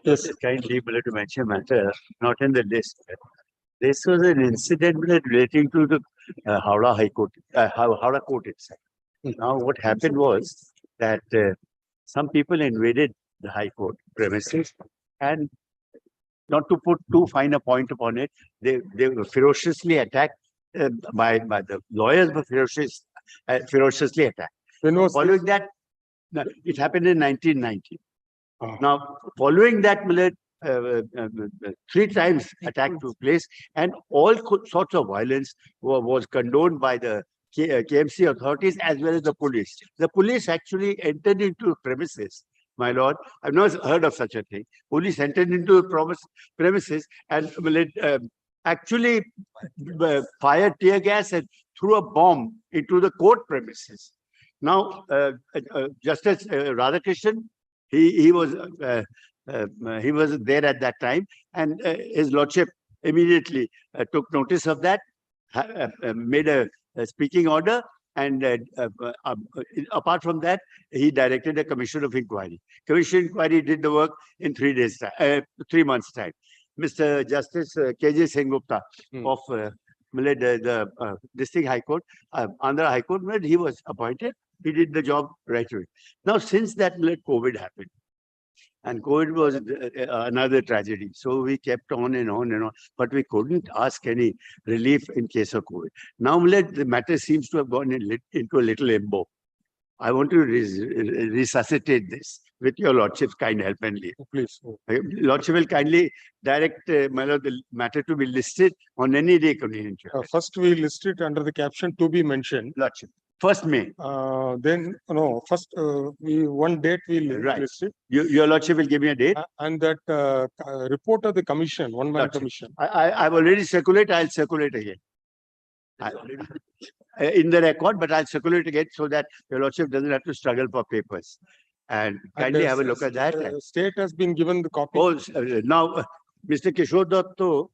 Yes, kindly able to mention matter not in the list. This was an incident relating to the Howrah High Court, Howrah Court itself. Now, what happened was that some people invaded the High Court premises, and not to put too fine a point upon it, they were ferociously attacked by the lawyers were ferociously attacked. When was Following this? that, no, it happened in 1990. Ah. Now, following that, three times attack took place, and all sorts of violence was condoned by the KMC authorities as well as the police. The police actually entered into premises, my lord. I've not heard of such a thing. Police entered into premises and actually fired tear gas and threw a bomb into the court premises. Now, Justice Radhakrishnan, he was there at that time, and his lordship immediately took notice of that, made a speaking order, and apart from that, he directed a commission of inquiry. Commission of inquiry did the work in 3 days, 3 months' time. Mr. Justice K.J. Sengupta of the District High Court, Andhra High Court, where he was appointed. He did the job right away. Now, since that COVID happened, and COVID was another tragedy. So we kept on and on and on, but we couldn't ask any relief in case of COVID. Now, the matter seems to have gone into a little limbo. I want to resuscitate this with your lordship's kind help and leave. Please. Lordship will kindly direct the matter to be listed on any day convenient. First, we list it under the caption to be mentioned. Lordship. 1st May. Then, no, first, one date we list it. Your lordship will give me a date. And that report of the commission, one-man commission. I've already circulated. I'll circulate again. In the record, but I'll circulate again so that your lordship doesn't have to struggle for papers. And kindly have a look at that. State has been given the copy. Oh, now, Mr. Kishore Datta,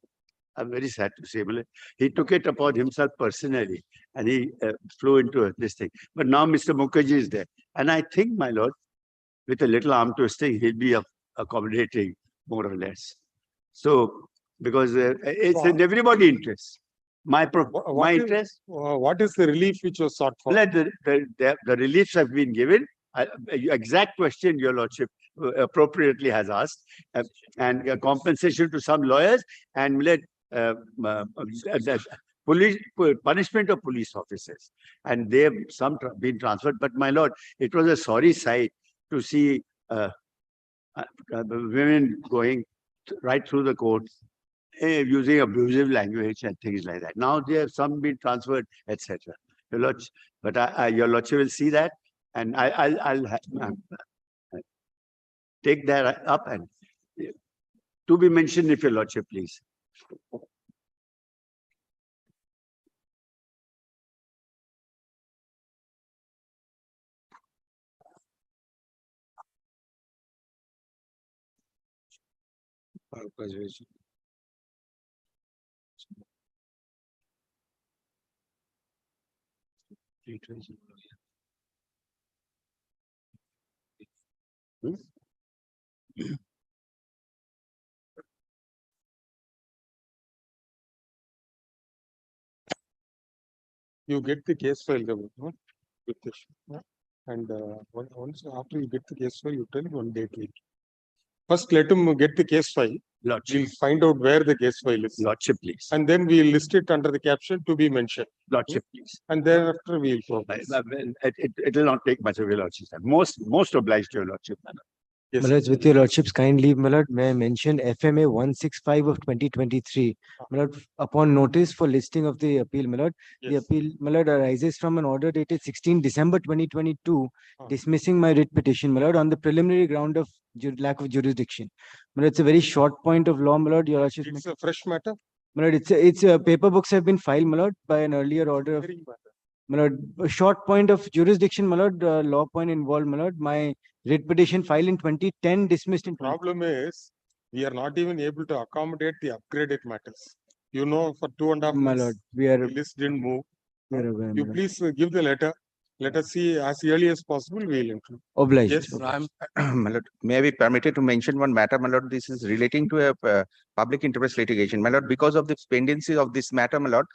I'm very sad to say, he took it upon himself personally, and he flew into this thing. But now Mr. Mukherjee is there. And I think, my lord, with a little arm twisting, he'll be accommodating, more or less. So, because it's in everybody's interest. My interest. What is the relief which was sought for? The reliefs have been given. Exact question your lordship appropriately has asked, and compensation to some lawyers, and police punishment of police officers, and they have some been transferred. But my lord, it was a sorry sight to see women going right through the courts, using abusive language and things like that. Now they have some been transferred, etc. Your lordship, but your lordship will see that, and I'll take that up and to be mentioned, if your lordship please. You get the case file, with this, and once after you get the case file, you tell one date. First, let him get the case file. Lordship. We'll find out where the case file is. Lordship, please. And then we'll list it under the caption to be mentioned. Lordship, please. And thereafter we'll go. It will not take much of your lordship. Most obliged to your lordship. Yes. Malad, with your lordship's kind leave, Malad, may I mention FMA 165 of 2023. Malad, upon notice for listing of the appeal, Malad, the appeal, Malad, arises from an order dated 16 December 2022, dismissing my writ petition, Malad, on the preliminary ground of lack of jurisdiction. Malad, it's a very short point of law, Malad. Your lordship. It's a fresh matter. Malad, it's paper books have been filed, Malad, by an earlier order of. Malad, a short point of jurisdiction, Malad, law point involved, Malad. My writ petition filed in 2010, dismissed in. Problem is, we are not even able to accommodate the upgraded matters. You know, for 2.5 months, Malad, the list didn't move. Aware, you please give the letter Let us see as early as possible, we will include. Obliged. Yes. No, my lord, may I be permitted to mention one matter, my lord? This is relating to a public interest litigation, my lord. Because of the pendency of this matter, my lord,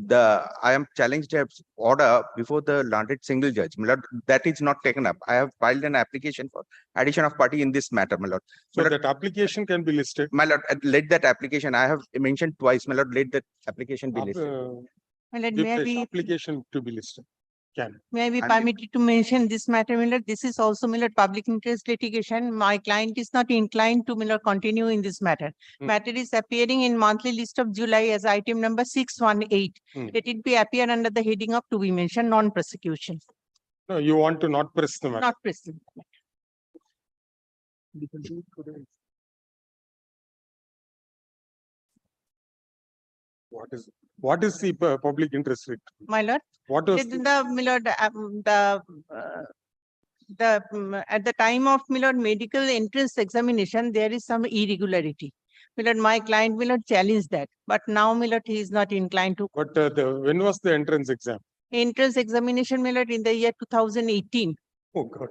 I am challenged a order before the landed single judge, my lord. That is not taken up. I have filed an application for addition of party in this matter, my lord. So My lord, that application can be listed. my lord, let that application, I have mentioned twice, my lord, let that application be listed. My lord, Give may I the be, application to be listed. Can. may I be And- permitted to mention this matter, my lord? This is also, my lord, public interest litigation. My client is not inclined to, my lord, continue in this matter. Hmm. Matter is appearing in monthly list of July as item number 618. Hmm. Let it be appear under the heading of to be mentioned, non-prosecution, No, you want to not press the matter. not present. What is the public interest rate? My lord, What was my lord, at the time of, my lord, medical entrance examination, there is some irregularity. My lord, my client will not challenge that, but now, my lord, he is not inclined to. but when was the entrance exam? Entrance examination, my lord, in the year 2018. Oh God,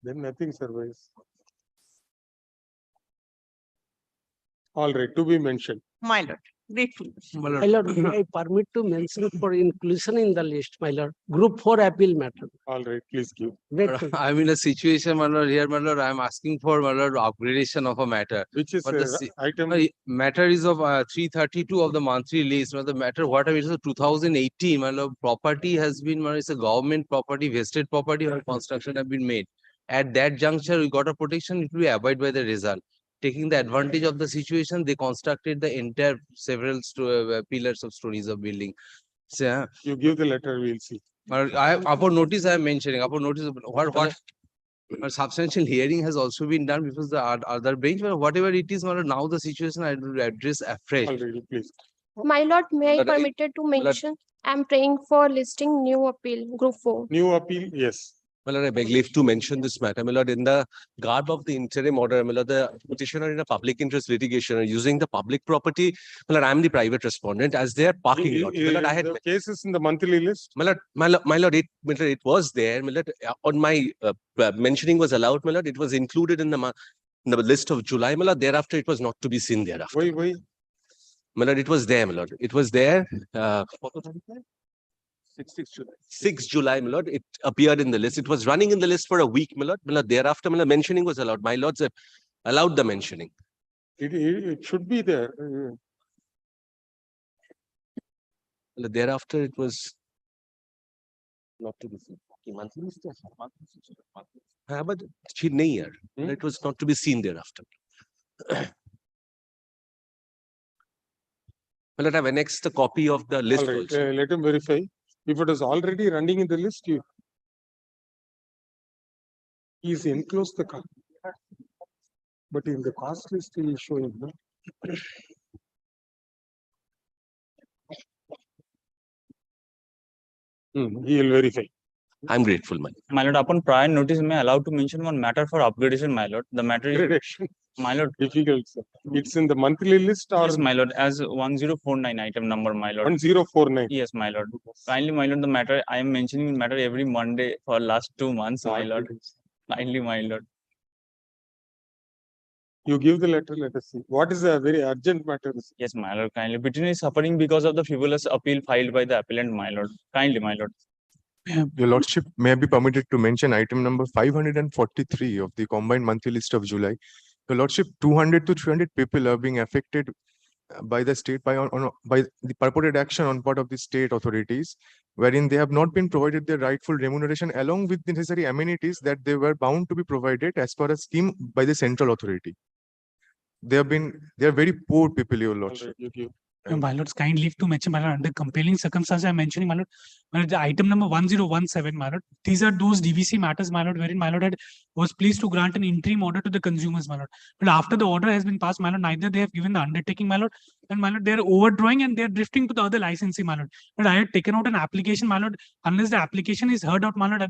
then nothing survives. All right, to be mentioned. My lord, grateful. My lord, may I permit to mention for inclusion in the list, my lord, group 4 appeal matter. All right, please give. Grateful. I'm in a situation, my lord, here, my lord, I'm asking for, my lord, upgradation of a matter. Which is But the item? Matter is of 332 of the monthly list. The matter, what I mean is 2018, my lord, property has been, my lord, it's a government property, vested property or construction have been made. At that juncture, we got a protection, it will abide by the result. Taking the advantage of the situation, they constructed the entire several pillars of stories of building. So, You give the letter, we'll see. upon notice, I am mentioning, upon notice, what a substantial hearing has also been done before the other bench, but whatever it is, now the situation I will address afresh. All right, please. My lord, may I Lord, permitted to mention, I'm praying for listing new appeal, group 4. New appeal, yes. My lord, I beg leave to mention this matter. My lord, in the garb of the interim order, my lord, the petitioner in a public interest litigation are using the public property. My lord, I am the private respondent as their parking lot. My lord, I had The case is in the monthly list. my lord, it was there. My lord, on my mentioning was allowed. My lord, it was included in the list of July. My lord, thereafter it was not to be seen thereafter. Why? My lord, it was there. My lord, it was there. 6 July, my lord, it appeared in the list. It was running in the list for a week, my lord. My lord, thereafter, my lord, mentioning was allowed. My lords have allowed the mentioning. It should be there. My lord, thereafter, it was not to be seen. But she nahi yaar. Hmm? It was not to be seen thereafter. My lord, I've annexed a copy of the list All right, also. let him verify. If it is already running in the list, he's enclosed the car. But in the cost list, he is showing. No? He will verify. I'm grateful, my lord. My lord, upon prior notice, may I allowed to mention one matter for upgradation, my lord. The matter is, Gradation. my lord, Difficult, sir. It's in the monthly list or yes, my lord, as 1049 item number, my lord. 1049. Yes, my lord. Kindly, my lord, the matter, I am mentioning matter every Monday for last 2 months, my lord. Kindly, my lord. You give the letter, let us see. What is a very urgent matter? Yes, my lord, kindly. Petitioner is suffering because of the frivolous appeal filed by the appellant, my lord. Kindly, my lord. Your Lordship, may I be permitted to mention item number 543 of the combined monthly list of July. Your Lordship, 200 to 300 people are being affected by the state by the purported action on part of the state authorities, wherein they have not been provided their rightful remuneration along with the necessary amenities that they were bound to be provided as per a scheme by the central authority. They are very poor people, Your Lordship. You give. My lord's kind leave to mention, my lord, under compelling circumstances, I'm mentioning, my lord, the item number 1017, my lord. These are those DVC matters, my lord, wherein my lord was pleased to grant an interim order to the consumers, my lord. But after the order has been passed, my lord, neither they have given the undertaking, my lord, and my lord, they're overdrawing and they're drifting to the other licensee, my lord. But I had taken out an application, my lord, unless the application is heard out, my lord,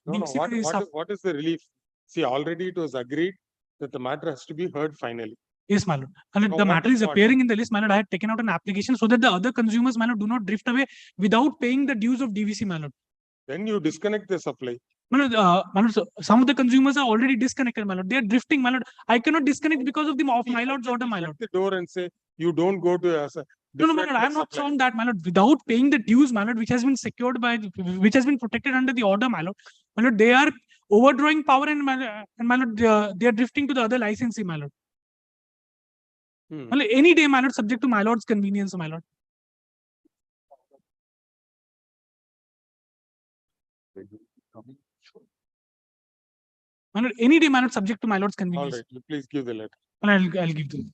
No, what is the relief? See, already it was agreed that the matter has to be heard finally. Yes, my lord. And Now, the what matter is is what? appearing in the list, my lord. I had taken out an application so that the other consumers, my lord, do not drift away without paying the dues of DVC, my lord. Then you disconnect the supply. My lord, some of the consumers are already disconnected, my lord. They are drifting, my lord. I cannot disconnect because of my lord's order, my lord. Shut the door and say, you don't go to us. No, my lord, I am not shown that, my lord. Without paying the dues, my lord, which has been secured by, which has been protected under the order, my lord. My lord, they are overdrawing power and my lord, they are drifting to the other licensee, my lord. My lord, any day, my lord, subject to my lord's convenience, my lord. My lord, any day, my lord, subject to my lord's All convenience. right, please give the letter. I'll give them.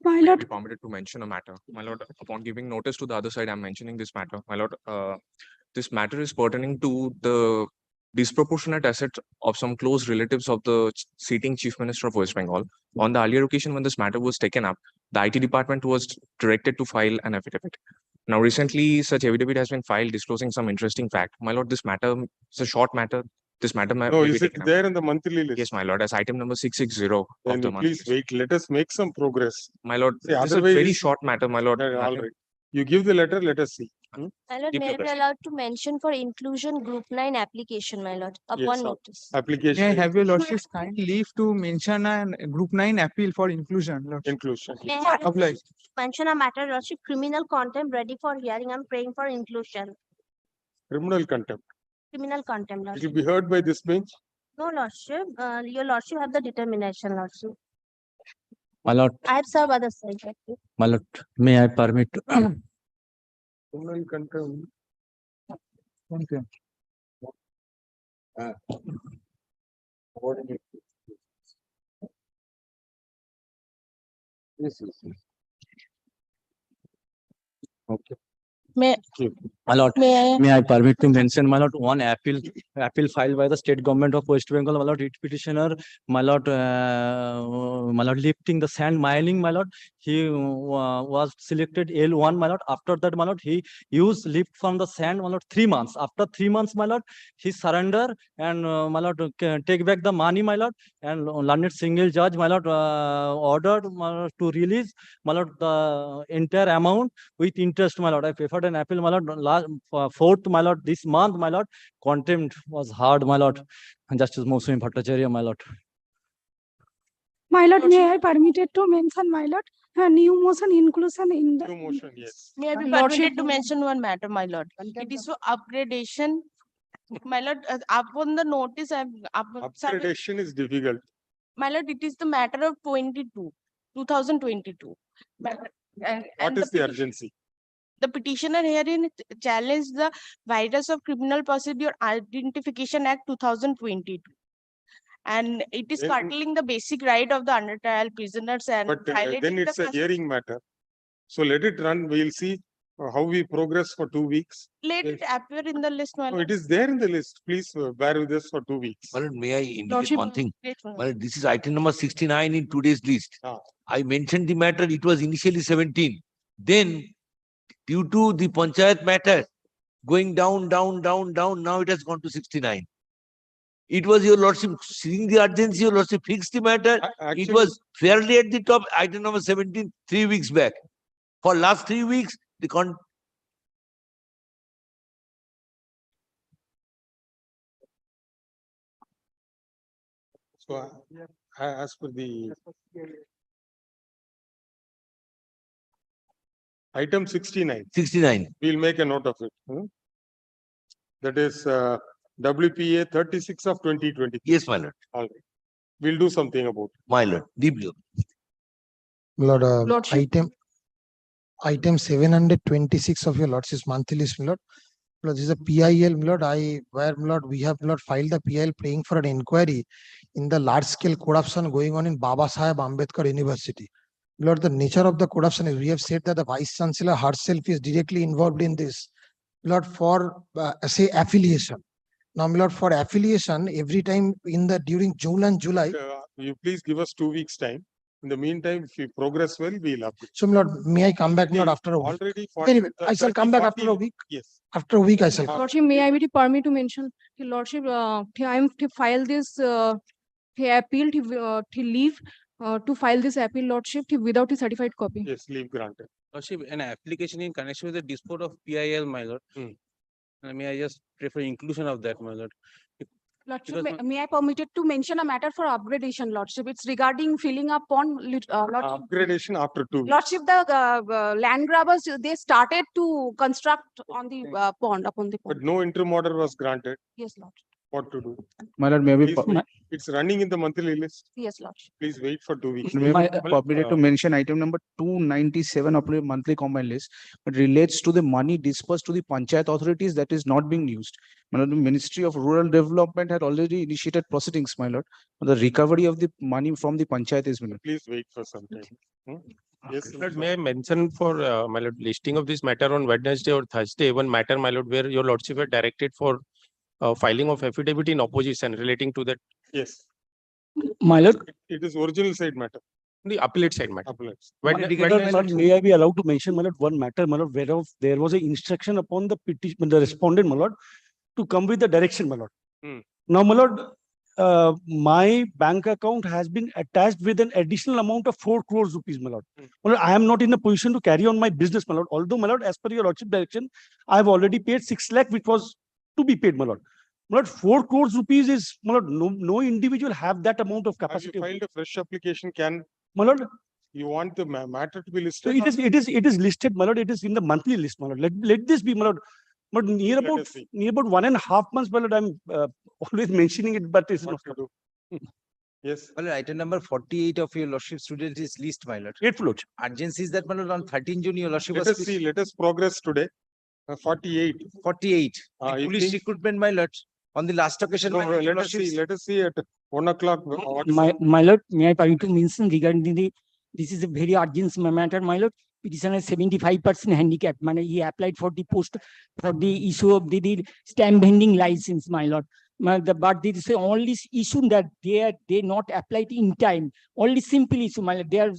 My May I lord, be permitted to mention a matter. My lord, upon giving notice to the other side, I'm mentioning this matter. My lord, this matter is pertaining to the disproportionate assets of some close relatives of the seating Chief Minister of West Bengal. On the earlier occasion when this matter was taken up, the IT department was directed to file an affidavit. Now, recently, such affidavit has been filed disclosing some interesting fact. My lord, this matter is a short matter. This matter may No, be is it taken up. there in the monthly list? Yes, my lord, as item number 660 of Then the you monthly please list. wait, let us make some progress. My lord, See, this is a otherwise very it's- short matter, my lord. All Nothing- right. You give the letter, let us see. My lord, Keep may your I be best. allowed to mention for inclusion group 9 application, my lord, upon Yes, notice. application. May I is have your lordship's kind leave to mention a group 9 appeal for inclusion, lordship? Inclusion. May I have Apply. mention a matter, lordship, criminal contempt ready for hearing. I'm praying for inclusion. Criminal contempt. Criminal contempt, It will lordship. be heard by this bench. No, lordship, your lordship have the determination, lordship. My lord, I have served other side. lordship. my lord, may I permit? Criminal contempt. Thank you. Okay. May, My lord, may I? may I permit to mention, my lord, one appeal filed by the state government of West Bengal, my lord, writ petitioner, my lord, lifting the sand mining, my lord, he was selected L1, my lord. After that, my lord, he used lift from the sand, my lord, 3 months. After 3 months, my lord, he surrender and my lord, take back the money, my lord, and learned single judge, my lord, ordered my lord, to release, my lord, the entire amount with interest, my lord. I preferred an appeal, my lord, last 4th, my lord, this month, my lord. Contempt was hard, my lord. And Justice Mosumi Bhattacharya, my lord. my lord, may I permitted to mention, my lord, a new motion inclusion in the. New motion, yes. May I be Lordship- permitted to mention one matter, my lord? It is for upgradation. My lord, upon the notice, Upgradation is difficult. my lord, it is the matter of 2022. What is the urgency? The petitioner herein challenged the virus of Criminal Procedure Identification Act 2022. And it is Then- curtailing the basic right of the under trial prisoners and But violating then it's the a hearing matter. So let it run. We'll see how we progress for 2 weeks. Let it appear in the list, my No, lord. it is there in the list. Please bear with us for 2 weeks. My lord, may I indicate Lordship- one thing? Great, my lord. My lord, this is item number 69 in today's list. Ah. I mentioned the matter, it was initially 17. Then, due to the panchayat matter, going down, now it has gone to 69. It was your lordship seeing the urgency, your lordship fixed the matter. It Actually, was fairly at the top, item number 17, 3 weeks back. For last 3 weeks, the so as per the item 69, 69. we'll make a note of it. That is WPA 36 of 2020. Yes, my lord. All right. We'll do something about it. My lord, deeply. Lord, Lordship. item 726 of your lordship's monthly list, my lord. Lord, this is a PIL, my lord. We have, my lord, filed the PIL praying for an inquiry in the large scale corruption going on in Baba Saheb Ambedkar University. My lord, the nature of the corruption is we have said that the vice chancellor herself is directly involved in this. My lord, for say affiliation. Now, my lord, for affiliation, every time during June and July. You please give us 2 weeks time. In the meantime, if we progress well, we'll update. So, my lord, may I come back, my lord, after a week? Already Very well. I shall come back after a week. Yes. After a week, I shall come. Lordship, may I be permit to mention, Lordship, I am to file this appeal to leave to file this appeal, Lordship, without a certified copy. Yes, leave granted. Lordship, an application in connection with the dispute of PIL, my lord. May I just prefer inclusion of that, my lord? Lordship, Because may I permitted to mention a matter for upgradation, Lordship? It's regarding filling up pond, Lordship. Upgradation after 2 weeks. Lordship, the land grabbers, they started to construct on the pond, upon the pond. But no interim order was granted. Yes, Lordship. What to do? My lord, maybe Please wait. It's running in the monthly list. Yes, Lordship. Please wait for 2 weeks. permitted to mention item number 297 of the monthly combined list, but relates to the money dispersed to the panchayat authorities that is not being used. My lord, the Ministry of Rural Development had already initiated proceedings, my lord, on the recovery of the money from the panchayat is. Please wait for some time. Yes. Lord, may I mention for my lord listing of this matter on Wednesday or Thursday, one matter, my lord, where your lordship had directed for filing of affidavit in opposition relating to that. Yes. My lord, It is original side matter. The appellate side matter. Appellate. may I be allowed to mention, my lord, one matter, my lord, whereof there was an instruction upon the petition, the respondent, my lord, to come with the direction, my lord. Now, my lord, my bank account has been attached with an additional amount of 4 crores rupees, my lord. My lord, I am not in a position to carry on my business, my lord. Although, my lord, as per your lordship direction, I have already paid 6 lakh, which was to be paid, my lord. My lord, 4 crores rupees is, my lord, no individual have that amount of Have capacity. you filed a fresh application? My lord, You want the matter to be so listed? it is listed, my lord. It is in the monthly list, my lord. Let this be, my lord. But near Let about us see. 1.5 months, my lord, I'm always mentioning it, but it's What not. to do? Yes. Well, item number 48 of your lordship student is list, my lord. It floats. Urgency is that, my lord, on 13 June, your lordship Let was. us see. Let us progress today. 48. 48. Ah, The you police think- recruitment, my lord. On the last occasion, No, my lord, your let us lordship- see. Let us see at 1 o'clock. what is My lord, may I permit to mention regarding this is a very urgent matter, my lord. Petitioner 75% handicap. He applied for the post for the issue of the stamp vending license, my lord. But there is only issue that they not applied in time. Only simple issue, my lord. But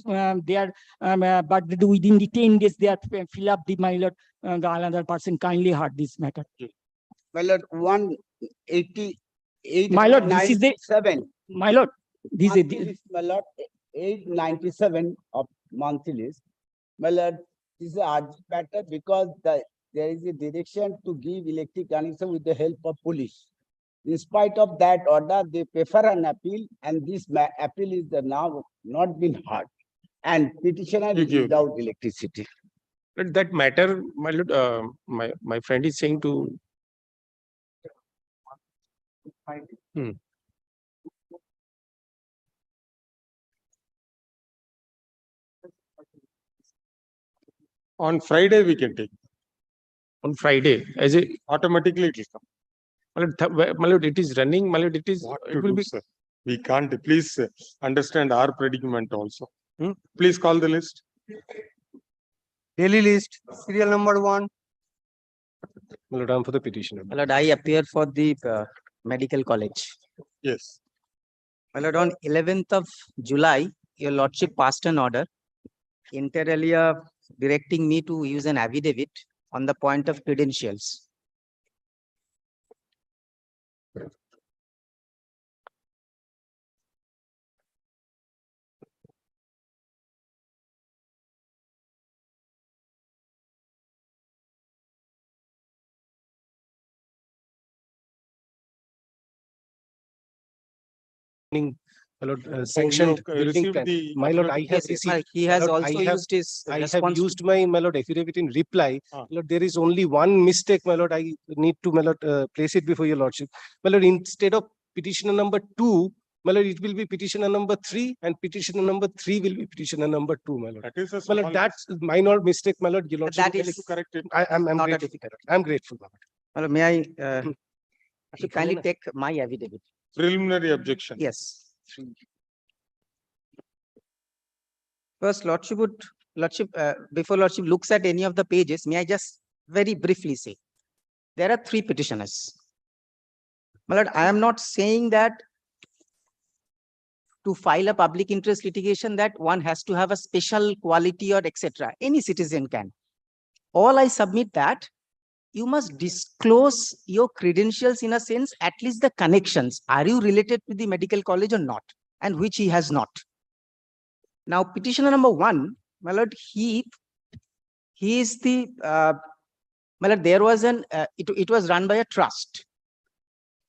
within the 10 days they are fill up the, my lord. The another person kindly heard this matter. My lord, 188. My lord, this is the 7. my lord. This is My lord, 897 of monthly list. My lord, this is a urgent matter because there is a direction to give electric connection with the help of police. In spite of that order, they prefer an appeal, and this appeal is now not been heard. And petitioner is without electricity. But that matter, my lord, my friend is saying to. On Friday, we can take. On Friday, as a automatically it will come. My lord, it is running. My lord, it is. What It to will do, be. sir? We can't. Please understand our predicament also. Please call the list. Daily list, serial number 1. My lord, I'm for the petitioner. My lord, I appear for the medical college. Yes. My lord, on 11th of July, your lordship passed an order inter alia directing me to use an affidavit on the point of credentials. My lord, sanctioned building received plan. the My lord, I have Yes, received. he My has lord, also I have- used his I have response. used my lord affidavit in reply. My lord, there is only one mistake, my lord. I need to, my lord, place it before your lordship. My lord, instead of petitioner number 2, my lord, it will be petitioner number 3, and petitioner number 3 will be petitioner number 2, my lord. That is a My small lord, that's minor mistake, my lord. Your lordship, That can is you correct it. I'm not a grateful. difficult. I'm grateful, my lord. My lord, may I should kindly take my affidavit? Preliminary objection. Yes. First, lordship, before lordship looks at any of the pages, may I just very briefly say, there are 3 petitioners. My lord, I am not saying that to file a public interest litigation that one has to have a special quality or etc. Any citizen can. All I submit that you must disclose your credentials in a sense, at least the connections. Are you related to the medical college or not? And which he has not. Now, petitioner number 1, my lord, he is the there was it was run by a trust.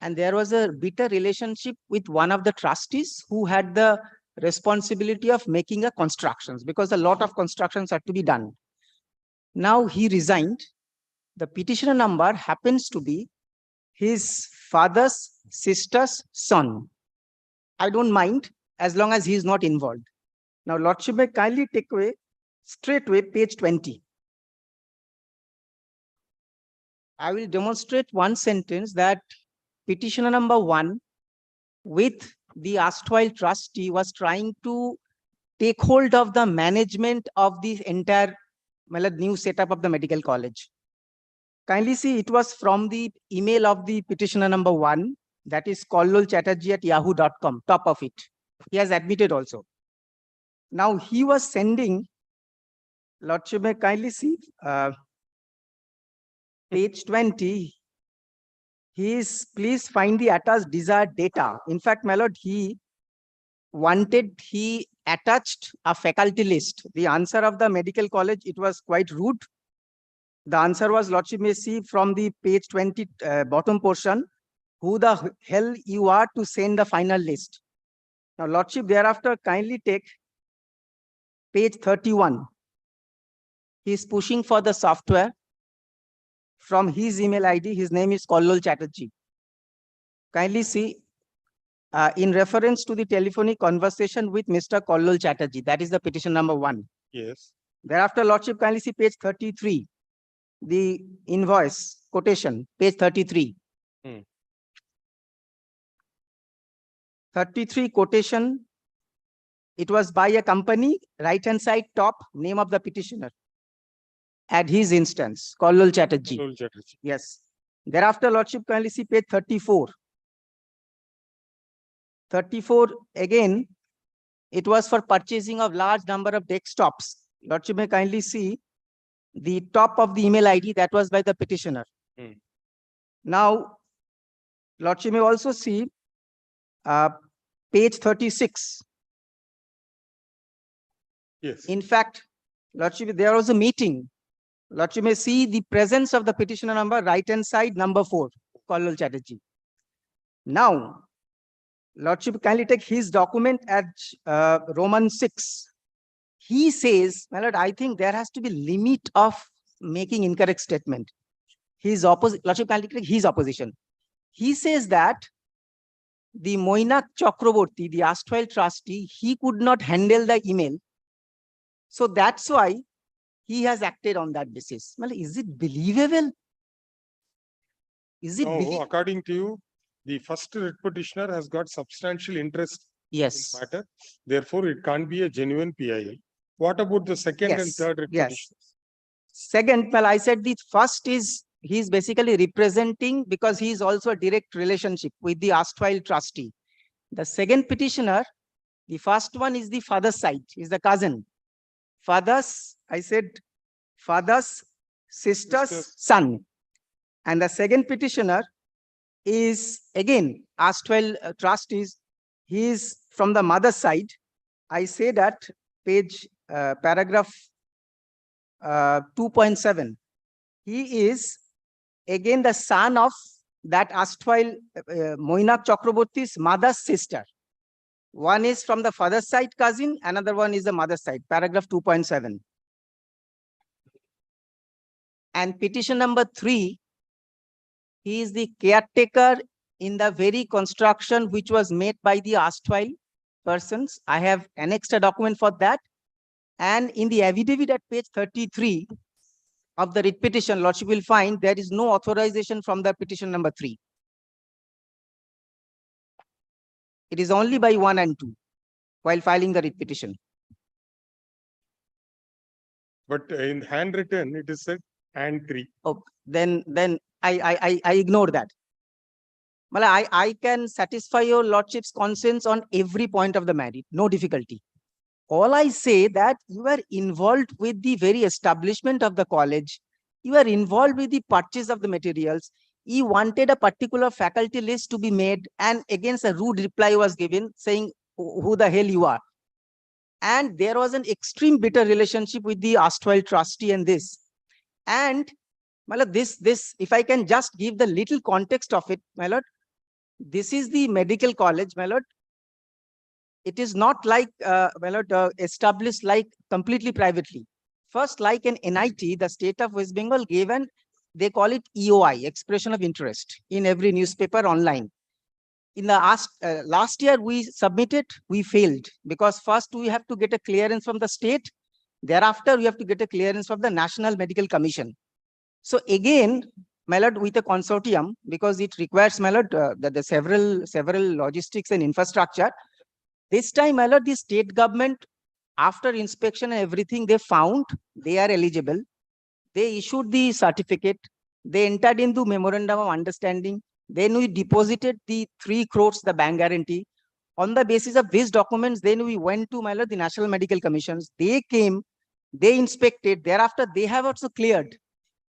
And there was a bitter relationship with one of the trustees who had the responsibility of making a constructions, because a lot of constructions had to be done. Now he resigned. The petitioner number happens to be his father's sister's son. I don't mind as long as he is not involved. Now, Lordship may kindly take away straight away page 20. I will demonstrate one sentence that petitioner number 1 with the erstwhile trustee was trying to take hold of the management of the entire new setup of the medical college. Kindly see, it was from the email of the petitioner number 1, that is kollol.chatterjee@yahoo.com, top of it. He has admitted also. Now he was sending, Lordship may kindly see, page 20. Please find the attached desired data. In fact, my lord, he attached a faculty list. The answer of the medical college, it was quite rude. The answer was, Lordship may see from the page 20 bottom portion, who the hell you are to send the final list. Now, Lordship, thereafter kindly take page 31. He is pushing for the software from his email ID. His name is Kollol Chatterjee. Kindly see, in reference to the telephonic conversation with Mr. Kollol Chatterjee, that is the petition number 1. Yes. Thereafter, Lordship, kindly see page 33, the invoice quotation, page 33. 33 quotation. It was by a company, right-hand side top, name of the petitioner. At his instance, Kollol Chatterjee. Kollol Chatterjee. Yes. Thereafter, Lordship, kindly see page 34. 34, again, it was for purchasing of large number of desktops. Lordship may kindly see the top of the email ID that was by the petitioner. Now, Lordship may also see page 36. Yes. In fact, Lordship, there was a meeting. Lordship may see the presence of the petitioner number, right-hand side, number 4, Kollol Chatterjee. Now, Lordship, kindly take his document at Roman 6. He says, my lord, I think there has to be limit of making incorrect statement. His opposite, Lordship, kindly take his opposition. He says that the Moinak Chakraborty, the erstwhile trustee, he could not handle the email. So that's why he has acted on that basis. Well, is it believable? Is it No, according to you, the first writ petitioner has got substantial interest Yes. in matter. Therefore, it can't be a genuine PIL. What about the second and Yes. third writ Yes. petitioners? Second, well, I said the first is he's basically representing because he is also a direct relationship with the erstwhile trustee. The second petitioner, the first one is the father's side, is the cousin. Father's, I said, father's sister's son. And the second petitioner is again erstwhile trustees. He is from the mother's side. I say that page paragraph 2.7. He is again the son of that erstwhile Moinak Chakraborty's mother's sister. One is from the father's side cousin, another one is the mother's side, paragraph 2.7. And petition number 3, he is the caretaker in the very construction which was made by the erstwhile persons. I have annexed a document for that. And in the affidavit at page 33 of the writ petition, Lordship will find there is no authorization from the petition number 3. It is only by 1 and 2 while filing the writ petition. But in handwritten, it is said and 3. Oh, then I ignore that. Well, I can satisfy your Lordship's conscience on every point of the matter, no difficulty. All I say that you are involved with the very establishment of the college. You are involved with the purchase of the materials. You wanted a particular faculty list to be made, and against a rude reply was given saying, who the hell you are? And there was an extreme bitter relationship with the erstwhile trustee and this. And My lord, this, if I can just give the little context of it, my lord, this is the medical college, my lord. It is not like, my lord, established like completely privately. First, like an NIT, the state of West Bengal gave an, they call it EOI, expression of interest, in every newspaper online. In the last year, we submitted, we failed, because first we have to get a clearance from the state. Thereafter, we have to get a clearance from the National Medical Commission. So again, my lord, with a consortium, because it requires, my lord, the several logistics and infrastructure. This time, my lord, the state government, after inspection and everything, they found they are eligible. They issued the certificate. They entered into memorandum of understanding. Then we deposited the 3 crores, the bank guarantee. On the basis of these documents, then we went to, my lord, the National Medical Commissions. They came, they inspected. Thereafter, they have also cleared.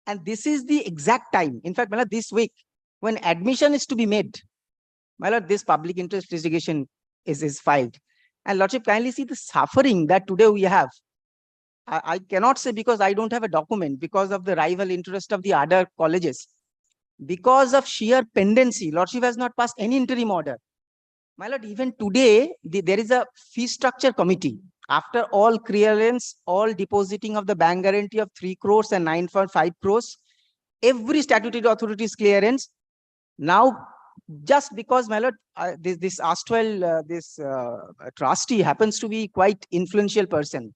And this is the exact time. In fact, my lord, this week, when admission is to be made, my lord, this public interest litigation is filed. And lordship, kindly see the suffering that today we have. I cannot say because I don't have a document, because of the rival interest of the other colleges. Because of sheer pendency, lordship has not passed any interim order. My lord, even today, there is a fee structure committee. After all clearance, all depositing of the bank guarantee of 3 crores and 9.5 crores, every statutory authority's clearance. Now, just because, my lord, this erstwhile, trustee happens to be quite influential person.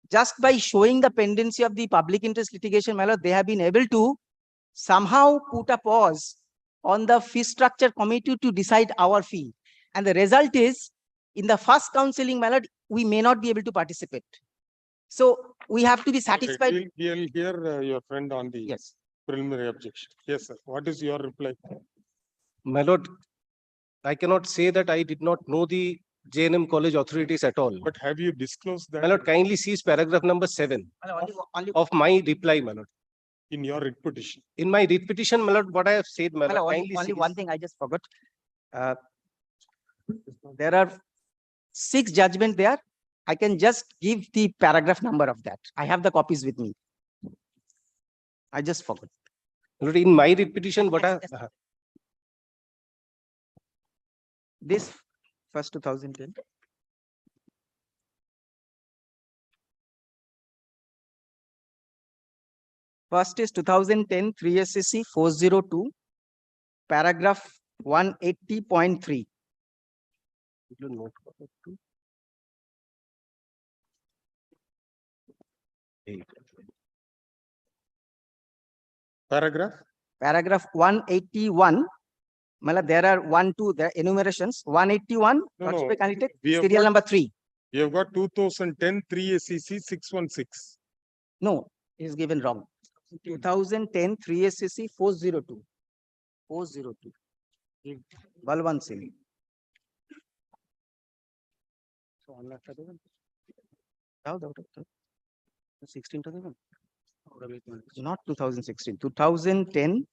Just by showing the pendency of the public interest litigation, my lord, they have been able to somehow put a pause on the fee structure committee to decide our fee. And the result is, in the first counseling, my lord, we may not be able to participate. So we have to be satisfied. Okay, we'll hear your friend on the preliminary objection. Yes, sir. What is your reply? My lord, I cannot say that I did not know the JNM college authorities at all. But have you disclosed that? My lord, kindly see paragraph number 7 of my reply, my lord. In your writ petition? In my writ petition, my lord, what I have said, my lord, only one thing I just forgot. There are 6 judgments there. I can just give the paragraph number of that. I have the copies with me. I just forgot. Lord, in my writ petition, what I... This first 2010. First is 2010 3 SCC 402, paragraph 180.3. Paragraph 181. There are 1, 2, there are enumerations. 181, serial number 3. You have got 2010 3 SEC 616. No, it is given wrong. 2010 3 SCC 402. 402. Balwan Singh. Not 2016. 2010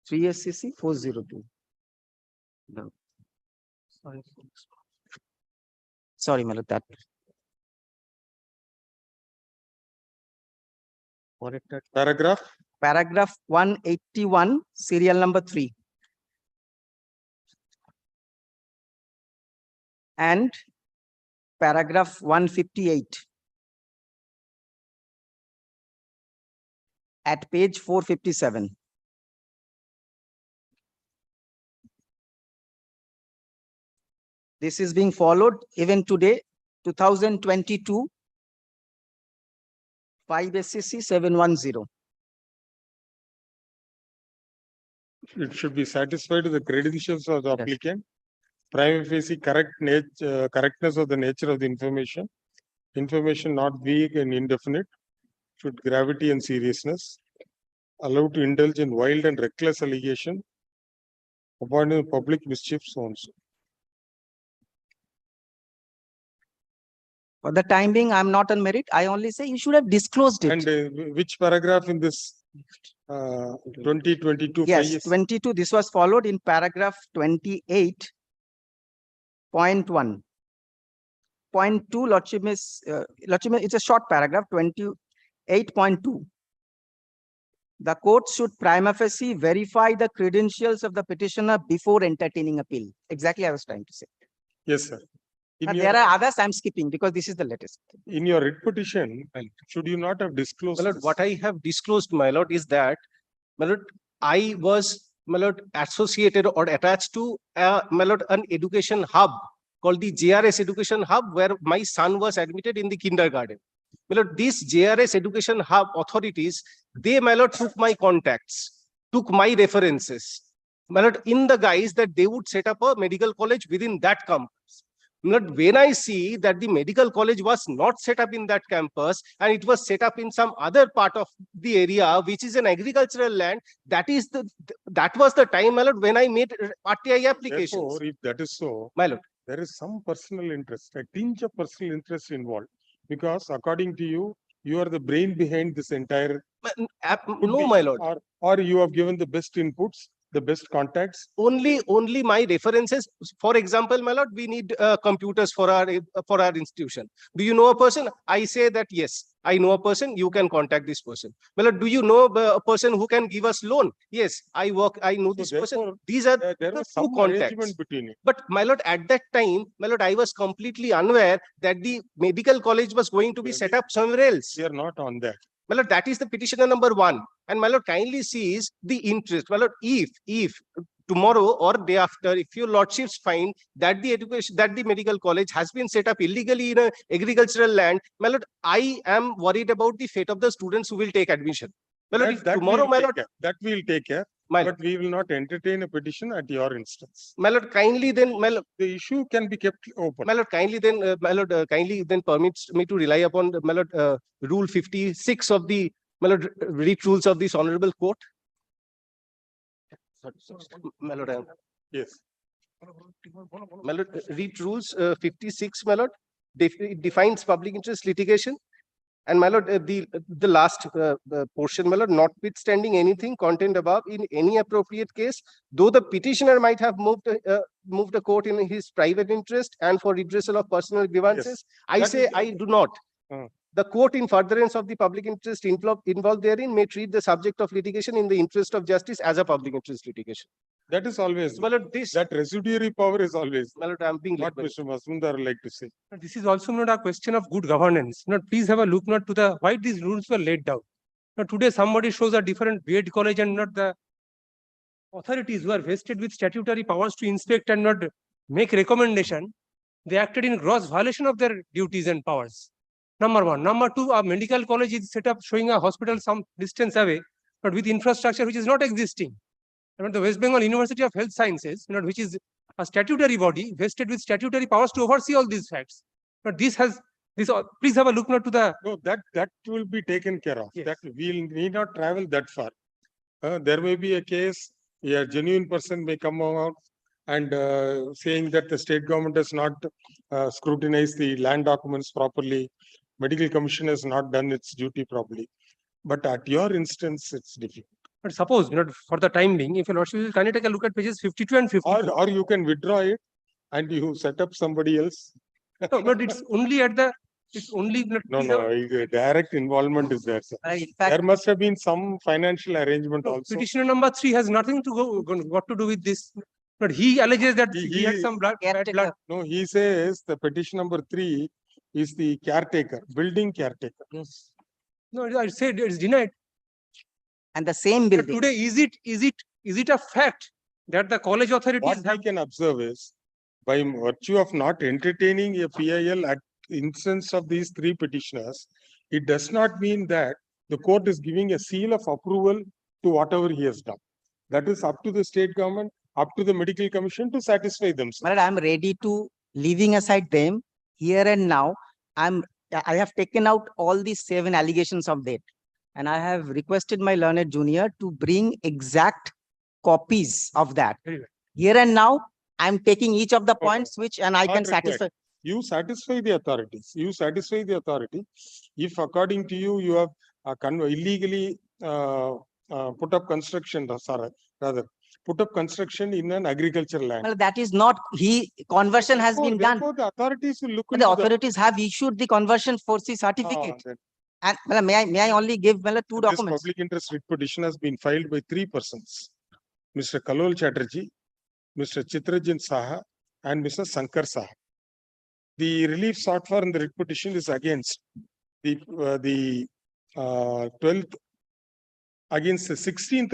3 SCC 402. No. Sorry, my lord, that. Paragraph 181, serial number 3. And paragraph 158. At page 457. This is being followed even today, 2022, 5 SCC 710. It should be satisfied with the credentials of the applicant, prima facie correctness of the nature of the information not vague and indefinite, should gravity and seriousness, allowed to indulge in wild and reckless allegation, avoiding public mischiefs also. For the time being, I'm not on merit. I only say you should have disclosed it. And which paragraph in this 2022? Yes, 22. This was followed in paragraph 28.1. Point 2, Lordship is, it's a short paragraph, 28.2. The court should prima facie verify the credentials of the petitioner before entertaining appeal. Exactly I was trying to say. Yes, sir. In There are others I'm skipping because this is the latest. in your writ petition, should you not have disclosed My lord, this? what I have disclosed, my lord, is that, my lord, I was, my lord, associated or attached to, my lord, an education hub called the JRS Education Hub, where my son was admitted in the kindergarten. My lord, these JRS Education Hub authorities, they, my lord, took my contacts, took my references, my lord, in the guise that they would set up a medical college within that campus. My lord, when I see that the medical college was not set up in that campus and it was set up in some other part of the area, which is an agricultural land, that was the time, my lord, when I made RTI applications. Therefore, if that is so, my lord, there is some personal interest, a tinge of personal interest involved, because according to you, you are the brain behind this entire. No, my lord. Or you have given the best inputs, the best contacts. Only my references. For example, my lord, we need computers for our institution. Do you know a person? I say that yes, I know a person. You can contact this person. My lord, do you know a person who can give us loan? Yes, I know this person. These are there the was two some contacts. arrangement between it. But my lord, at that time, my lord, I was completely unaware that the medical college was going to be set up somewhere else. We are not on that. My lord, that is the petitioner number 1. And my lord, kindly sees the interest. My lord, if tomorrow or day after, if your lordships find that the medical college has been set up illegally in an agricultural land, my lord, I am worried about the fate of the students who will take admission. My lord, if tomorrow, my lord, that we will take care. But we will not entertain a petition at your instance. My lord, kindly then, my lord, the issue can be kept open. My lord, kindly then, kindly then permits me to rely upon my lord, Rule 56 of the, my lord, writ rules of this honorable court. My lord, yes. My lord, writ rules 56, my lord, defines public interest litigation. And my lord, the last portion, my lord, notwithstanding anything contained above, in any appropriate case, though the petitioner might have moved a court in his private interest and for redressal of personal grievances, I say I do not. The court, in furtherance of the public interest involved therein, may treat the subject of litigation in the interest of justice as a public interest litigation. That is always. My lord, that residuary power is always. My lord, I am being what Mr. Masundar like to say. This is also not a question of good governance. Please have a look not to the why these rules were laid down. Today somebody shows a different BEd college and not the authorities who are vested with statutory powers to inspect and not make recommendation. They acted in gross violation of their duties and powers. Number 1. Number 2, a medical college is set up showing a hospital some distance away, but with infrastructure which is not existing. The West Bengal University of Health Sciences, which is a statutory body vested with statutory powers to oversee all these facts. But this has this. Please have a look not to the. No, that will be taken care of. Yes. That we need not travel that far. There may be a case. A genuine person may come out and saying that the state government has not scrutinized the land documents properly. Medical Commission has not done its duty properly. But at your instance, it's difficult. But suppose, for the time being, if your lordship will kindly take a look at pages 52 and 54. Or you can withdraw it and you set up somebody else. No, but it's only at the, it's only. Direct involvement is there, sir. In fact, there must have been some financial arrangement also. Petitioner number 3 has nothing to got to do with this. But he alleges that he had some bad blood. No, he says the petition number 3 is the caretaker, building caretaker. Yes. No, I said it's denied. And the same building. But today, is it a fact that the college authorities what we can observe is, by virtue of not entertaining a PIL at instance of these 3 petitioners, it does not mean that the court is giving a seal of approval to whatever he has done. That is up to the state government, up to the medical commission to satisfy themselves. But I'm ready to, leaving aside them, here and now, I have taken out all these 7 allegations of that. And I have requested my learned junior to bring exact copies of that. Here and now, I'm taking each of the points which, and I can satisfy. You satisfy the authorities. You satisfy the authority. If according to you, you have illegally put up construction, rather put up construction in an agricultural land. Well, that is not, conversion has been done. The authorities will look The authorities have issued the conversion 4C certificate. And may I only give two This documents? public interest writ petition has been filed by 3 persons, Mr. Kalol Chatterjee, Mr. Chitrajit Saha, and Mr. Sankar Saha. The relief sought for in the writ petition is against the 12th, against the 16th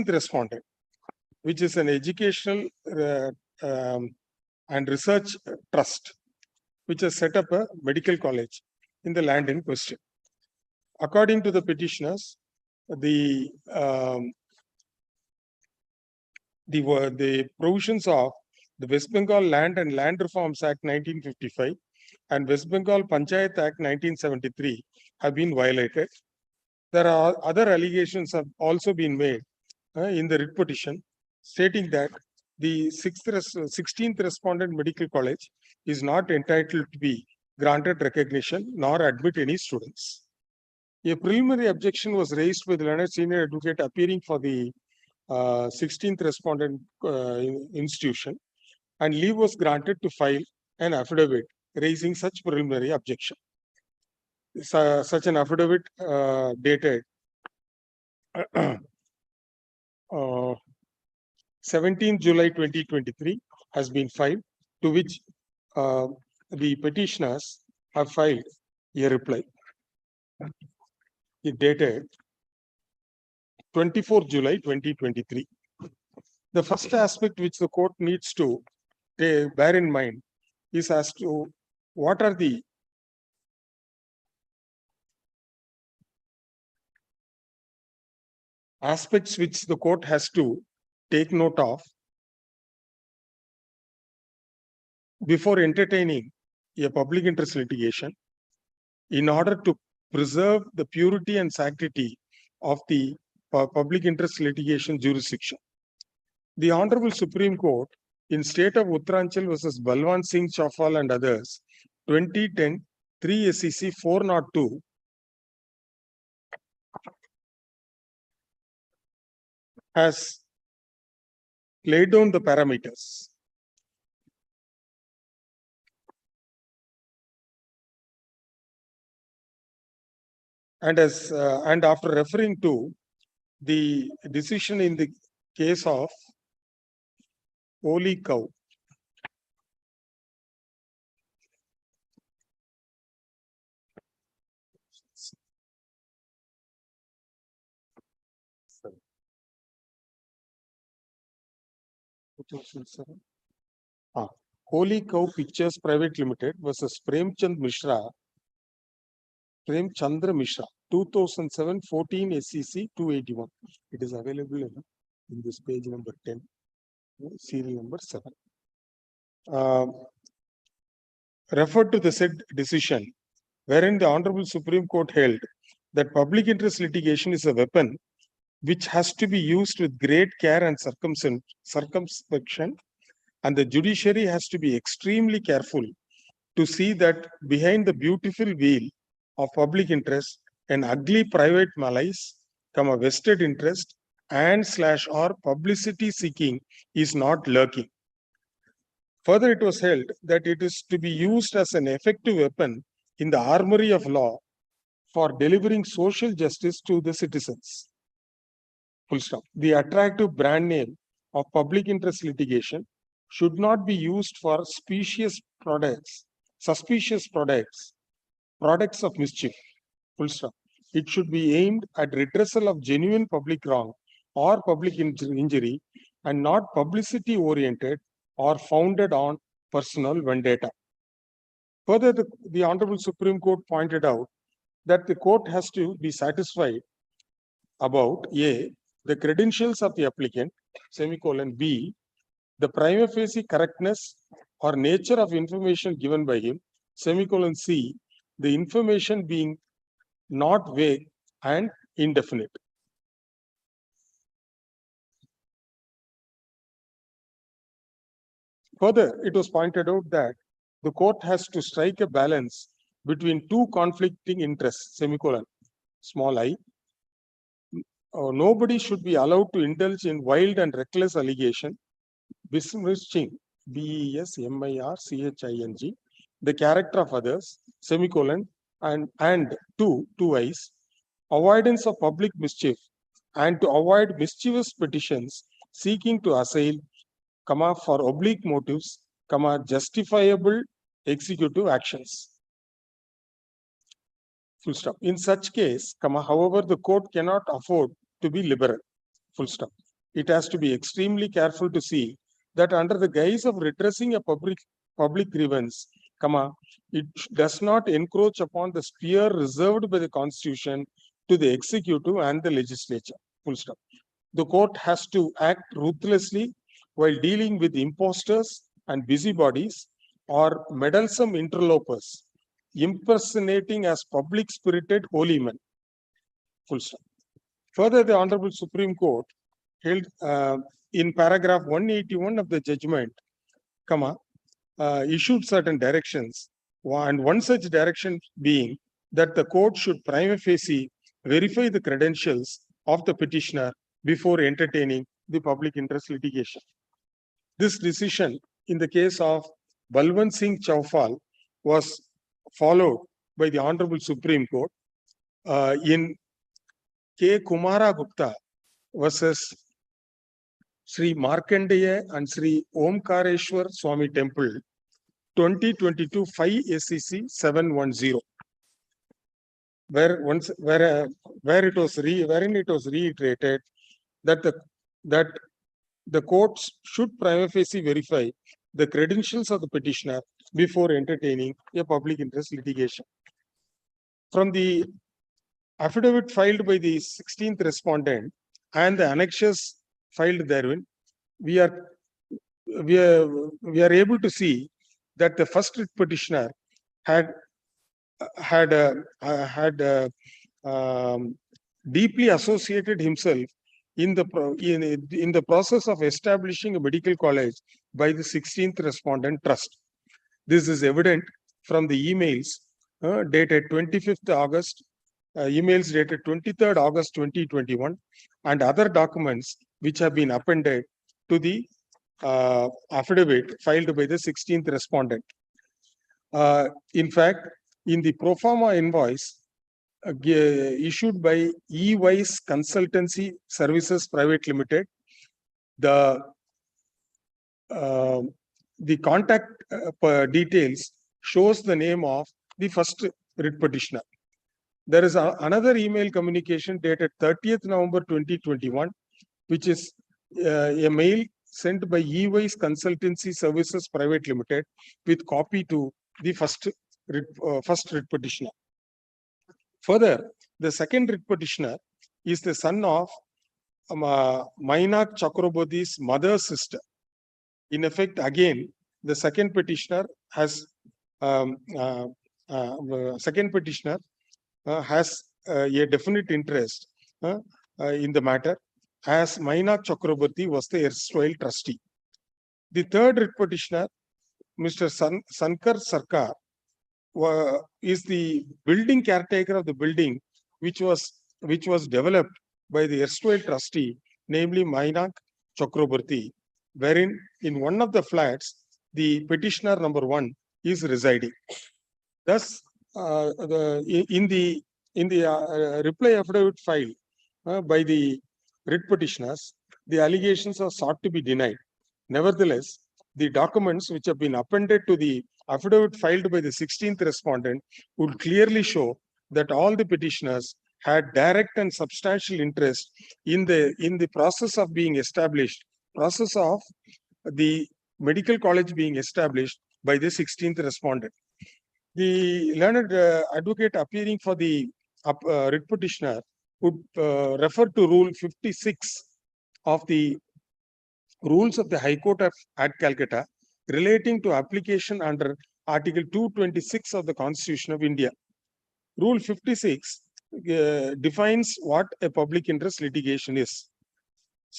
respondent, which is an educational and research trust, which has set up a medical college in the land in question. According to the petitioners, the provisions of the West Bengal Land and Land Reforms Act 1955 and West Bengal Panchayat Act 1973 have been violated. There are other allegations have also been made in the writ petition, stating that the 16th respondent medical college is not entitled to be granted recognition nor admit any students. A preliminary objection was raised by the learned senior advocate appearing for the 16th respondent institution, and leave was granted to file an affidavit raising such preliminary objection. Such an affidavit dated 17 July 2023 has been filed, to which the petitioners have filed a reply. It dated 24 July 2023. The first aspect which the court needs to bear in mind is as to what are the aspects which the court has to take note of before entertaining a public interest litigation in order to preserve the purity and sanctity of the public interest litigation jurisdiction. The Honorable Supreme Court in State of Uttaranchal versus Balwant Singh Chaufal and others, 2010, 3 SEC 402, has laid down the parameters. And after referring to the decision in the case of Holy Cow, Holy Cow Pictures Private Limited versus Premchandra Mishra, 2007 14 SEC 281. It is available in this page number 10, serial number 7. Referred to the said decision, wherein the Honorable Supreme Court held that public interest litigation is a weapon which has to be used with great care and circumspection, and the judiciary has to be extremely careful to see that behind the beautiful veil of public interest, an ugly private malice, a vested interest and/or publicity seeking is not lurking. Further, it was held that it is to be used as an effective weapon in the armory of law for delivering social justice to the citizens. Full stop. The attractive brand name of public interest litigation should not be used for suspicious products of mischief. Full stop. It should be aimed at redressal of genuine public wrong or public injury and not publicity oriented or founded on personal vendetta. Further, the Honorable Supreme Court pointed out that the court has to be satisfied about A, the credentials of the applicant, semicolon, B, the prima facie correctness or nature of information given by him, semicolon, C, the information being not vague and indefinite. Further, it was pointed out that the court has to strike a balance between two conflicting interests, semicolon, small I. Nobody should be allowed to indulge in wild and reckless allegation, besmirching, BESMIRCHING, the character of others, semicolon, and two I's, avoidance of public mischief and to avoid mischievous petitions seeking to assail, for oblique motives, justifiable executive actions. Full stop. In such case, however, the court cannot afford to be liberal. Full stop. It has to be extremely careful to see that under the guise of redressing a public grievance, it does not encroach upon the sphere reserved by the Constitution to the executive and the legislature. Full stop. The court has to act ruthlessly while dealing with impostors and busybodies or meddlesome interlopers, impersonating as public-spirited holy men. Full stop. Further, the Honorable Supreme Court held in paragraph 181 of the judgment, issued certain directions, and one such direction being that the court should prima facie verify the credentials of the petitioner before entertaining the public interest litigation. This decision in the case of Balwant Singh Chaufal was followed by the Honorable Supreme Court in K. Kumara Gupta versus Sri Markandeya and Sri Omkareshwar Swami Temple, 2022 5 SCC 710, wherein it was reiterated that the courts should prima facie verify the credentials of the petitioner before entertaining a public interest litigation. From the affidavit filed by the 16th respondent and the annexures filed therein, we are able to see that the first petitioner had deeply associated himself in the process of establishing a medical college by the 16th respondent trust. This is evident from the emails dated 25th August, emails dated 23rd August 2021, and other documents which have been appended to the affidavit filed by the 16th respondent. In fact, in the pro forma invoice issued by E-Wise Consultancy Services Private Limited, the contact details shows the name of the first writ petitioner. There is another email communication dated 30th November 2021, which is a mail sent by E-Wise Consultancy Services Private Limited with copy to the first writ petitioner. Further, the second writ petitioner is the son of Mainak Chakraborty's mother's sister. In effect, again, the second petitioner has a definite interest in the matter, as Mainak Chakraborty was the erstwhile trustee. The third writ petitioner, Mr. Sankar Sarkar, is the building caretaker of the building which was developed by the erstwhile trustee, namely Mainak Chakraborty, wherein in one of the flats the petitioner number 1 is residing. Thus, in the reply affidavit filed by the writ petitioners, the allegations are sought to be denied. Nevertheless, the documents which have been appended to the affidavit filed by the 16th respondent would clearly show that all the petitioners had direct and substantial interest in the process of being established, process of the medical college being established by the 16th respondent. The learned advocate appearing for the writ petitioner would refer to Rule 56 of the Rules of the High Court at Calcutta relating to application under Article 226 of the Constitution of India. Rule 56 defines what a public interest litigation is.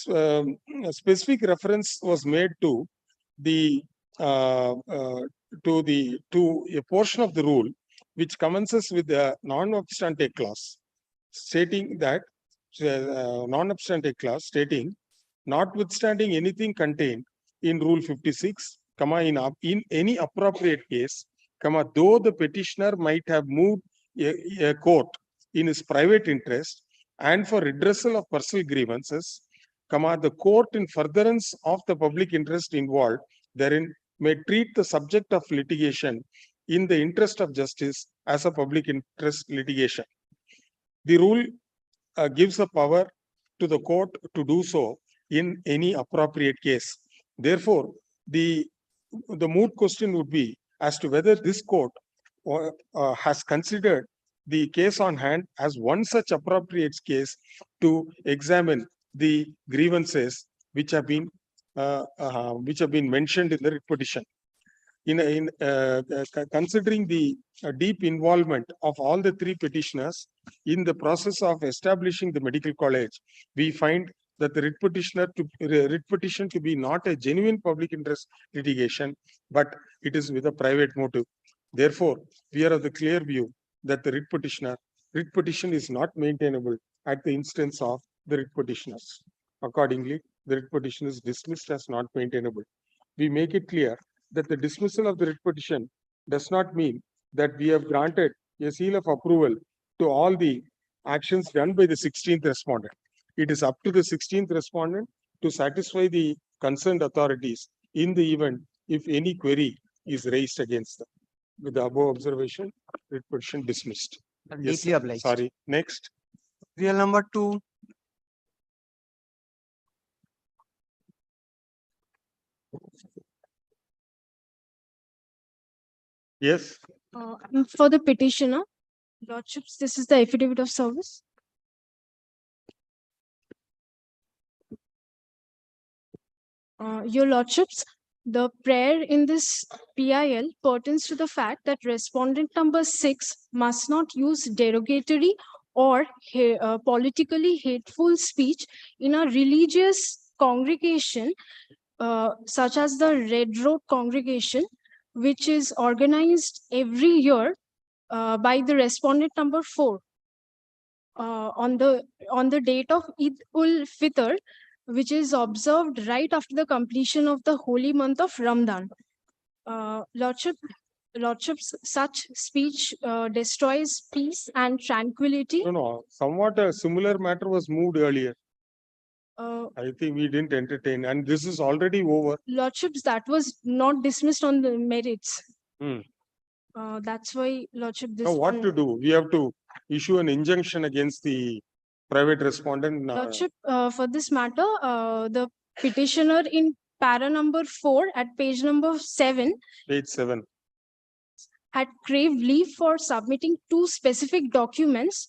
A specific reference was made to a portion of the rule which commences with the non-obstante clause, stating that notwithstanding anything contained in Rule 56, in any appropriate case, though the petitioner might have moved a court in his private interest and for redressal of personal grievances, the court in furtherance of the public interest involved therein may treat the subject of litigation in the interest of justice as a public interest litigation. The rule gives the power to the court to do so in any appropriate case. Therefore, the moot question would be as to whether this court has considered the case on hand as one such appropriate case to examine the grievances which have been mentioned in the writ petition. Considering the deep involvement of all the three petitioners in the process of establishing the medical college, we find that the writ petition to be not a genuine public interest litigation, but it is with a private motive. Therefore, we are of the clear view that the writ petition is not maintainable at the instance of the writ petitioners. Accordingly, the writ petition is dismissed as not maintainable. We make it clear that the dismissal of the writ petition does not mean that we have granted a seal of approval to all the actions done by the 16th respondent. It is up to the 16th respondent to satisfy the concerned authorities in the event if any query is raised against them. With the above observation, writ petition dismissed. Yes, Deeply obliged. sorry. Next. Real number 2. Yes. For the petitioner, Lordships, this is the affidavit of service. Your Lordships, the prayer in this PIL pertains to the fact that respondent number 6 must not use derogatory or politically hateful speech in a religious congregation such as the Red Road congregation, which is organized every year by the respondent number 4 on the date of Eid ul Fitr, which is observed right after the completion of the holy month of Ramadan. Lordships, such speech destroys peace and tranquility. No. Somewhat a similar matter was moved earlier. I think we didn't entertain, and this is already over. Lordships, that was not dismissed on the merits. Hmm. That's why, Lordship, this Now, what one- to do? We have to issue an injunction against the private respondent. Lordship, for this matter, the petitioner in para number 4 at page number 7 Page 7. had craved leave for submitting 2 specific documents.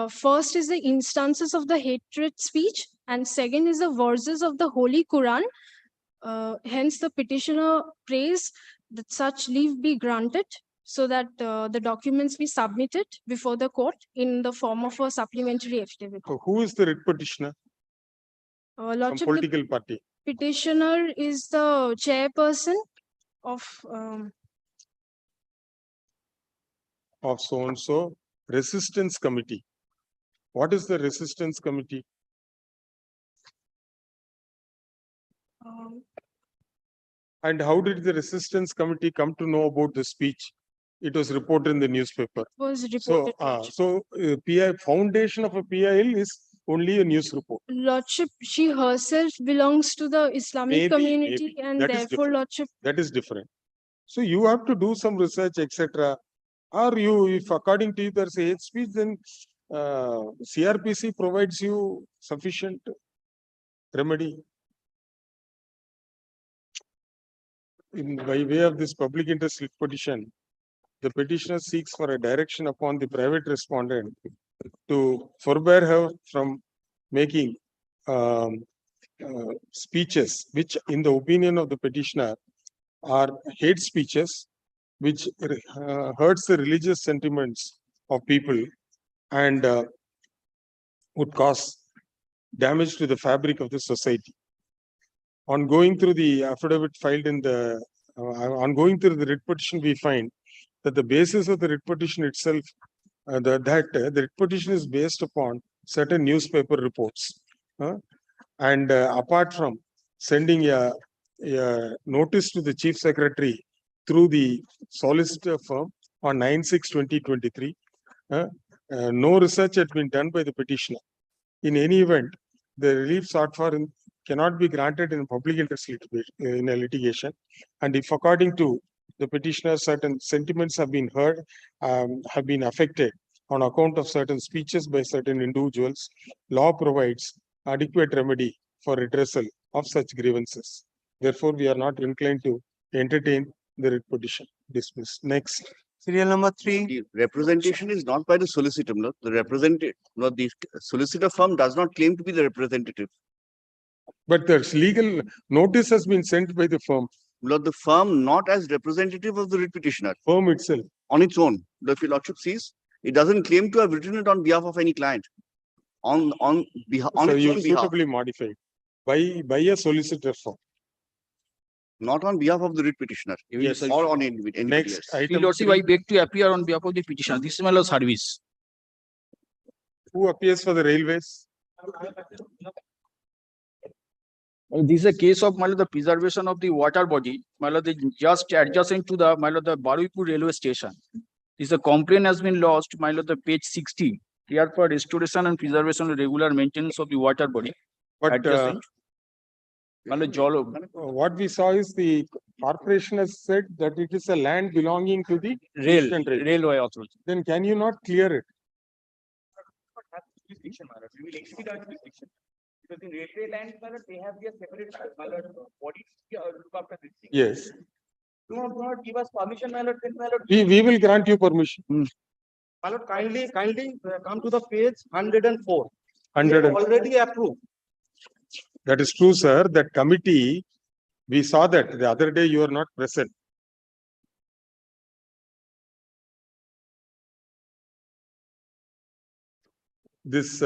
First is the instances of the hatred speech, and second is the verses of the Holy Quran. Hence, the petitioner prays that such leave be granted so that the documents be submitted before the court in the form of a supplementary affidavit. So who is the writ petitioner? Some Lordship, political party. the petitioner is the chairperson of So and so resistance committee. What is the resistance committee? And how did the resistance committee come to know about the speech? It was reported in the newspaper. was reported. PI foundation of a PIL is only a news report. Lordship, she herself belongs to the Islamic community, and That is therefore, different. Lordship, That is different. So you have to do some research, etc. Or you, if according to you there's a hate speech, then CRPC provides you sufficient remedy. By way of this public interest petition, the petitioner seeks for a direction upon the private respondent to forbear her from making speeches which, in the opinion of the petitioner, are hate speeches which hurts the religious sentiments of people and would cause damage to the fabric of the society. On going through the affidavit filed in the, on going through the writ petition, we find that the basis of the writ petition itself, the writ petition is based upon certain newspaper reports. And apart from sending a notice to the chief secretary through the solicitor firm on 9/6/2023, No research had been done by the petitioner. In any event, the relief sought for cannot be granted in public interest in a litigation. And if according to the petitioner, certain sentiments have been heard, have been affected on account of certain speeches by certain individuals, law provides adequate remedy for redressal of such grievances. Therefore, we are not inclined to entertain the writ petition. Dismiss. Next. Serial number 3. The representation is not by the solicitor. No, the solicitor firm does not claim to be the representative. But the legal notice has been sent by the firm. Lord, the firm not as representative of the writ petitioner. Firm itself. On its own. If your lordship sees, it doesn't claim to have written it on behalf of any client. On behalf on So its you own behalf. suitably modified by a solicitor firm. Not on behalf of the writ petitioner. Yes. Or on anybody Next else. item. Lordship, I beg to appear on behalf of the petitioner. This is my lord service. Who appears for the railways? This is a case of the preservation of the water body, just adjacent to the the Baruipur railway station. This complaint has been lodged, the page 60. Here for restoration and preservation and regular maintenance of the water body. But adjacent. What we saw is the corporation has said that it is a land belonging to the railway authority. Then can you not clear it? We will exceed our jurisdiction. Because in railway land, they have their separate bodies look after this thing. Yes. Do not give us permission, my lord. Then, my lord. We will grant you permission. My lord, kindly come to the page 104. 100. Already approved. That is true, sir. That committee, we saw that the other day you were not present. This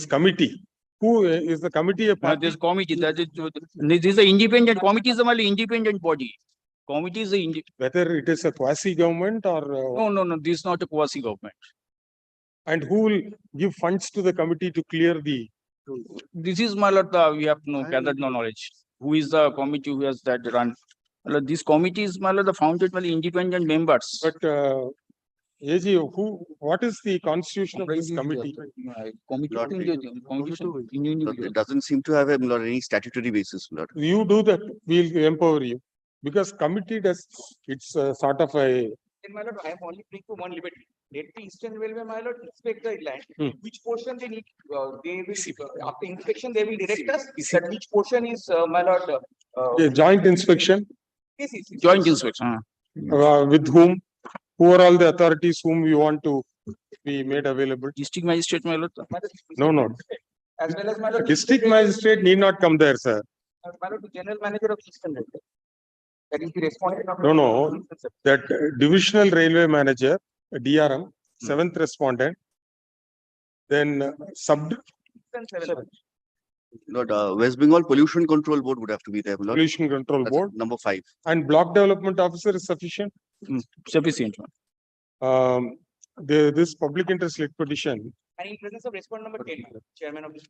committee, who is the committee a party? This committee, this is the independent committee, is the independent body. Committee is the whether it is a quasi-government or no, this is not a quasi-government. And who will give funds to the committee to clear the? This is my lord. We have gathered no knowledge. Who is the committee who has that run? This committee is my lord, the founded by the independent members. But AG, what is the constitution of this committee? It doesn't seem to have any statutory basis. Lord. You do that, we'll empower you. Because committee does, it's sort of a. My lord, I am only bring to one liberty. Let the Eastern Railway, my lord, inspect the land. Which portion they need, they will, after inspection, they will direct us. That which portion is, my lord. Joint inspection? Yes, joint inspection. With whom? Who are all the authorities whom we want to be made available? District magistrate, my lord. No. As well as my lord. District magistrate need not come there, sir. My lord, the general manager of Eastern Railway. That is the respondent. No. That divisional railway manager, DRM, 7th respondent, then sub. Lord, West Bengal Pollution Control Board would have to be there. Lord. Pollution Control Board. Number 5. And block development officer is sufficient? Sufficient. This public interest lit petition. And in presence of respondent number 10, chairman of this.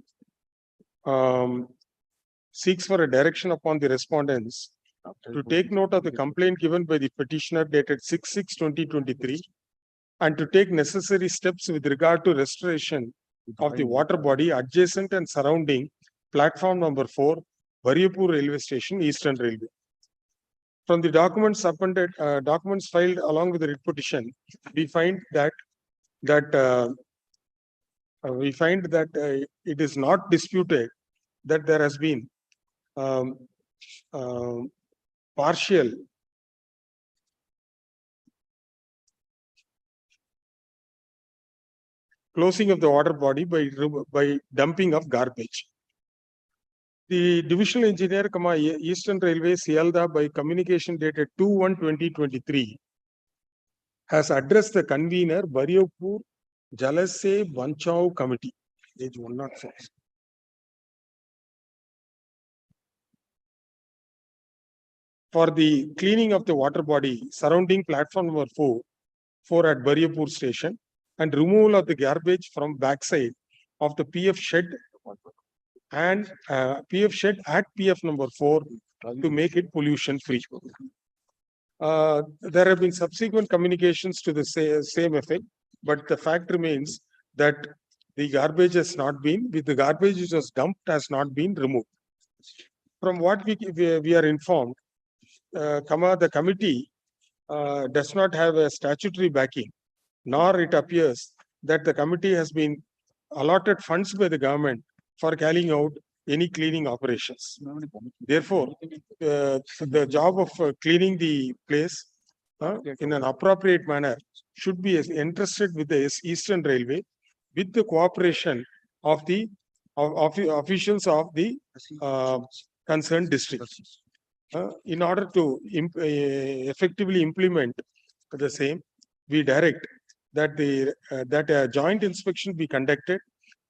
Seeks for a direction upon the respondents to take note of the complaint given by the petitioner dated 6/6/2023 and to take necessary steps with regard to restoration of the water body adjacent and surrounding platform number 4, Baruipur railway station, Eastern Railway. From the documents appended, documents filed along with the writ petition, we find that it is not disputed that there has been partial closing of the water body by dumping of garbage. The divisional engineer, Eastern Railway, Sialda, by communication dated 2/1/2023, has addressed the convener, Baruipur Jalase Banchau Committee, page 104. For the cleaning of the water body surrounding platform number 4 at Baruipur station and removal of the garbage from backside of the PF shed and PF shed at PF number 4 to make it pollution free. There have been subsequent communications to the same effect, but the fact remains that the garbage has not been, the garbage which was dumped has not been removed. From what we are informed, the committee does not have a statutory backing, nor it appears that the committee has been allotted funds by the government for carrying out any cleaning operations. Therefore, the job of cleaning the place in an appropriate manner should be entrusted with the Eastern Railway with the cooperation of the officials of the concerned district. In order to effectively implement the same, we direct that that a joint inspection be conducted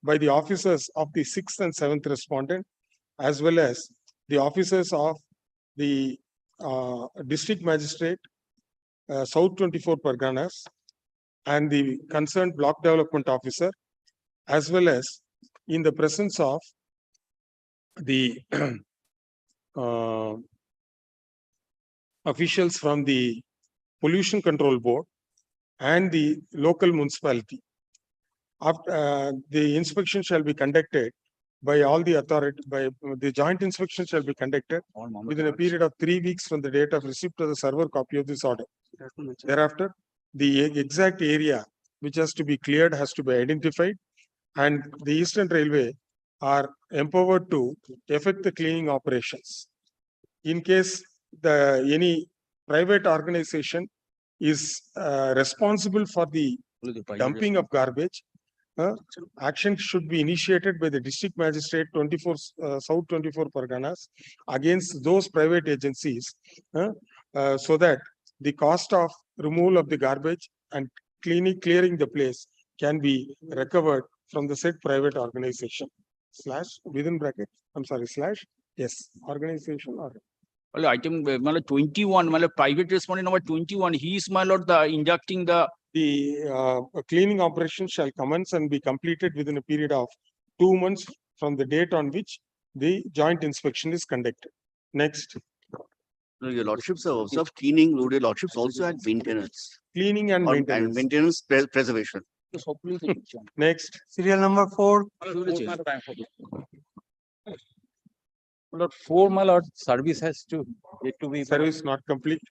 by the officers of the 6th and 7th respondent, as well as the officers of the district magistrate, South 24 Parganas, and the concerned block development officer, as well as in the presence of the officials from the Pollution Control Board and the local municipality. After the inspection shall be conducted by all the authority, by the joint inspection shall be conducted within a period of 3 weeks from the date of receipt of the server copy of this order. Thereafter, the exact area which has to be cleared has to be identified, and the Eastern Railway are empowered to effect the cleaning operations. In case any private organization is responsible for the dumping of garbage, action should be initiated by the district magistrate 24 South 24 Parganas against those private agencies, so that the cost of removal of the garbage and clearing the place can be recovered from the said private organization. Slash within bracket. I'm sorry. Slash. Yes. Organization or. Well, item 21, private respondent number 21. He is, my lord, inducting the cleaning operation shall commence and be completed within a period of 2 months from the date on which the joint inspection is conducted. Next. No, your lordships have observed cleaning, your lordships also had maintenance. Cleaning and maintenance. And maintenance preservation. Next. Serial number 4. Lord, 4, my lord, service has to be service not complete.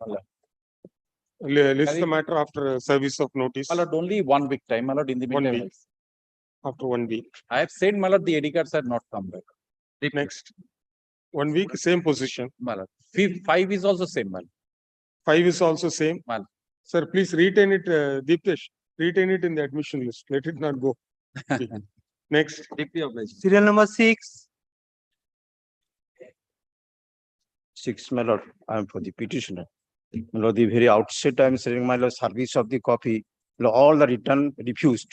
List the matter after service of notice. My lord, only 1 week time, my lord, in the meantime. 1 week. After 1 week. I have said, my lord, the ID cards have not come back. Next. 1 week, same position. My lord. 5 is also same, my lord. 5 is also same. My lord. Sir, please retain it, Deeptesh. Retain it in the admission list. Let it not go. Next. Serial number 6. 6, my lord, I am for the petitioner. My lord, the very outset, I am saying, my lord, service of the copy, all the return refused.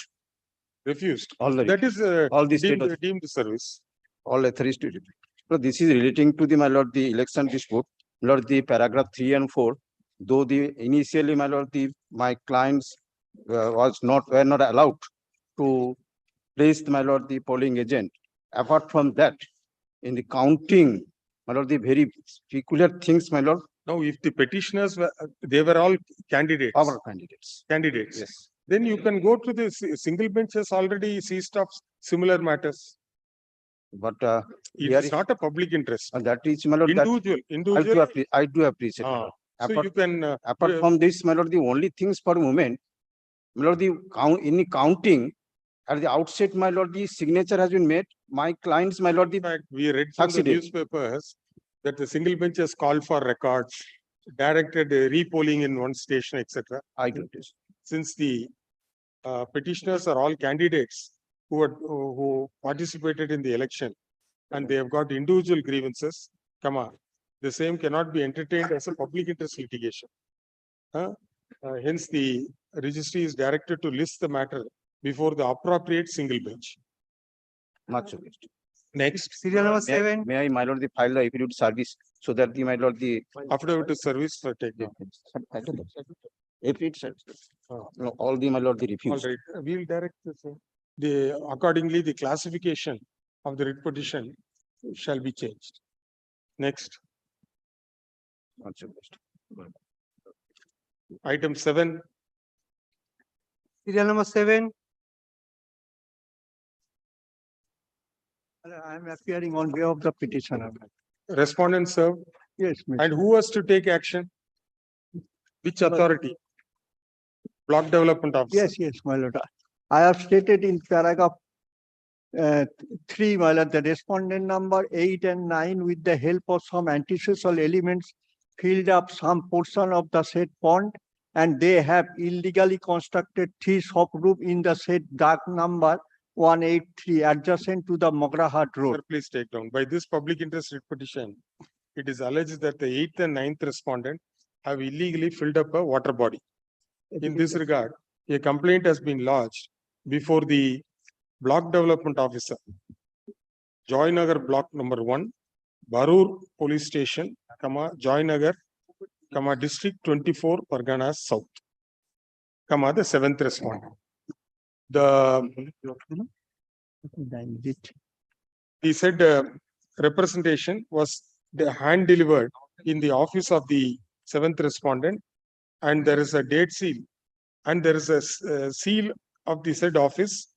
Refused. All the that is all the deemed service. All authorities to refuse. So this is relating to the, my lord, the election dispute. My lord, the paragraph 3 and 4, though the initially, my lord, my clients were not allowed to place, my lord, the polling agent. Apart from that, in the counting, my lord, the very peculiar things, my lord. Now, if the petitioners were, they were all candidates. Our candidates. Candidates. Yes. Then you can go to the single bench has already seized of similar matters. But it is not a public interest. That is, my lord, individual. I do appreciate. So you can. Apart from this, my lord, the only things for moment, my lord, in the counting, at the outset, my lord, the signature has been made. My clients, my lord, in fact, we read from the newspapers that the single bench has called for records, directed repolling in one station, etc. I do this. Since the petitioners are all candidates who participated in the election, and they have got individual grievances, the same cannot be entertained as a public interest litigation. Hence, the registry is directed to list the matter before the appropriate single bench. Much obliged. Next. Serial number 7. May I, my lord, file the affidavit service so that the, my lord, affidavit service for taking. Affidavit service. All the, my lord, the refuse. All right. We will direct accordingly, the classification of the writ petition shall be changed. Next. Much obliged. Item 7, Serial number 7. I am appearing on behalf of the petitioner. respondent served. Yes, Mr. And who was to take action? Which authority? Block Development Officer. Yes, my lord. I have stated in paragraph 3, my lord, the respondent number 8 and 9 with the help of some antisocial elements filled up some portion of the said pond, and they have illegally constructed 3 shop roof in the said dark number 183 adjacent to the Mograhat Road. Sir, please take down. By this public interest writ petition, it is alleged that the 8th and 9th respondent have illegally filled up a water body. In this regard, a complaint has been lodged before the Block Development Officer, Joynagar Block number 1, Barur Police Station, Joynagar, District 24, Parganas South, the 7th respondent. He said representation was hand delivered in the office of the 7th respondent, and there is a date seal and there is a seal of the said office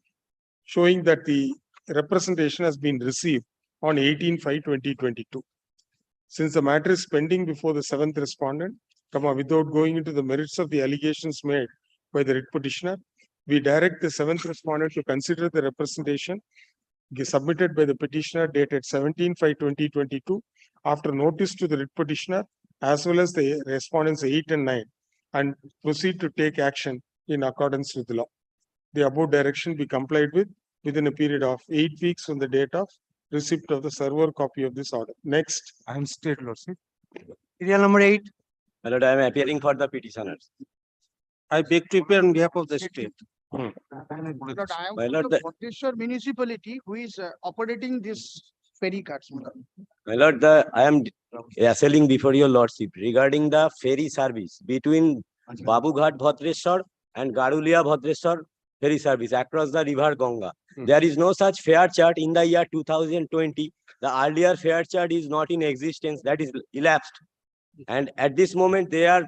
showing that the representation has been received on 18/5/2022. Since the matter is pending before the 7th respondent, without going into the merits of the allegations made by the writ petitioner, we direct the 7th respondent to consider the representation submitted by the petitioner dated 17/5/2022 after notice to the writ petitioner as well as the respondents 8 and 9, and proceed to take action in accordance with the law. The above direction be complied with within a period of 8 weeks from the date of receipt of the server copy of this order. Next. I am state lordship. Serial number 8. My lord, I am appearing for the petitioners. I beg to appear on behalf of the state. My My lord, Bhatteshwar municipality who is operating this ferry carts. My lord, I am selling before your lordship regarding the ferry service between Babughat Bhatreshwar and Garulia Bhatreshwar ferry service across the river Ganga. There is no such fare chart in the year 2020. The earlier fare chart is not in existence, that is elapsed. And at this moment, they are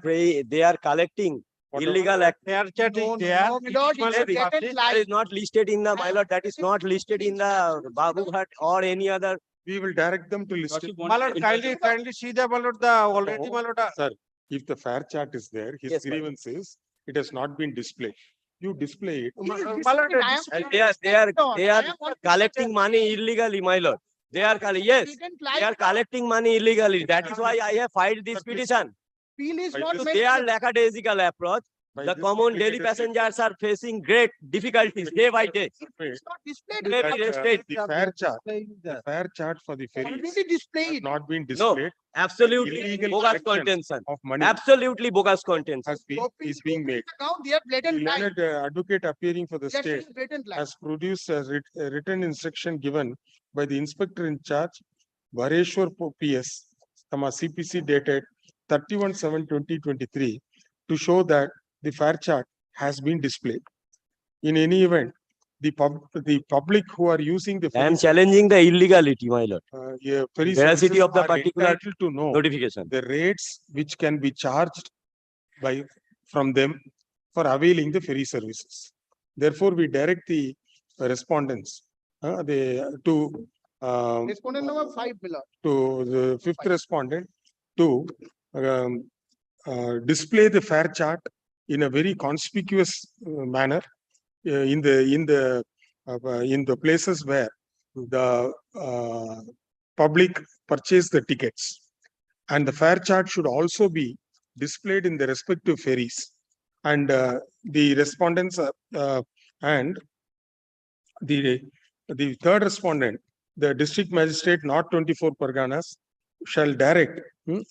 collecting illegal Fare chart is there. that is not listed in the, my lord, that is not listed in the Babughat or any other. We will direct them to list it. My lord, kindly see the, my lord, the already, my lord. Sir, if the fare chart is there, his Yes, my lord. grievance is, it has not been displayed. You display it. And they are collecting money illegally, my lord. They are collecting money illegally. That is why I have filed this petition. Appeal is By not this- made. They are lackadaisical approach. By The this common public daily interest writ passengers are facing great difficulties day by day. It's not displayed. May be rested. The fare chart for the ferries Already displayed. has not been No, displayed. absolutely Illegal bogus collection contention. of money Absolutely bogus contention. is being made. Now they are The blatant lie. learned advocate appearing for the They are state saying blatant lie. has produced a written instruction given by the inspector in charge, Bhareshwar PS, CPC dated 31/7/2023, to show that the fare chart has been displayed. In any event, the public who are using the I am ferry challenging the illegality, my lord. ferry Veracity services of the are particular entitled to know notification. the rates which can be charged from them for availing the ferry services. Therefore, we direct the respondents to Respondent number 5, my lord. to the 5th respondent to display the fare chart in a very conspicuous manner in the places where the public purchase the tickets, and the fare chart should also be displayed in the respective ferries, and the respondents and the 3rd respondent, the district magistrate, not 24 Parganas, shall direct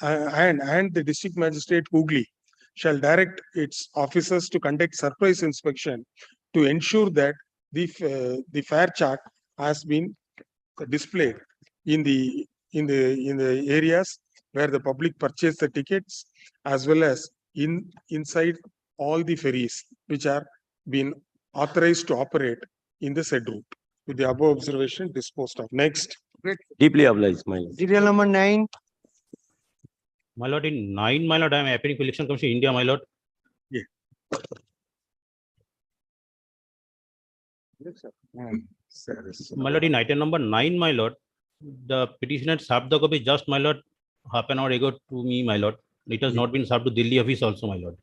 and the district magistrate Hooghly shall direct its officers to conduct surprise inspection to ensure that the fare chart has been displayed in the areas where the public purchase the tickets, as well as inside all the ferries which are been authorized to operate in the said route. With the above observation disposed of. Next. Deeply obliged, my lord. Serial number 9. My lord, in 9, my lord, I am appearing for Election Commission India, my lord. Yeah. My lord, in item number 9, my lord, the petitioner served the copy just, my lord, half an hour ago to me, my lord. It has not been served to Delhi office also, my lord.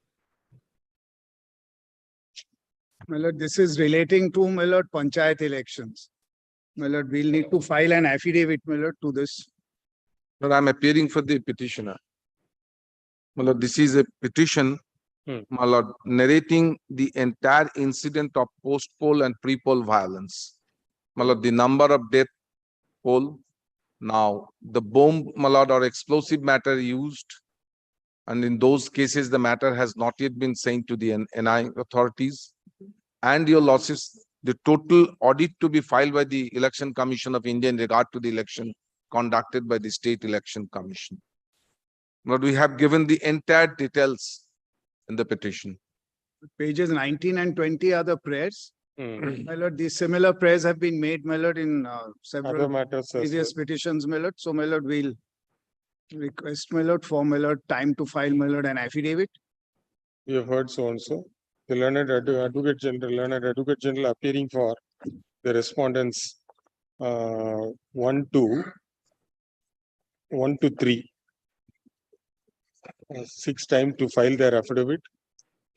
My lord, this is relating to, my lord, panchayat elections. My lord, we'll need to file an affidavit, my lord, to this. But I'm appearing for the petitioner. My lord, this is a petition, my lord, narrating the entire incident of post-poll and pre-poll violence. My lord, the number of death poll, now the bomb, my lord, or explosive matter used, and in those cases, the matter has not yet been sent to the NI authorities. And your losses, the total audit to be filed by the Election Commission of India in regard to the election conducted by the State Election Commission. But we have given the entire details in the petition. Pages 19 and 20 are the prayers. My lord, these similar prayers have been made, my lord, in several Other matters as previous petitions, my lord. So, my lord, we'll request, my lord, for, my lord, time to file, my lord, an affidavit. You have heard so and so. The Advocate General appearing for the respondents 1 to 3. 6 times to file their affidavit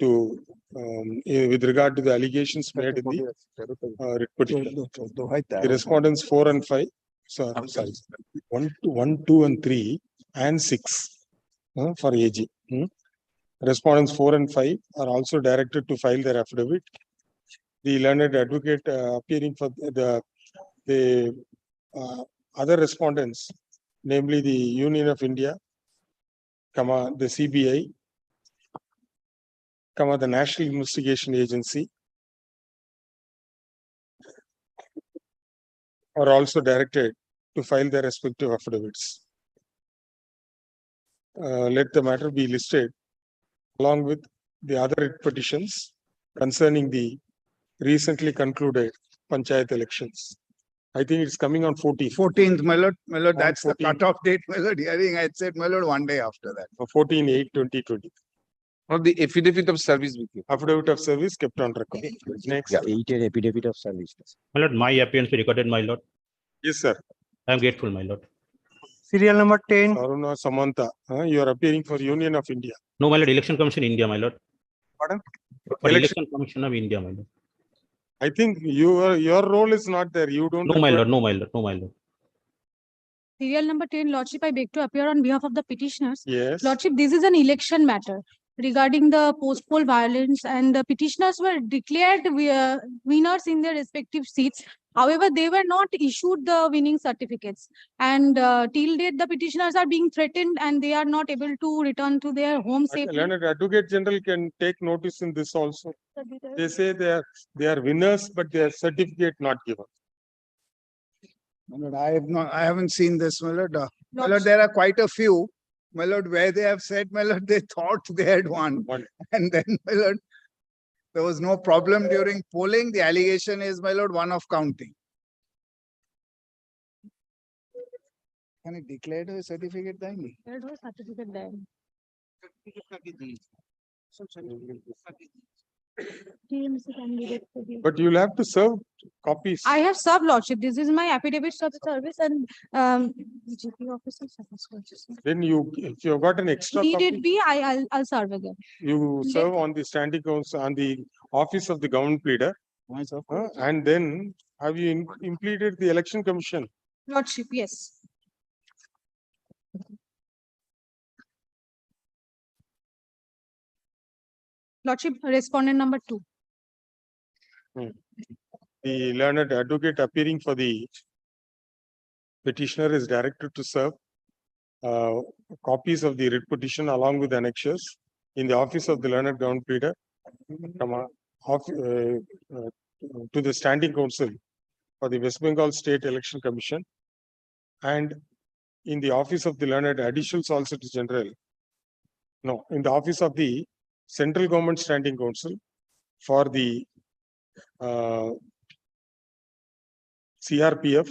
to with regard to the allegations made in the writ petition. The respondents 4 and 5. Sorry, 1, 2, and 3 and 6 for AG. Respondents 4 and 5 are also directed to file their affidavit. The learned advocate appearing for the other respondents, namely the Union of India, the CBI, the National Investigation Agency, are also directed to file their respective affidavits. Let the matter be listed along with the other petitions concerning the recently concluded panchayat elections. I think it's coming on 14th. 14th, my lord. My lord, that's the cutoff date, my lord. Hearing, I said, my lord, one day after that. 14/8/2020. Or the affidavit of service with you. Affidavit of service kept on record. Next. Yeah, 8 affidavit of service. My lord, my appearance be recorded, my lord. Yes, sir. I am grateful, my lord. Serial number 10. Aruna Samantha, you are appearing for Union of India. No, my lord, Election Commission India, my lord. Pardon? For Election Commission of India, my lord. I think your role is not there. You don't. No, my lord, no, my lord, no, my lord. Serial number 10, Lordship, I beg to appear on behalf of the petitioners. Yes. Lordship, this is an election matter regarding the post-poll violence, and the petitioners were declared winners in their respective seats. However, they were not issued the winning certificates. And till date, the petitioners are being threatened and they are not able to return to their home safely. Learned Advocate General can take notice in this also. They say they are winners, but their certificate not given. My lord, I haven't seen this, my lord. My lord, there are quite a few, my lord, where they have said, my lord, they thought they had won. And then, my lord, there was no problem during polling. The allegation is, my lord, one of counting. Can it declare a certificate then? Certificate there. But you'll have to serve copies. I have served, Lordship. This is my affidavit of service, and GP officer. Then if you've got an extra Need copy, it be, I'll serve again. you serve on the standing council, on the office of the government pleader. And then have you implemented the election commission? Lordship, yes. Lordship, respondent number 2. The learned advocate appearing for the petitioner is directed to serve copies of the writ petition along with annexures in the office of the learned government pleader to the standing council for the West Bengal State Election Commission, and in the office of the learned additional solicitor general, in the office of the central government standing council for the CRPF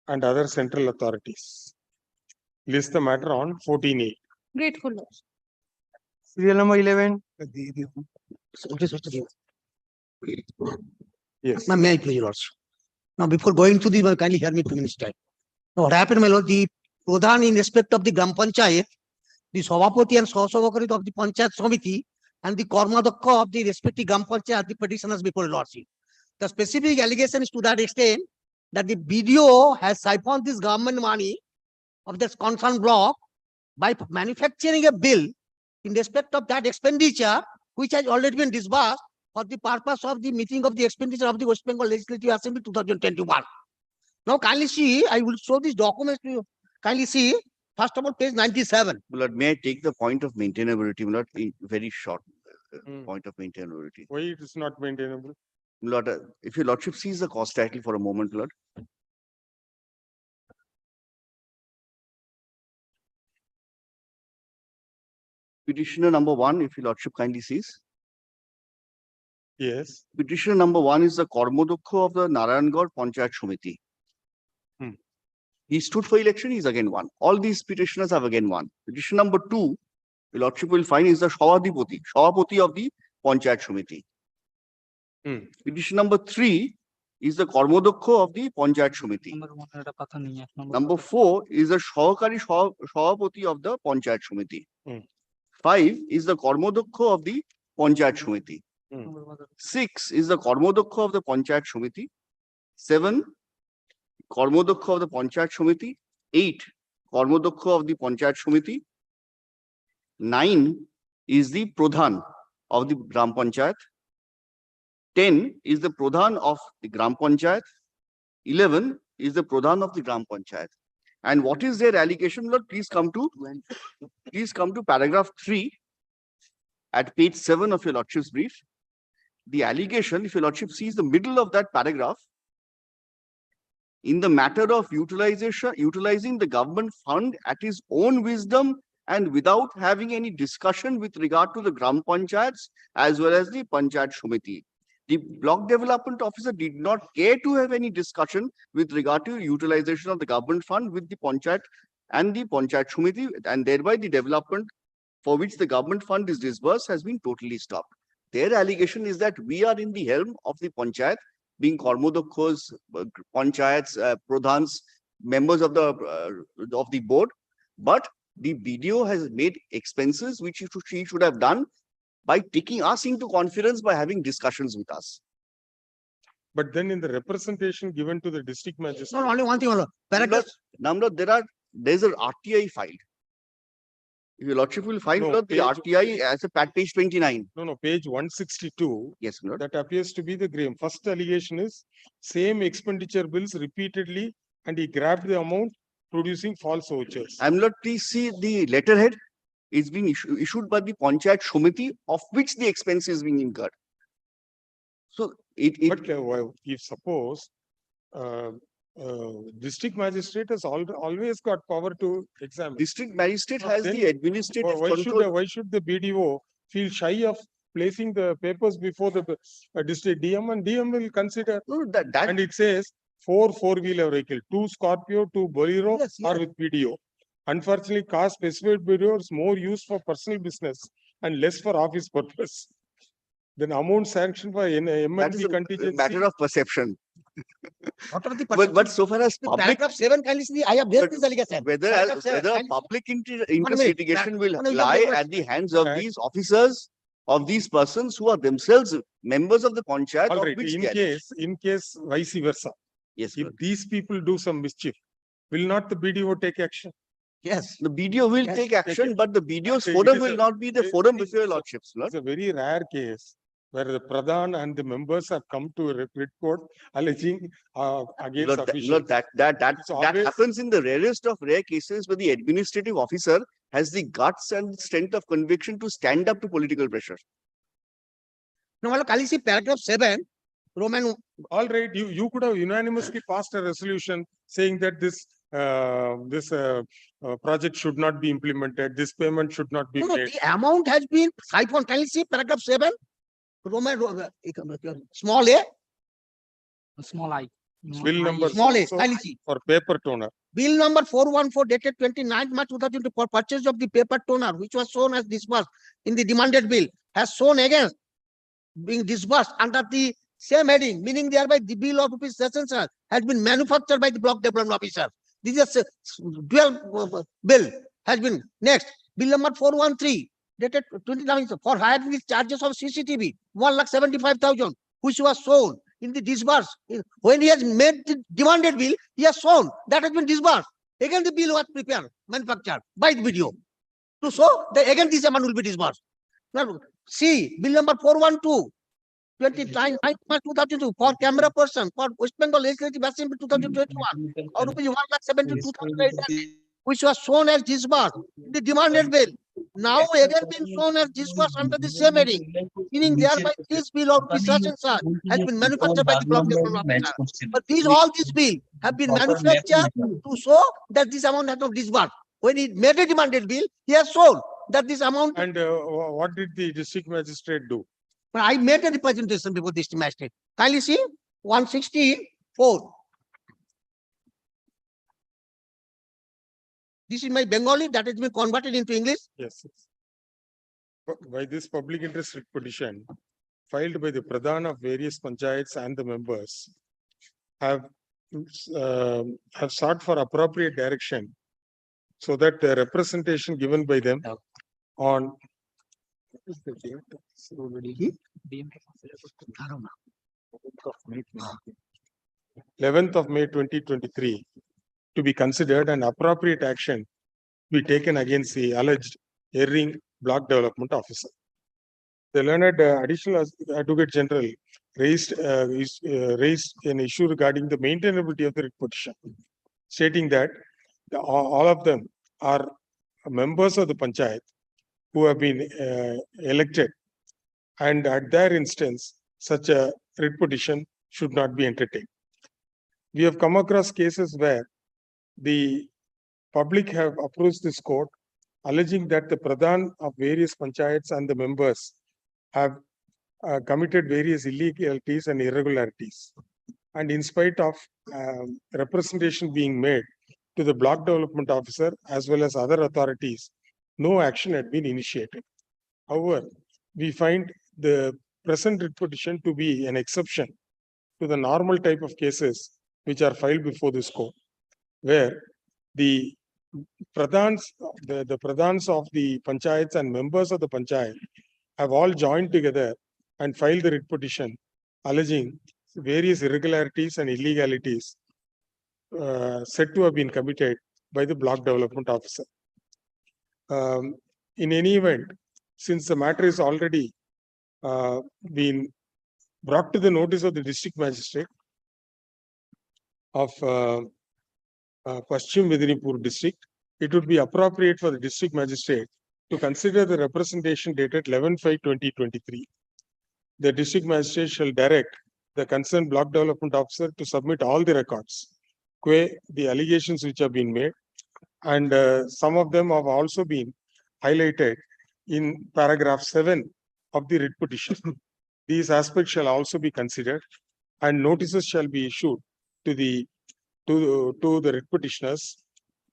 and other central authorities. List the matter on 14A. Grateful, Lord. Serial number 11. Yes. Now, may I please, Lords? Now, before going to the, kindly hear me 2 minutes time. Now, what happened, my Lord, the Pradhan in respect of the Gram Panchayat, the Savapati and Sahasavakari of the Panchayat Samiti, and the Karmadakha of the respective Gram Panchayat, the petitioners before Lordship. The specific allegation is to that extent that the BDO has siphoned this government money of this concerned block by manufacturing a bill in respect of that expenditure, which has already been disbursed for the purpose of the meeting of the expenditure of the West Bengal Legislative Assembly 2021. Now, kindly see, I will show these documents to you. Kindly see, first of all, page 97. Lord, may I take the point of maintainability, Lord, in very short point of maintainability. Why it is not maintainable? Lord, if your Lordship sees the cost title for a moment, Lord. Petitioner number 1, if your Lordship kindly sees. Yes. Petitioner number 1 is the Kormodokho of the Narayangarh Panchayat Samiti. He stood for election, he's again won. All these petitioners have again won. Petition number 2, your Lordship will find, is the Shawapati of the Panchayat Samiti. Petition number 3 is the Kormodokho of the Panchayat Samiti. Number 4 is the Shahakari Shawapati of the Panchayat Samiti. 5 is the Kormodokho of the Panchayat Samiti. 6 is the Kormodokho of the Panchayat Samiti. 7, Kormodokho of the Panchayat Samiti. 8, Kormodokho of the Panchayat Samiti. 9 is the Pradhan of the Gram Panchayat. 10 is the Pradhan of the Gram Panchayat. 11 is the Pradhan of the Gram Panchayat. And what is their allegation? Lord, please come to paragraph 3 at page 7 of your Lordship's brief. The allegation, if your Lordship sees the middle of that paragraph, in the matter of utilizing the government fund at his own wisdom and without having any discussion with regard to the Gram Panchayats as well as the Panchayat Samiti. The block development officer did not care to have any discussion with regard to utilization of the government fund with the Panchayat and the Panchayat Samiti, and thereby the development for which the government fund is disbursed has been totally stopped. Their allegation is that we are in the helm of the Panchayat, being Kormodokhos, Panchayats, Pradhans, members of the board, but the BDO has made expenses which she should have done by taking us into conference by having discussions with us. But then in the representation given to the district magistrate. No, only one thing. Paragraph. There's an RTI filed. If your Lordship will find the RTI as a page 29. No, page 162. Yes, Lord. That appears to be the Graham. First allegation is same expenditure bills repeatedly, and he grabbed the amount, producing false vouchers. Lord, please see the letterhead. It's been issued by the Panchayat Samiti, of which the expense is being incurred. So if suppose district magistrate has always got power to examine. District magistrate has the administrative control. Why should the BDO feel shy of placing the papers before the district DM, and DM will consider? And it says 4 four-wheeler vehicle, 2 Scorpio, 2 Bolero are with BDO. Unfortunately, car specified BDO is more used for personal business and less for office purpose. Then amount sanctioned by MLB contingency. Matter of perception. What are the but so far as public, paragraph 7, kindly see, I have there this allegation. Whether public interest litigation will lie at the hands of these officers, of these persons who are themselves members of the Panchayat. All right. In case vice versa. Yes. If these people do some mischief, will not the BDO take action? Yes, the BDO will take action, but the BDO's forum will not be the forum before your Lordships. It's a very rare case where the Pradhan and the members have come to a writ court alleging against officials. That happens in the rarest of rare cases where the administrative officer has the guts and strength of conviction to stand up to political pressure. No, kindly see paragraph 7. Roman. All right, you could have unanimously passed a resolution saying that this project should not be implemented, this payment should not be made. The amount has been siphoned. Can you see paragraph 7? Roman, small a. Small I. Bill number Small a, so kindly see. for paper toner. Bill number 414 dated 29th March 2020 for purchase of the paper toner, which was shown as disbursed in the demanded bill, has shown again being disbursed under the same heading, meaning thereby the bill of rupees session charge has been manufactured by the block development officer. This is a dual bill has been next. Bill number 413 dated 29th for hiring the charges of CCTV 1,75,000, which was shown in the disburse. When he has made the demanded bill, he has shown that has been disbursed. Again, the bill was prepared, manufactured by the video to show that again this amount will be disbursed. Now, see, bill number 412, 29 March 2002 for camera person for West Bengal Legislative Assembly 2021, or rupees 1,72,800, which was shown as disbursed in the demanded bill. Now again been shown as disbursed under the same heading, meaning thereby this bill of session charge has been manufactured by the block development officer. But all these bills have been manufactured to show that this amount has not disbursed. When he made a demanded bill, he has shown that this amount. And what did the district magistrate do? I made a representation before district magistrate. Kindly see 164. This is my Bengali that has been converted into English. Yes. By this public interest writ petition filed by the Pradhan of various panchayats and the members have sought for appropriate direction so that the representation given by them on 11th of May 2023 to be considered and appropriate action be taken against the alleged erring block development officer. The learned additional advocate general raised an issue regarding the maintainability of the writ petition, stating that all of them are members of the panchayat who have been elected, and at their instance, such a writ petition should not be entertained. We have come across cases where the public have approached this court alleging that the Pradhan of various panchayats and the members have committed various illegalities and irregularities. And in spite of representation being made to the block development officer as well as other authorities, no action had been initiated. However, we find the present writ petition to be an exception to the normal type of cases which are filed before this court, where the pradhans of the panchayats and members of the panchayat have all joined together and filed the writ petition alleging various irregularities and illegalities said to have been committed by the block development officer. In any event, since the matter is already been brought to the notice of the district magistrate of Paschim Medinipur district, it would be appropriate for the district magistrate to consider the representation dated 11/5/2023. The district magistrate shall direct the concerned block development officer to submit all the records, the allegations which have been made, and some of them have also been highlighted in paragraph 7 of the writ petition. These aspects shall also be considered, and notices shall be issued to the writ petitioners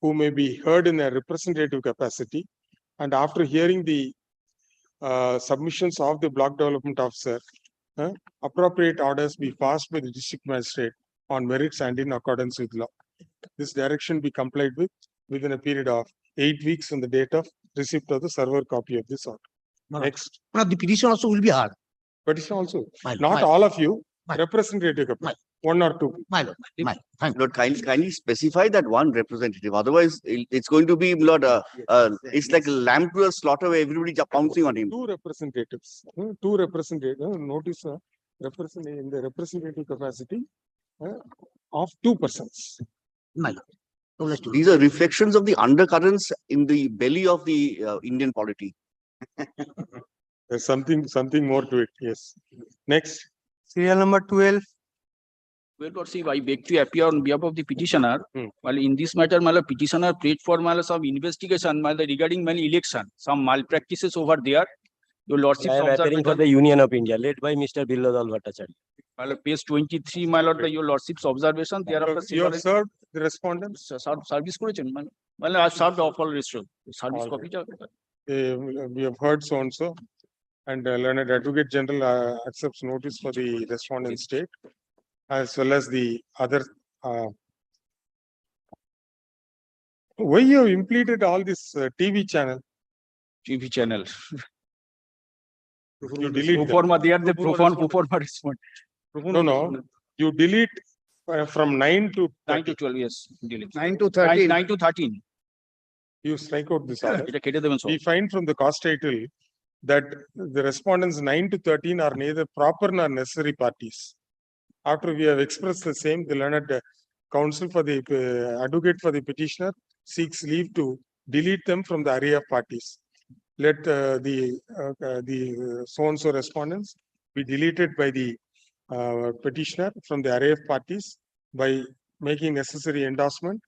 who may be heard in a representative capacity, and after hearing the submissions of the block development officer, appropriate orders be passed by the district magistrate on merits and in accordance with law. This direction be complied with within a period of 8 weeks from the date of receipt of the server copy of this order. Next. Now the petition also will be heard. Petition also. Not all of you. Representative capacity. One or two. Lord, kindly specify that one representative. Otherwise, it's going to be, Lord, it's like a lamb to a slaughter where everybody is pouncing on him. Two representatives. Two representatives. Notice in the representative capacity of 2 persons. These are reflections of the undercurrents in the belly of the Indian polity. There's something more to it. Yes. Next. Serial number 12. Well, Lord, see, I beg to appear on behalf of the petitioner. While in this matter, my petitioner prayed for some investigation regarding many election, some malpractices over there. Your Lordship, I am appearing for the Union of India, led by Mr. Billodal Bhattacharya. My lord, page 23, my lord, your lordship's observation, thereafter. You have served the respondents? Service করেছেন, my lord, I served of all restaurant. Service All copy. We have heard so and so. And learned Advocate General accepts notice for the respondent state as well as the other. Why you have implemented all this TV channel? TV channel. You delete Proforma, they are the Proforma proforma respond. No, you delete from 9 to 9 to 12, yes. Delete. 9 to 13. 9 to 13. You strike out this order. এটা কেটে দেবেন সব। We find from the cost title that the respondents 9 to 13 are neither proper nor necessary parties. After we have expressed the same, the learned counsel for the advocate for the petitioner seeks leave to delete them from the array of parties. Let the so-and-so respondents be deleted by the petitioner from the array of parties by making necessary endorsement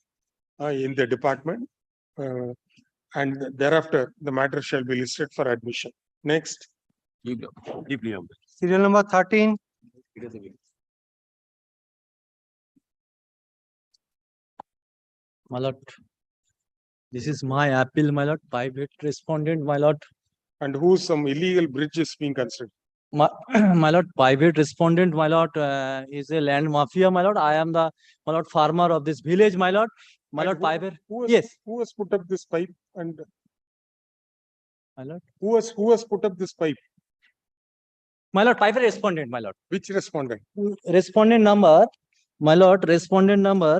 in the department. And thereafter, the matter shall be listed for admission. Next. Serial number 13. My lord, this is my appeal, my lord, private respondent, my lord. And whose some illegal bridge is being considered? My lord, private respondent, my lord, is a land mafia, my lord. I am the, my lord, farmer of this village, my lord. My lord, private. Yes. Who has put up this pipe and my lord. Who has put up this pipe? My lord, private respondent, my lord. Which respondent? Respondent number, my lord, respondent number.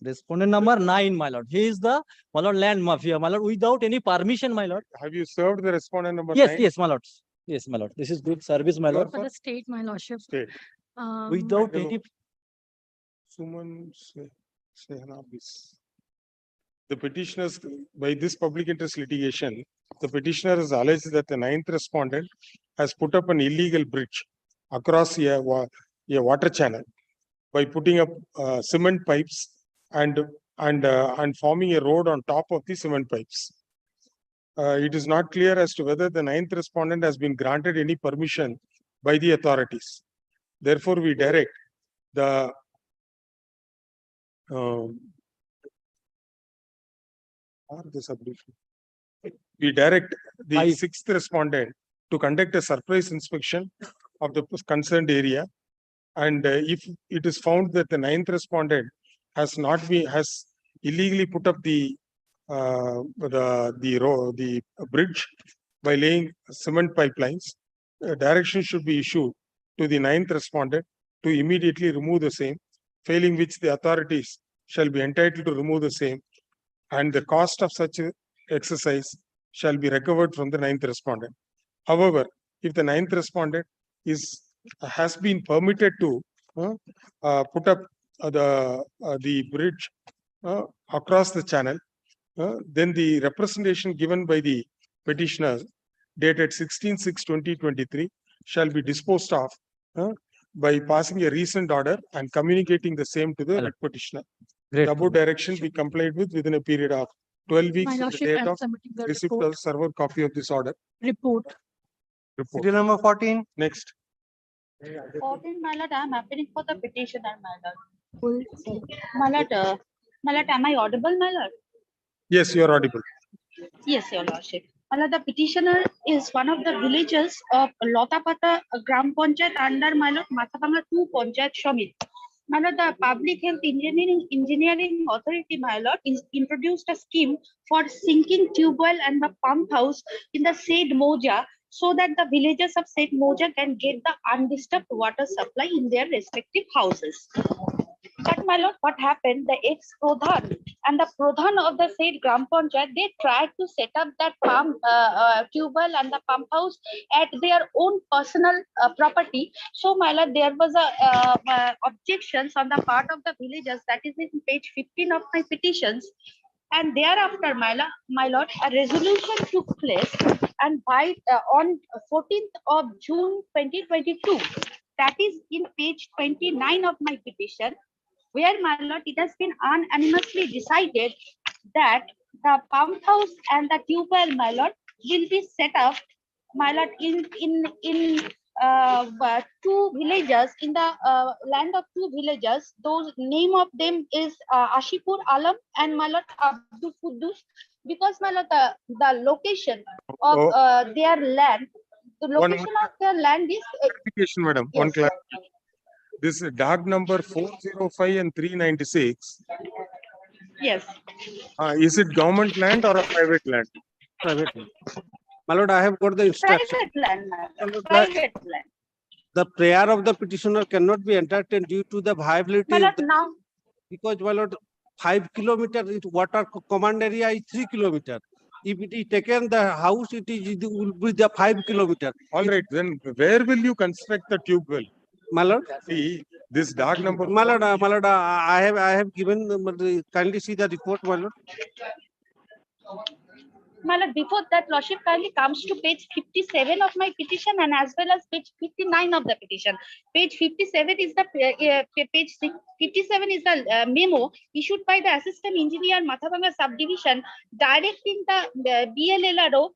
Respondent number 9, my lord. He is the, my lord, land mafia, my lord, without any permission, my lord. Have you served the respondent number 9? Yes, my lord. Yes, my lord. This is good service, my lord. For the state, my lordship. State. Without any. Suman Sehanabis. The petitioners, by this public interest litigation, the petitioner has alleged that the 9th respondent has put up an illegal bridge across a water channel by putting up cement pipes and forming a road on top of the cement pipes. It is not clear as to whether the 9th respondent has been granted any permission by the authorities. Therefore, we direct the we direct the 6th respondent to conduct a surprise inspection of the concerned area, and if it is found that the 9th respondent has illegally put up the bridge by laying cement pipelines, direction should be issued to the 9th respondent to immediately remove the same, failing which the authorities shall be entitled to remove the same, and the cost of such exercise shall be recovered from the 9th respondent. However, if the 9th respondent has been permitted to put up the bridge across the channel, then the representation given by the petitioner dated 16/6/2023 shall be disposed of by passing a recent order and communicating the same to the petitioner. The above direction be complied with within a period of 12 weeks from the date of receipt of server copy of this order. Report. Serial number 14. Next. 14, my lord, I am appealing for the petitioner, my lord. My lord, am I audible, my lord? Yes, you are audible. Yes, your lordship. My lord, the petitioner is one of the villages of Lotapata Gram Panchayat under my lord Mathapanga 2 Panchayat Shamit. My lord, the Public Health Engineering Authority, my lord, introduced a scheme for sinking tube well and the pump house in the said Moja, so that the villagers of said Moja can get the undisturbed water supply in their respective houses. But my lord, what happened? The ex-Pradhan and the Pradhan of the said Gram Panchayat, they tried to set up that pump tube well and the pump house at their own personal property. So my lord, there was a objections on the part of the villagers, that is in page 15 of my petitions. And thereafter, my lord, a resolution took place, and by on 14th of June 2022, that is in page 29 of my petition, where my lord, it has been unanimously decided that the pump house and the tube well, my lord, will be set up my lord, two villages in the land of two villages. Those name of them is Ashipur Alam and my lord Abdul Quddus, because my lord the location of their land, the One location of their land is clarification, madam. One yes. clarification. This DAG number 405 and 396. Yes. Is it government land or a private land? Private. My lord, I have got the instruction. Private land, my My lord, lord, private land. The prayer of the petitioner cannot be entertained due to the viability My of lord, the, now because my lord, 5 kilometer water command area is 3 kilometer. If it is taken the house, it will be the 5 kilometer. All right, then where will you construct the tube well? My lord, See, this DAG number. my lord, I have given kindly see the report, my lord. my lord, before that, lordship kindly comes to page 57 of my petition and as well as page 59 of the petition. Page 57 is the page 57 is the memo issued by the assistant engineer Mathabanga subdivision directing the BLLRO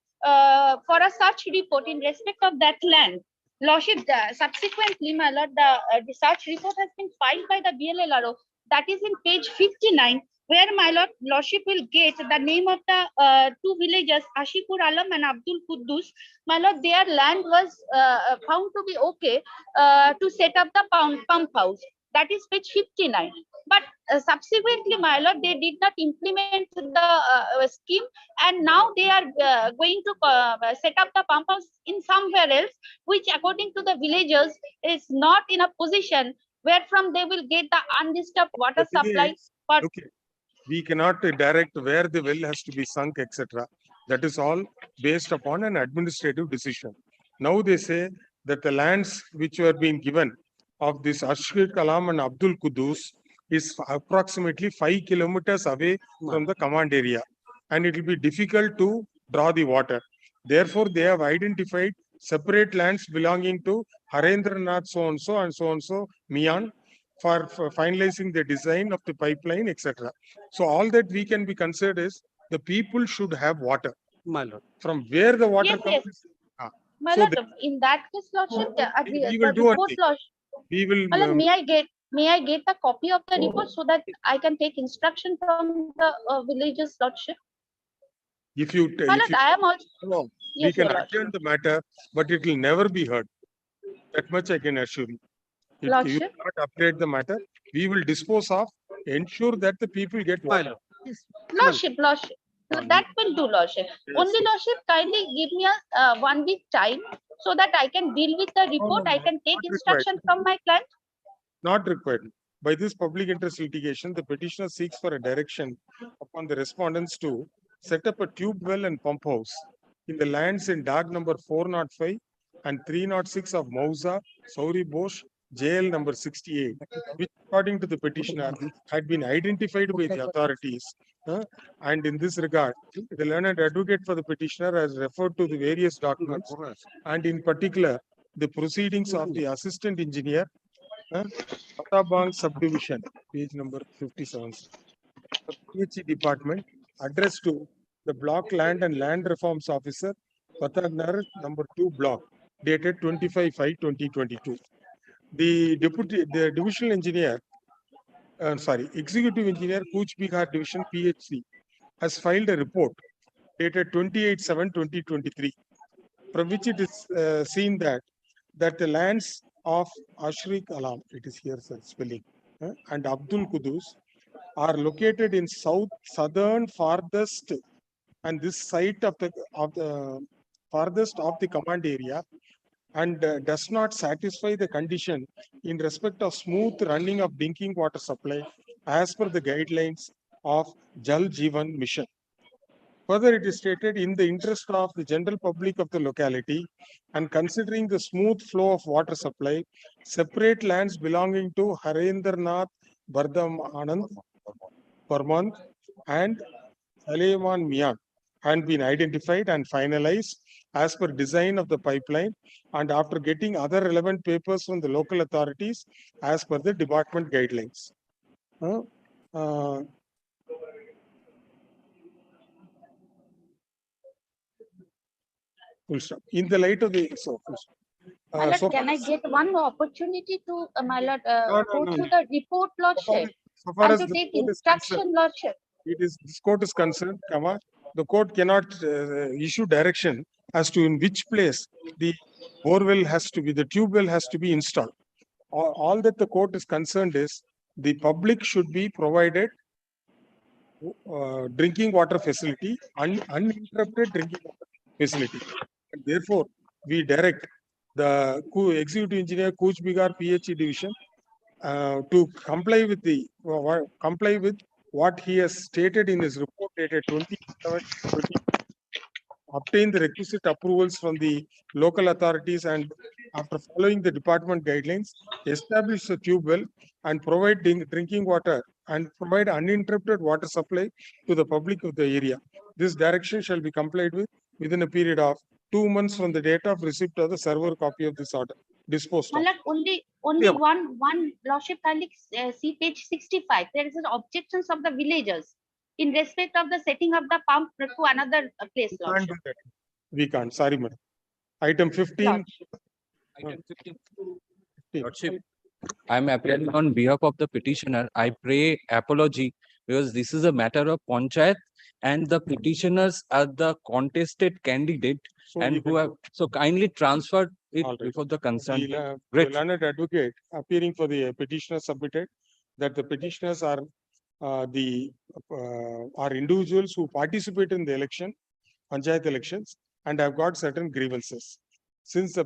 for a search report in respect of that land. Lordship, subsequently, my lord, the search report has been filed by the BLLRO. That is in page 59, where my lordship will get the name of the two villages, Ashipur Alam and Abdul Quddus. My lord, their land was found to be okay to set up the pump house. That is page 59. But subsequently, my lord, they did not implement the scheme, and now they are going to set up the pump house in somewhere else, which according to the villagers is not in a position where from they will get the undisturbed water The thing supply. is, For okay, we cannot direct where the well has to be sunk, etc. That is all based upon an administrative decision. Now they say that the lands which were being given of this Ashir Kalam and Abdul Quddus is approximately 5 kilometers away from the command area, and it will be difficult to draw the water. Therefore, they have identified separate lands belonging to Harendranath so and so Mian for finalizing the design of the pipeline, etc. So all that we can be considered is the people should have water. My lord. From where the water yes, comes. yes. My So lord, in that case, lordship, we will the do one report, thing. lordship. We will. My lord, may I get the copy of the report so that I can take instruction from the villagers, lordship? If you, My lord, I am also. no, we Yes, can your lordship. adjourn the matter, but it will never be heard. That much I can assure you. You Lordship. cannot upgrade the matter. We will dispose of, ensure that the people get water. Lordship. That will do, lordship. Only lordship, kindly give me a 1 week time so that I can deal with the report. I can take instruction from my client. Not required. By this public interest litigation, the petitioner seeks for a direction upon the respondents to set up a tube well and pump house in the lands in DAG number 405 and 306 of Mausa, Sauri Bosch, JL number 68, which according to the petitioner had been identified by the authorities. And in this regard, the learned advocate for the petitioner has referred to the various documents and in particular the proceedings of the assistant engineer Patabang subdivision, page number 57. PHE department addressed to the block land and land reforms officer, Patagnar number 2 block, dated 25/5/2022. The divisional engineer, executive engineer, Kuch Bihar division PHC has filed a report dated 28/7/2023, from which it is seen that the lands of Ashrik Alam, it is here sir, spelling, and Abdul Quddus are located in southern farthest, and this site of the farthest of the command area, and does not satisfy the condition in respect of smooth running of drinking water supply as per the guidelines of Jal Jeevan Mission. Further, it is stated in the interest of the general public of the locality and considering the smooth flow of water supply, separate lands belonging to Harendranath Bardam Anand Parmand and Saleman Mian had been identified and finalized as per design of the pipeline and after getting other relevant papers from the local authorities as per the department guidelines. Full stop. In the light of the, so, full stop. My lord, So can I far as- get one more opportunity to, my lord, No, no, go no, through no. the report, lordship, So far and as to the take court is concerned, instruction, lordship? this court is concerned, comma, the court cannot issue direction as to in which place the borewell has to be, the tube well has to be installed. All that the court is concerned is the public should be provided drinking water facility, uninterrupted drinking water facility. And therefore, we direct the executive engineer, Coach Bigar PHE division, to comply with the comply with what he has stated in his report dated 27/20, obtain the requisite approvals from the local authorities, and after following the department guidelines, establish a tube well and provide drinking water and provide uninterrupted water supply to the public of the area. This direction shall be complied with within a period of 2 months from the date of receipt of the server copy of this order. Disposed My of. lord, only one lordship, kindly see page 65. There is an objections of the villagers in respect of the setting of the pump to another place, We can't lordship. do that. We can't. Sorry, madam. Item 15. Item 15. Lordship, I am appearing on behalf of the petitioner. I pray apology because this is a matter of panchayat and the petitioners are the contested candidate So and you who can have so kindly transferred it All right. before the concerned. The Great. learned advocate appearing for the petitioner submitted that the petitioners are are individuals who participate in the election, panchayat elections, and have got certain grievances. Since the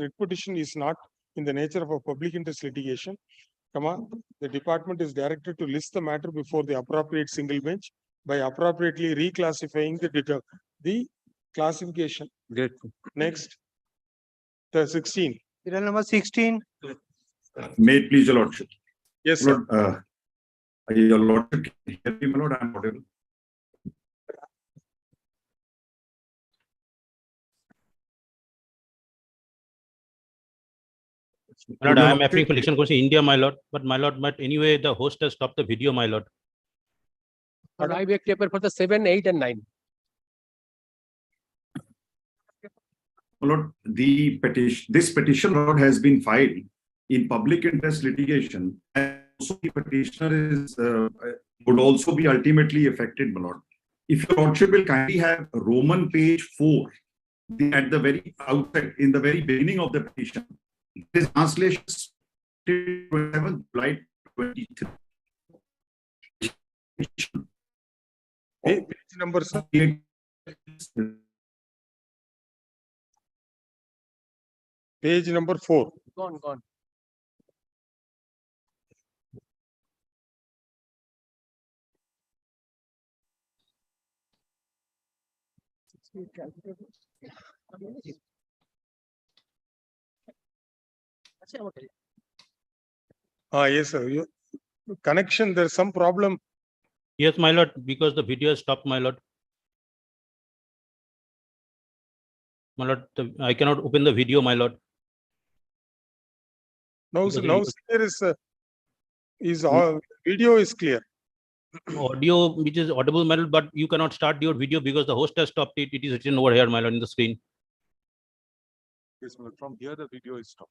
writ petition is not in the nature of a public interest litigation, the department is directed to list the matter before the appropriate single bench by appropriately reclassifying the classification. Great. Next, the 16. Serial number 16. May it please your lordship. Yes, sir. Lord, your lordship, can you hear me, my lord? I am audible. My lord, I am appearing for election Commission India, my lord. But my lord, but anyway, the host has stopped the video, my lord. But I make paper for the 7, 8, and 9. My lord, this petition, lord, has been filed in public interest litigation, and also the petitioner is would also be ultimately affected, my lord. If your lordship will kindly have Roman page 4 at the very outset, in the very beginning of the petition, this translation 27 July 23. Page number, sir. Page number 4. Gone. Yes, sir. Connection, there's some problem. Yes, my lord, because the video has stopped, my lord. My lord, I cannot open the video, my lord. No, sir, now there is all video is clear. Audio which is audible, my lord, but you cannot start your video because the host has stopped it. It is written over here, my lord, in the screen. Yes, well, from here the video is stopped.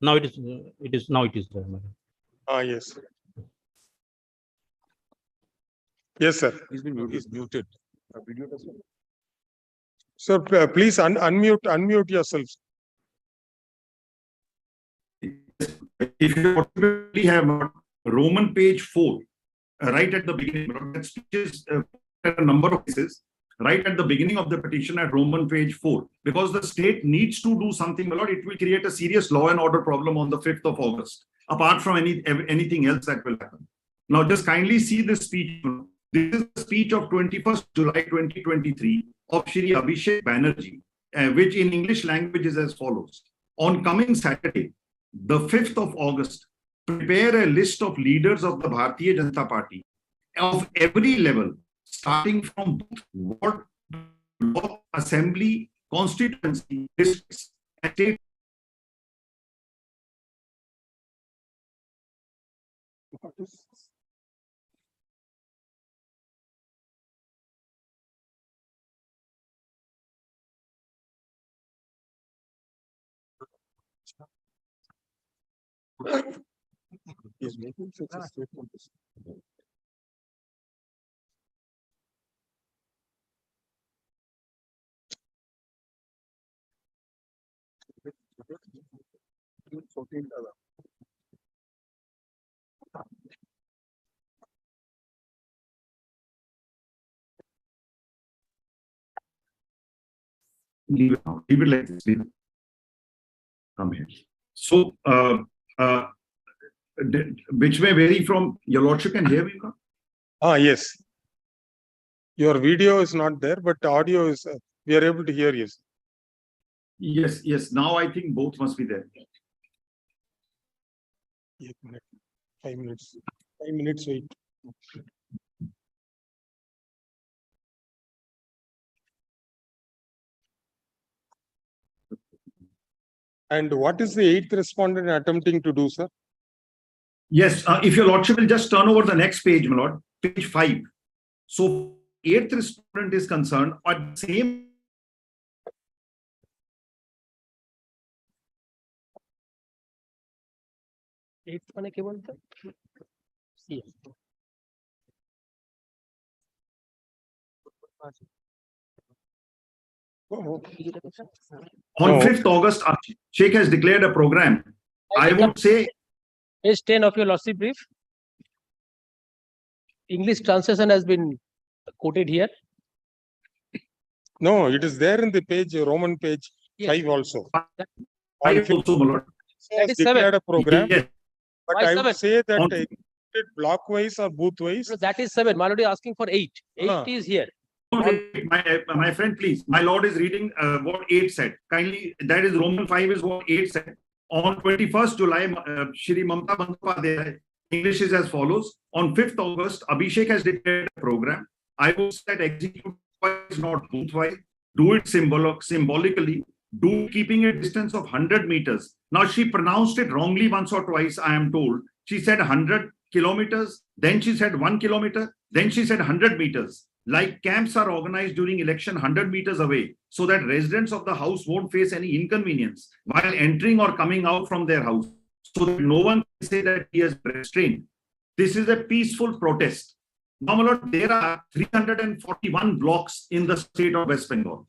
Now it is now it is there, my lord. Yes. Yes, sir. He's muted. Video does not. Sir, please unmute yourself. If you already have Roman page 4, right at the beginning, that speeches a number of cases, right at the beginning of the petition at Roman page 4, because the state needs to do something, my lord, it will create a serious law and order problem on the 5th of August, apart from anything else that will happen. Now, just kindly see this speech. This is the speech of 21st July 2023 of Shri Abhishek Banerjee, which in English language is as follows. On coming Saturday, the 5th of August, prepare a list of leaders of the Bharatiya Janata Party of every level, starting from ward, block, assembly, constituency, districts, and state He's making such a statement. Leave it now. Leave it like this. Leave it. Come here. So, which may vary from your lordship can hear me now? Yes. Your video is not there, but audio is, we are able to hear you. Yes, yes. Now I think both must be there. 8 minutes, 5 minutes, 5 minutes wait. And what is the eighth respondent attempting to do, sir? Yes, if your lordship will just turn over the next page, my lord, page 5. So, eighth respondent is concerned at the same. Eighth माने क्या बोलते हैं? On 5th August, Sheikh has declared a program. I would say. Page 10 of your lordship brief. English translation has been quoted here. No, it is there in the page, Roman page 5 also. I also, my lord. Has declared a program, Yes. but Why I would 7? say that blockwise or boothwise. So that is 7. My lord is asking for 8. 8 is here. My friend, please. My lord is reading what 8 said. Kindly, that is Roman 5 is what 8 said. On 21st July, Shri Mamata Bandyopadhyay, English is as follows. On 5th August, Abhishek has declared a program. I would say that execute wise, not boothwise. Do it symbolically. Do it keeping a distance of 100 meters. Now, she pronounced it wrongly once or twice, I am told. She said 100 kilometers. Then she said 1 kilometer. Then she said 100 meters. Like camps are organized during election 100 meters away so that residents of the house won't face any inconvenience while entering or coming out from their house, so that no one can say that he has restrained. This is a peaceful protest. Now, my lord, there are 341 blocks in the state of West Bengal.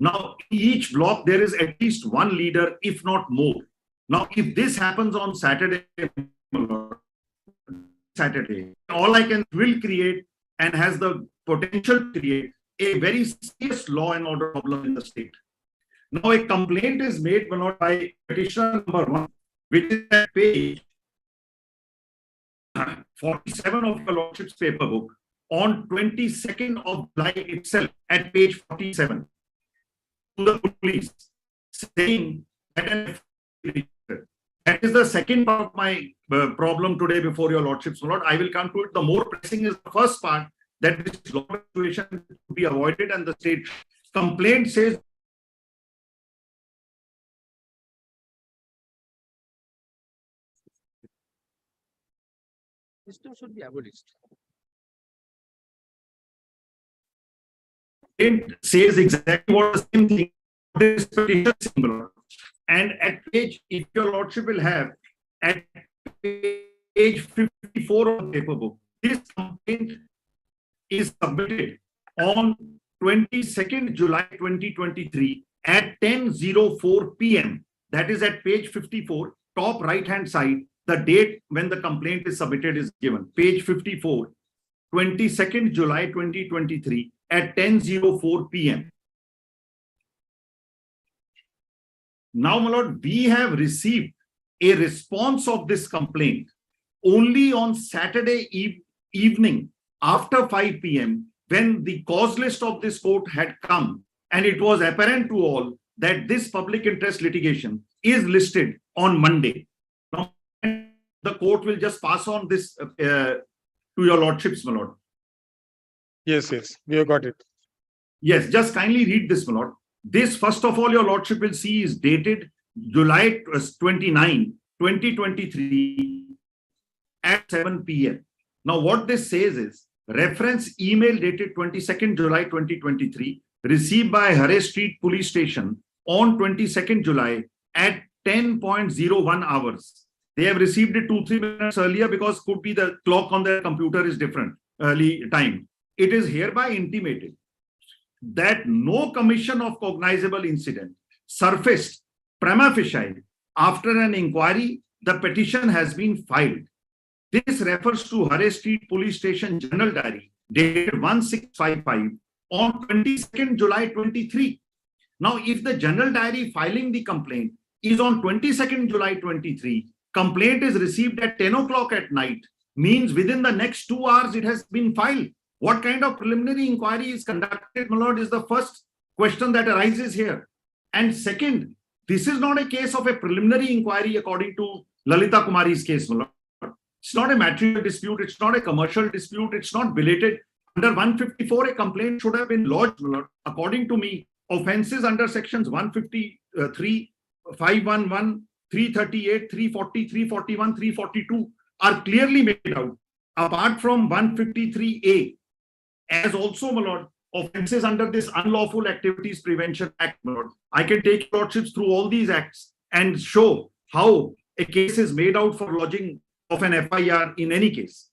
Now, in each block, there is at least one leader, if not more. Now, if this happens on Saturday, all I can will create and has the potential to create a very serious law and order problem in the state. Now, a complaint is made by petitioner number 1, which is at page 47 of the lordship's paper book on 22nd of July itself at page 47 to the police, saying that that is the second part of my problem today before your lordships. Lord, I will come to it. The more pressing is the first part, that this law situation to be avoided, and the state complaint says System should be abolished. It says exactly what the same thing. This petition symbol. And at page, if your lordship will have, at page 54 of the paper book, this complaint is submitted on 22nd July 2023 at 10:04 p.m. That is at page 54, top right-hand side. The date when the complaint is submitted is given. Page 54, 22nd July 2023 at 10:04 p.m. Now, my lord, we have received a response of this complaint only on Saturday evening after 5 p.m. when the cause list of this court had come, and it was apparent to all that this public interest litigation is listed on Monday. Now, the court will just pass on this to your lordships, my lord. Yes, yes, we have got it. Yes, just kindly read this, my lord. This, first of all, your lordship will see is dated July 29, 2023. at 7 p.m. Now, what this says is reference email dated 22nd July 2023 received by Harray Street Police Station on 22nd July at 10:01 hours. They have received it 2-3 minutes earlier because could be the clock on their computer is different early time. It is hereby intimated that no commission of cognizable incident surfaced prima facie after an inquiry. The petition has been filed. This refers to Harray Street Police Station General Diary dated 1655 on 22nd July 23. Now, if the General Diary filing the complaint is on 22nd July 23, complaint is received at 10 o'clock at night, means within the next 2 hours it has been filed. What kind of preliminary inquiry is conducted, my lord, is the first question that arises here. And second, this is not a case of a preliminary inquiry according to Lalita Kumari's case, my lord. It's not a material dispute. It's not a commercial dispute. It's not belated. Under 154, a complaint should have been lodged, my lord. According to me, offenses under sections 153, 511, 338, 340, 341, 342 are clearly made out. Apart from 153A, as also, my lord, offenses under this Unlawful Activities Prevention Act, my lord. I can take your lordships through all these acts and show how a case is made out for lodging of an FIR in any case.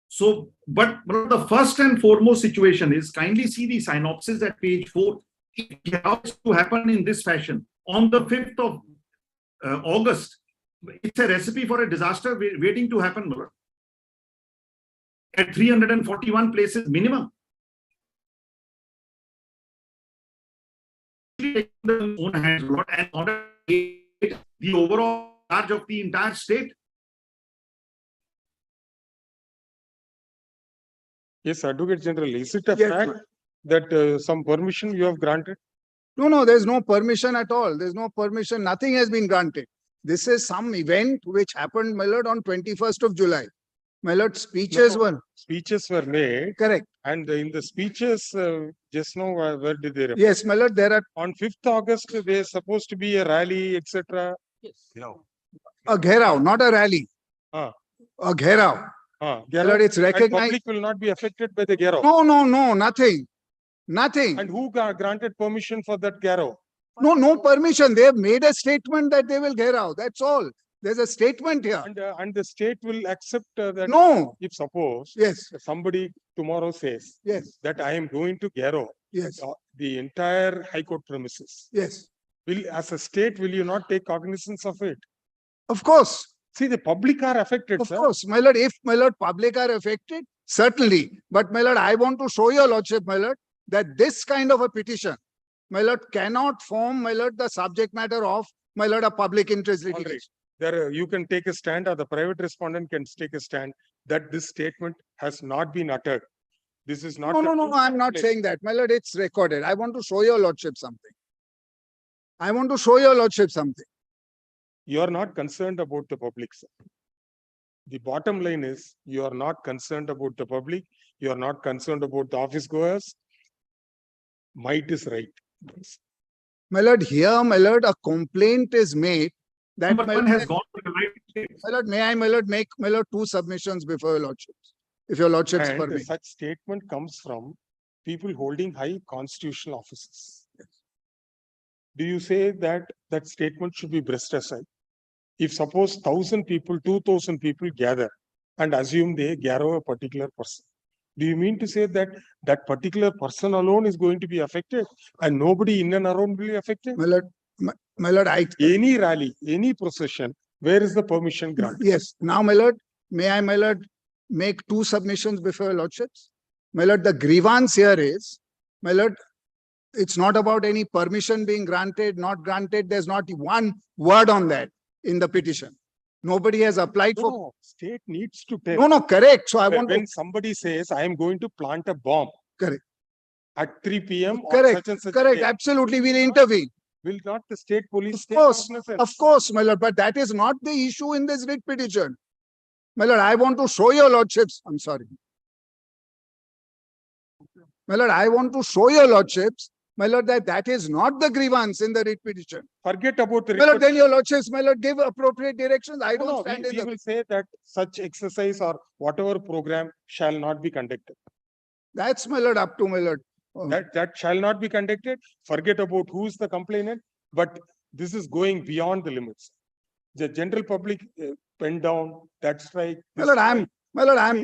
So, but the first and foremost situation is, kindly see the synopsis at page 4. It has to happen in this fashion. On the 5th of August, it's a recipe for a disaster waiting to happen, my lord. At 341 places minimum. Take the own hands, Lord, and order the overall charge of the entire state. Yes, Advocate General, is it a fact that some permission you have granted? No, there's no permission at all. There's no permission. Nothing has been granted. This is some event which happened, my lord, on 21st of July. My lord, speeches were made. Correct. And in the speeches, just now, where did they refer? Yes, my lord, there are. On 5th August, there's supposed to be a rally, etc. Yes. No. A gherao, not a rally. A gherao. My lord, it's recognized. Public will not be affected by the gherao. No, nothing. Nothing. And who granted permission for that gherao? No permission. They have made a statement that they will gherao. That's all. There's a statement here. And the state will accept that. No. If suppose somebody tomorrow says that I am going to gherao the entire High Court premises. As a state, will you not take cognizance of it? Of course. See, the public are affected. Of course, my lord. If my lord, public are affected, certainly. But my lord, I want to show your lordship, my lord, that this kind of a petition, my lord, cannot form, my lord, the subject matter of, my lord, a public interest litigation. There, you can take a stand, or the private respondent can take a stand that this statement has not been uttered. This is not. No, I'm not saying that, my lord. It's recorded. I want to show your lordship something. You are not concerned about the public, sir. The bottom line is you are not concerned about the public. You are not concerned about the office goers. Might is right. My lord, here, my lord, a complaint is made that Number one has gone to the United States. My lord, may I, my lord, make, my lord, 2 submissions before your lordships, if your lordships And permit. such statement comes from people holding high constitutional offices. Do you say that that statement should be brushed aside? If suppose 1,000 people, 2,000 people gather and assume they gherao a particular person, do you mean to say that that particular person alone is going to be affected and nobody in and around will be affected? My lord, any rally, any procession, where is the permission granted? Yes. Now, my lord, may I, my lord, make 2 submissions before your lordships? My lord, the grievance here is, my lord, it's not about any permission being granted, not granted. There's not one word on that in the petition. Nobody has applied for. No, state needs to tell. No, correct. So I want when somebody says, I am going to plant a bomb. Correct. At 3 p.m. Correct. on such and such Correct. day, Absolutely. We'll intervene. will not the state police take cognizance? Of course, my lord. But that is not the issue in this writ petition. My lord, I want to show your lordships. I'm sorry. My lord, I want to show your lordships my lord, that is not the grievance in the writ petition. Forget about the. My lord, then your lordships, my lord, give appropriate directions. I No, don't stand in we the. will say that such exercise or whatever program shall not be conducted. That's, my lord, up to my lord. That shall not be conducted. Forget about who is the complainant, but this is going beyond the limits. The general public went down, that strike. My lord,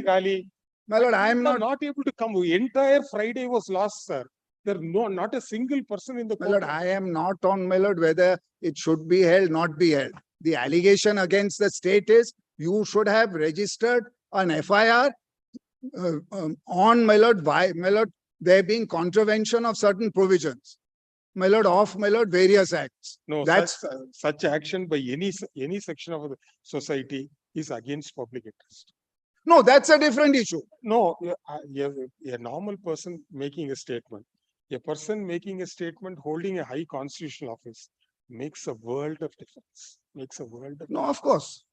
rally. My lord, I am not able to come. Entire Friday was lost, sir. There not a single person in the My lord, court. I am not on, my lord, whether it should be held, not be held. The allegation against the state is you should have registered an FIR on, my lord, there being contravention of certain provisions. My lord, of, my lord, various acts. No, That's such action by any section of the society is against public interest. no, that's a different issue. No, a normal person making a statement, a person making a statement holding a high constitutional office makes a world of difference. Makes a world of No, of course.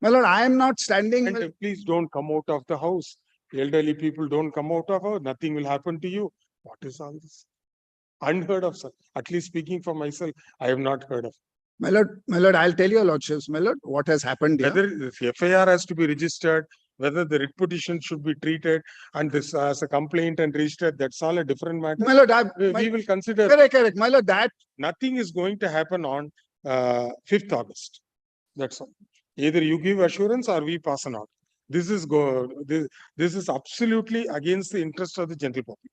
My lord, I am not standing. And please don't come out of the house. Elderly people don't come out of house. Nothing will happen to you. What is all this? Unheard of, sir. At least speaking for myself, I have not heard of. My lord, I'll tell your lordships, my lord, what has happened here. Whether the FIR has to be registered, whether the writ petition should be treated and this as a complaint and registered, that's all a different matter. My lord, we will consider. Correct. My lord, that Nothing is going to happen on 5th August. That's all. Either you give assurance or we pass an order. This is absolutely against the interest of the general public.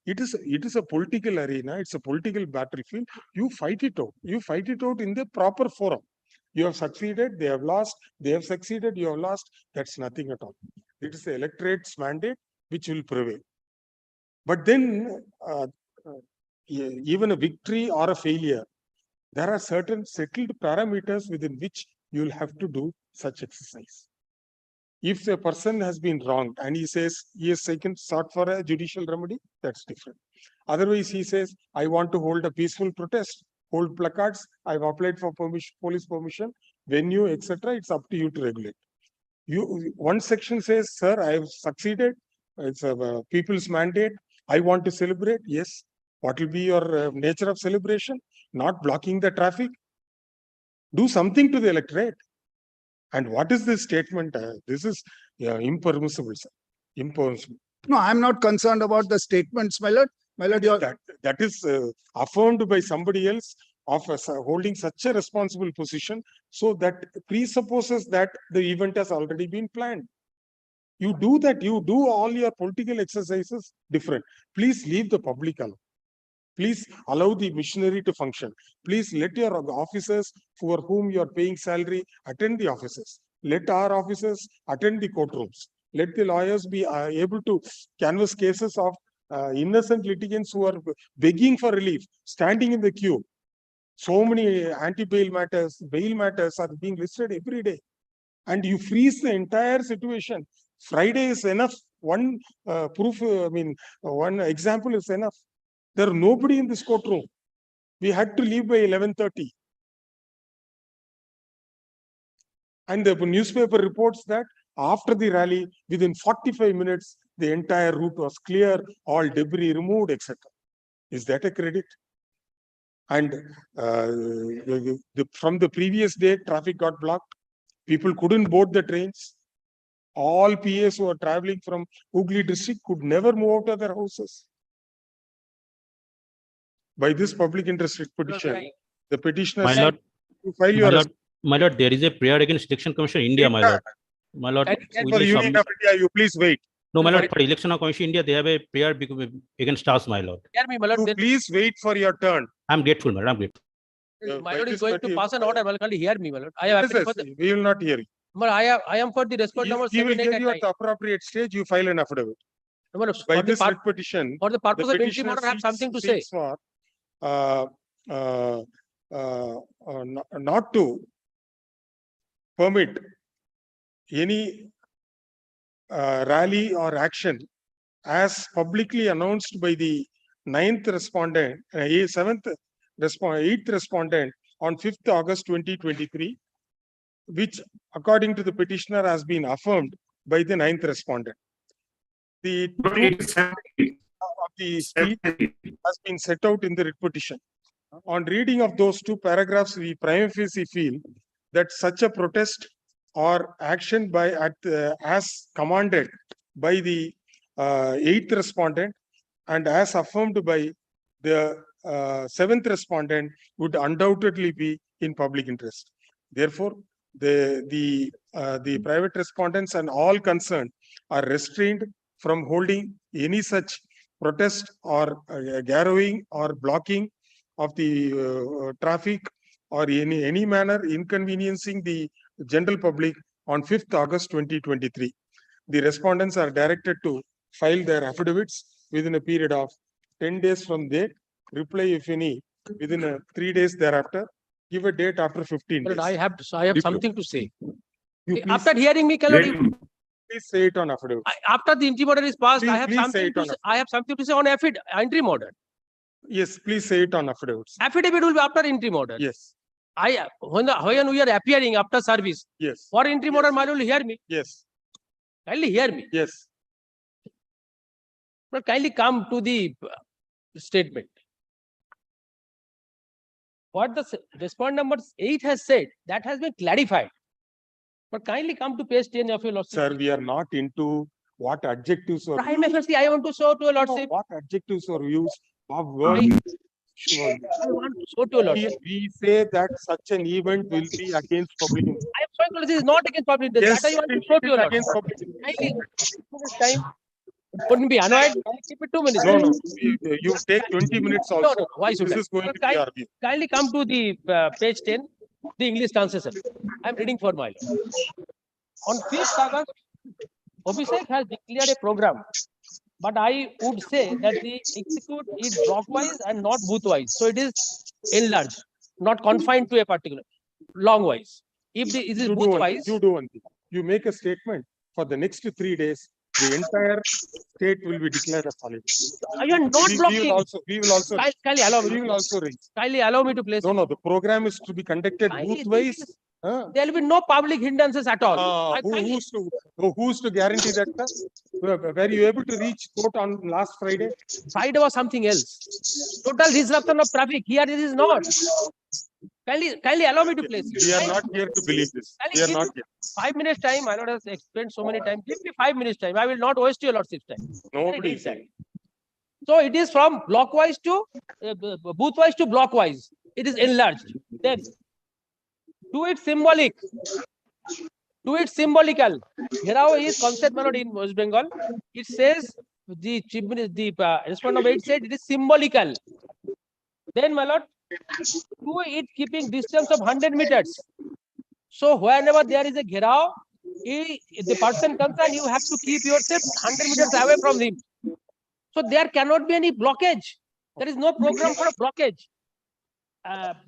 It is a political arena. It's a political battlefield. You fight it out. You fight it out in the proper forum. You have succeeded. They have lost. They have succeeded. You have lost. That's nothing at all. It is the electorate's mandate which will prevail. But then, even a victory or a failure, there are certain settled parameters within which you will have to do such exercise. If a person has been wronged and he says he has sought for a judicial remedy, that's different. Otherwise, he says, I want to hold a peaceful protest, hold placards, I've applied for permission, police permission, venue, etc. It's up to you to regulate. One section says, sir, I have succeeded. It's a people's mandate. I want to celebrate. Yes. What will be your nature of celebration? Not blocking the traffic. Do something to the electorate. And what is this statement? This is impermissible, sir. Impermissible. no, I'm not concerned about the statements, my lord. My lord, That is affirmed by somebody else of holding such a responsible position. So that presupposes that the event has already been planned. You do that. You do all your political exercises different. Please leave the public alone. Please allow the machinery to function. Please let your officers for whom you are paying salary attend the offices. Let our officers attend the courtrooms. Let the lawyers be able to canvass cases of innocent litigants who are begging for relief, standing in the queue. So many anti-bail matters, bail matters are being listed every day. And you freeze the entire situation. Friday is enough. One one example is enough. There are nobody in this courtroom. We had to leave by 11:30. And the newspaper reports that after the rally, within 45 minutes, the entire route was clear, all debris removed, etc. Is that a credit? And from the previous day, traffic got blocked. People couldn't board the trains. All PAs who are traveling from Hooghly district could never move out of their houses. By this public interest petition, the petitioner My lord, to file your my lord, there is a prayer against Election Commission India, my lord. My lord, for Union of India, you please wait. No, my lord, for Election Commission India, they have a prayer against us, my lord. You please wait for your turn. I'm grateful, my lord. I'm grateful. My lord is going to pass an order. Well, can't hear me, my lord. I have we will not hear you. But I am for the response number He will 7, 8, give and you 9. at the appropriate stage. You file an affidavit. For By the this writ petition, for the purpose of interim petitioner order, I have something to say. seeks for not to permit any rally or action as publicly announced by the 9th respondent, 8th respondent on 5th August 2023, which according to the petitioner has been affirmed by the 9th respondent. The the speech has been set out in the writ petition. On reading of those two paragraphs, we prima facie feel that such a protest or action as commanded by the eighth respondent and as affirmed by the seventh respondent would undoubtedly be in public interest. Therefore, the private respondents and all concerned are restrained from holding any such protest or garrowing or blocking of the traffic or any manner inconveniencing the general public on 5th August 2023. The respondents are directed to file their affidavits within a period of 10 days from date, reply if any within 3 days thereafter, give a date after 15 days. But I have something to say. You After hearing me, please say it on affidavit. After the interim order is passed, Please- I have please say something it to on say. I have something to say on interim order. Yes, please say it on affidavits. Affidavit will be after interim order. Yes, When we are appearing after service, yes, for interim order, my will hear me. yes, Kindly hear me. yes. But kindly come to the statement. What the respondent number 8 has said, that has been clarified. But kindly come to page 10 of your lordship. Sir, we are not into what adjectives or Prime FSC, I want to show to your lordship. what adjectives or used of words. I want to show to your lordship. We say that such an event will be against public interest. I am showing this is not against public interest. Yes, That I want to it show to is your against lordship. public interest. Kindly, 2 minutes time. Wouldn't be annoyed. I'll keep it 2 minutes. No, you take 20 minutes also. No. Why should This I? is going Sir, to be our view. Kindly come to the page 10, the English translation. I am reading for my lord. On 5th August, Abhishek has declared a program, but I would say that the execute is blockwise and not boothwise. So it is enlarged, not confined to a particular longwise. If it is boothwise, You do one thing. You make a statement for the next 3 days. The entire state will be declared as holiday. you are not blocking. We will also. Kindly allow me. We will also raise. Kindly allow me to place. No, the program is to be conducted Kindly, boothwise. There will be no public hindrances at all. Who's to guarantee that, sir? Were you able to reach court on last Friday? Friday was something else. Total disruption of traffic. Here it is not. Kindly allow me to place. We are not here to believe this. We are not here. 5 minutes time. My lord has explained so many times. Give me 5 minutes time. I will not waste your lordship's time. Nobody is saying. So it is from blockwise to boothwise to blockwise. It is enlarged. Then do it symbolic. Do it symbolical. Here is concept, my lord, in West Bengal. It says the chief minister, the respondent of 8 said it is symbolical. Then, my lord, do it keeping distance of 100 meters. So whenever there is a gherao, if the person comes and you have to keep yourself 100 meters away from him. So there cannot be any blockage. There is no program for a blockage.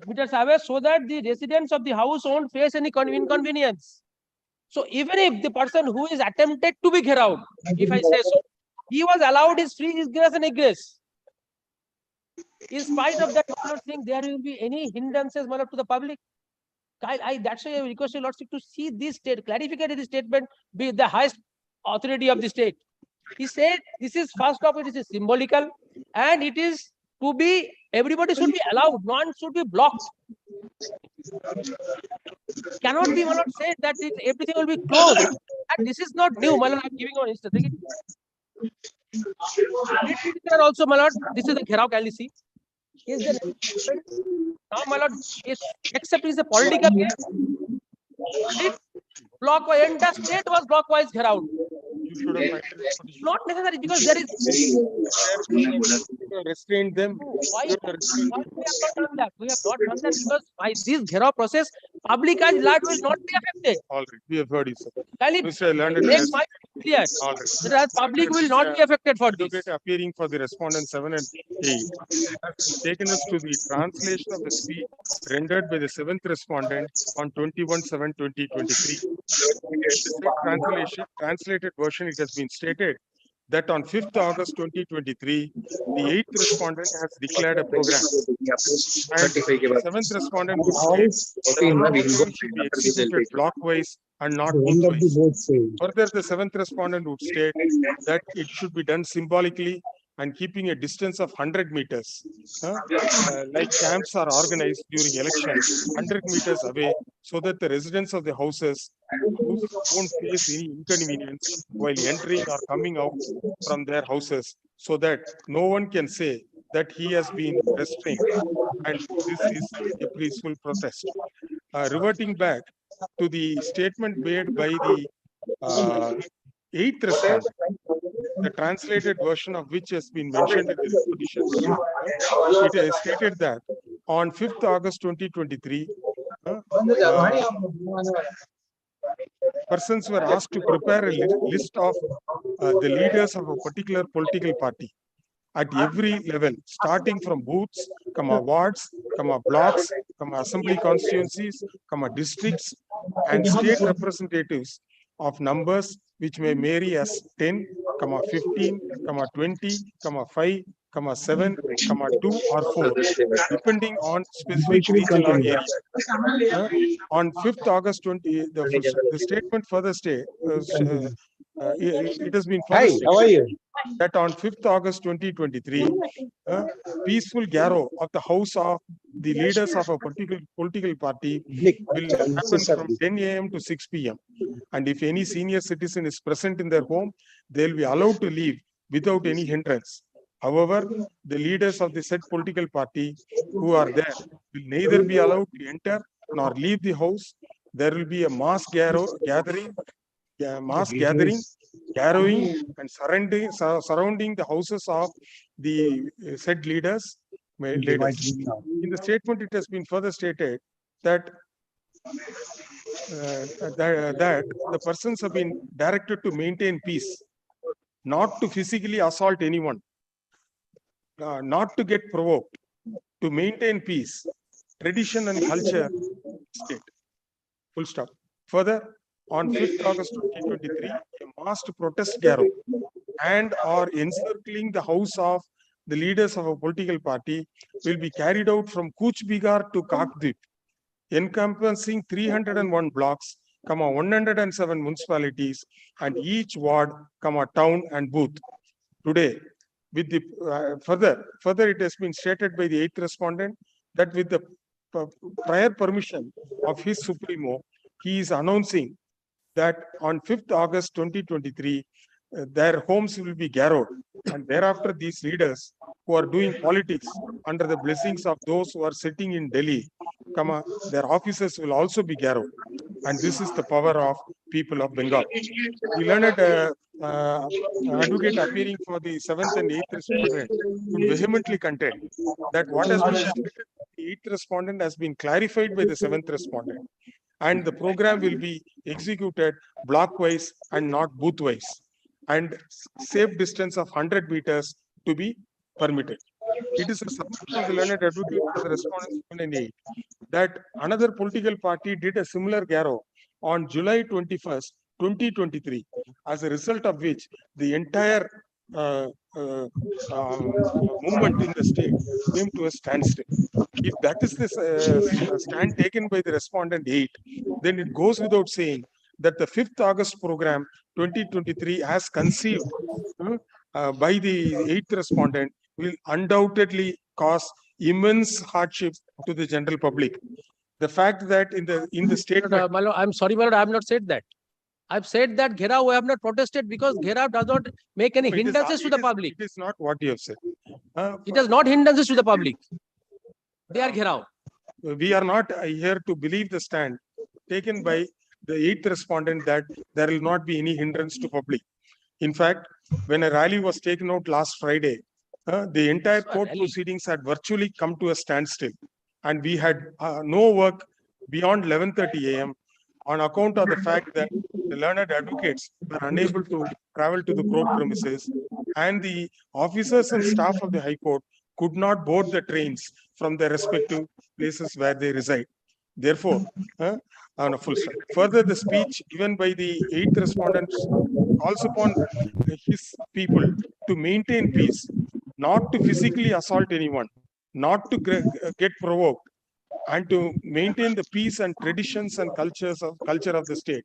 Meters away so that the residents of the house won't face any inconvenience. So even if the person who is attempted to be gherao, if I say so, he was allowed his free ingress and egress. In spite of that, I'm not saying there will be any hindrances to the public. That's why I request your lordship to see this state, clarify this statement, be the highest authority of the state. He said this is first of it is symbolical and it is to be, everybody should be allowed, none should be blocked. Cannot be, my lord, said that everything will be closed. And this is not new, my lord, I'm giving you an instance. Also, my lord, this is the gherao, can you see? Is there now, my lord, except is a political game. Blockwise, entire state was blockwise gherao. Not necessary because there is restrained them. Why we have not done that? We have not done that because by this gherao process, public and large will not be affected. All right, we have heard you, sir. Kindly Mr. Learned make my clear. All right. That public will not be affected for this. Appearing for the respondent 7 and 8 has taken us to the translation of the speech rendered by the 7th respondent on 21/7/2023. In the translated version, it has been stated that on 5th August 2023, the 8th respondent has declared a program. And the 7th respondent would state that the program should be executed blockwise and not boothwise. Further, the 7th respondent would state that it should be done symbolically and keeping a distance of 100 meters. Like camps are organized during election, 100 meters away, so that the residents of the houses won't face any inconvenience while entering or coming out from their houses, so that no one can say that he has been restrained and this is a peaceful protest. Reverting back to the statement made by the eighth respondent, the translated version of which has been mentioned in this petition. It is stated that on 5th August 2023, persons were asked to prepare a list of the leaders of a particular political party at every level, starting from booths, wards, blocks, assembly constituencies, districts, and state representatives of numbers which may vary as 10, 15, 20, 5, 7, 2 or 4, depending on specific region or area. On 5th August 20, the statement further it has been further stated that on 5th August 2023, peaceful garrow of the house of the leaders of a particular political party will happen from 10 a.m. to 6 p.m. And if any senior citizen is present in their home, they will be allowed to leave without any hindrance. However, the leaders of the said political party who are there will neither be allowed to enter nor leave the house. There will be a mass gathering, garrowing, and surrounding the houses of the said leaders. In the statement, it has been further stated that that the persons have been directed to maintain peace, not to physically assault anyone, not to get provoked, to maintain peace, tradition and culture, state. Full stop. Further, on 5th August 2023, a massed protest garrow and or encircling the house of the leaders of a political party will be carried out from Kuch Bihar to Kakdip, encompassing 301 blocks, 107 municipalities, and each ward, town and booth. Today, with the further, it has been stated by the eighth respondent that with the prior permission of his supremo, he is announcing that on 5th August 2023, their homes will be garrowed, and thereafter these leaders who are doing politics under the blessings of those who are sitting in Delhi, their offices will also be garrowed. And this is the power of people of Bengal. The learned advocate appearing for the 7th and 8th respondent would vehemently contend that what has been stated by the 8th respondent has been clarified by the 7th respondent, and the program will be executed block-wise and not booth-wise, and safe distance of 100 meters to be permitted. It is a submission of the learned advocate for the respondents 7 and 8 that another political party did a similar garrow on July 21st, 2023, as a result of which the entire movement in the state came to a standstill. If that is the stand taken by the respondent 8, then it goes without saying that the 5th August program 2023 as conceived by the 8th respondent will undoubtedly cause immense hardship to the general public. The fact that in the statement, I'm sorry, my lord, I have not said that. I've said that Gherav, we have not protested because Gherav does not make any hindrances to the public. It is not what you have said. It does not hindrances to the public. They are Gherav. We are not here to believe the stand taken by the 8th respondent that there will not be any hindrance to public. In fact, when a rally was taken out last Friday, the entire court proceedings had virtually come to a standstill, and we had no work beyond 11:30 a.m. on account of the fact that the learned advocates were unable to travel to the court premises, and the officers and staff of the High Court could not board the trains from their respective places where they reside. Therefore, on a full stop. Further, the speech given by the 8th respondents calls upon his people to maintain peace, not to physically assault anyone, not to get provoked, and to maintain the peace and traditions and culture of the state.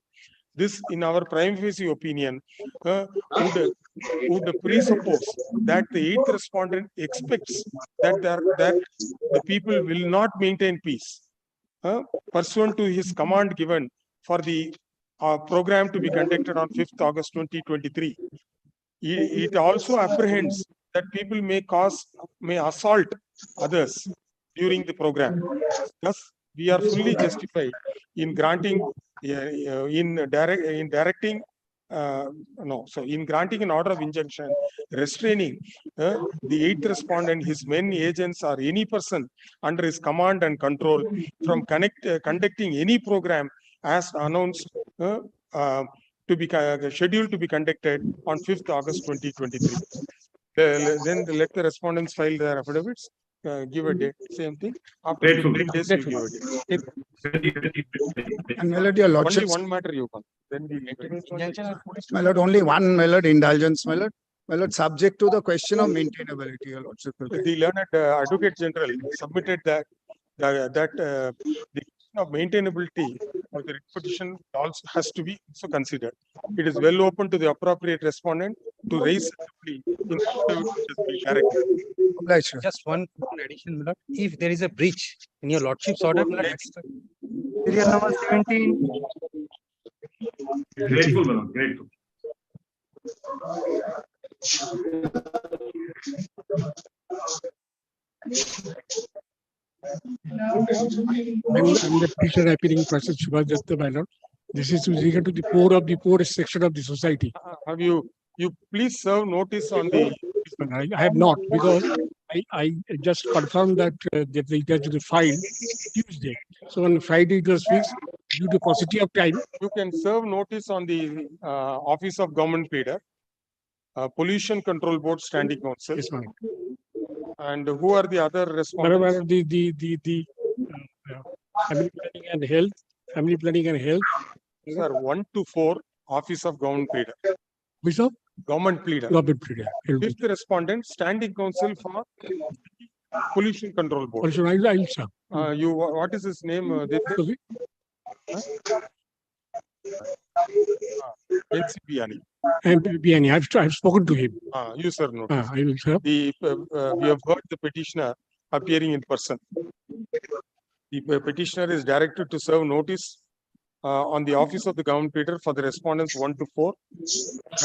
This, in our prima facie opinion, would presuppose that the eighth respondent expects that the people will not maintain peace pursuant to his command given for the program to be conducted on 5th August 2023. It also apprehends that people may assault others during the program. Thus, we are fully justified in granting, in granting an order of injunction restraining the eighth respondent, his men, agents, or any person under his command and control from conducting any program as announced to be scheduled to be conducted on 5th August 2023. Then let the respondents file their affidavits, give a date, same thing. After Grateful. 15 days, you give a date. And my lord, your Only lordship, one matter you can. Then we my lord, only one, my lord, indulgence, my lord. My lord, subject to the question of maintainability, your lordship. will take. The learned Advocate General submitted that the question of maintainability of the writ petition also has to be also considered. It is well open to the appropriate respondent to raise the plea in the affidavit which has been directed. Obliged, sir. Just one addition, my lord. If there is a breach in your lordship's order, my lord, Serial number 17. Grateful, Manoj, grateful. I'm the petitioner appearing person Subhajatta, my lord. This is with regard to the poorest section of the society. Have you please serve notice on the I have not, because I just confirmed that that it has to be filed Tuesday. So on Friday it was fixed due to paucity of time. you can serve notice on the Office of Government Pleader, Pollution Control Board Standing Council. Yes, ma'am. And who are the other respondents? Madam, the family planning and health, family planning and health. Sir, 1 to 4, Office of Government Pleader. Which of? Government Pleader. Government pleader. Fifth respondent, Standing Council for Pollution Control Board. Also, I'll serve. What is his name? NCBani. MPBN, I've spoken to him. You serve notice. I will serve. We have heard the petitioner appearing in person. The petitioner is directed to serve notice on the Office of the Government Pleader for the respondents 1 to 4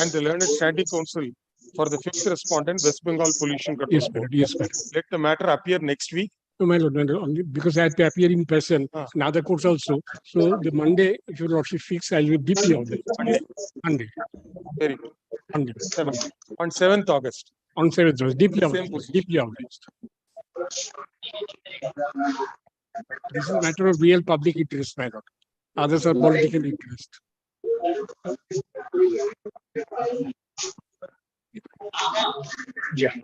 and the Learned Standing Council for the 5th respondent, West Bengal Pollution Control Board. Yes, madam. Let the matter appear next week. No, my lord, because I have to appear in person in other courts also. So the Monday, if you not fix, I will be deeply obliged. Monday. Very good. Monday. On 7th August. On 7th August, deeply Same obliged. position. Deeply obliged. This is a matter of real public interest, my lord. Others are political interest. Yeah.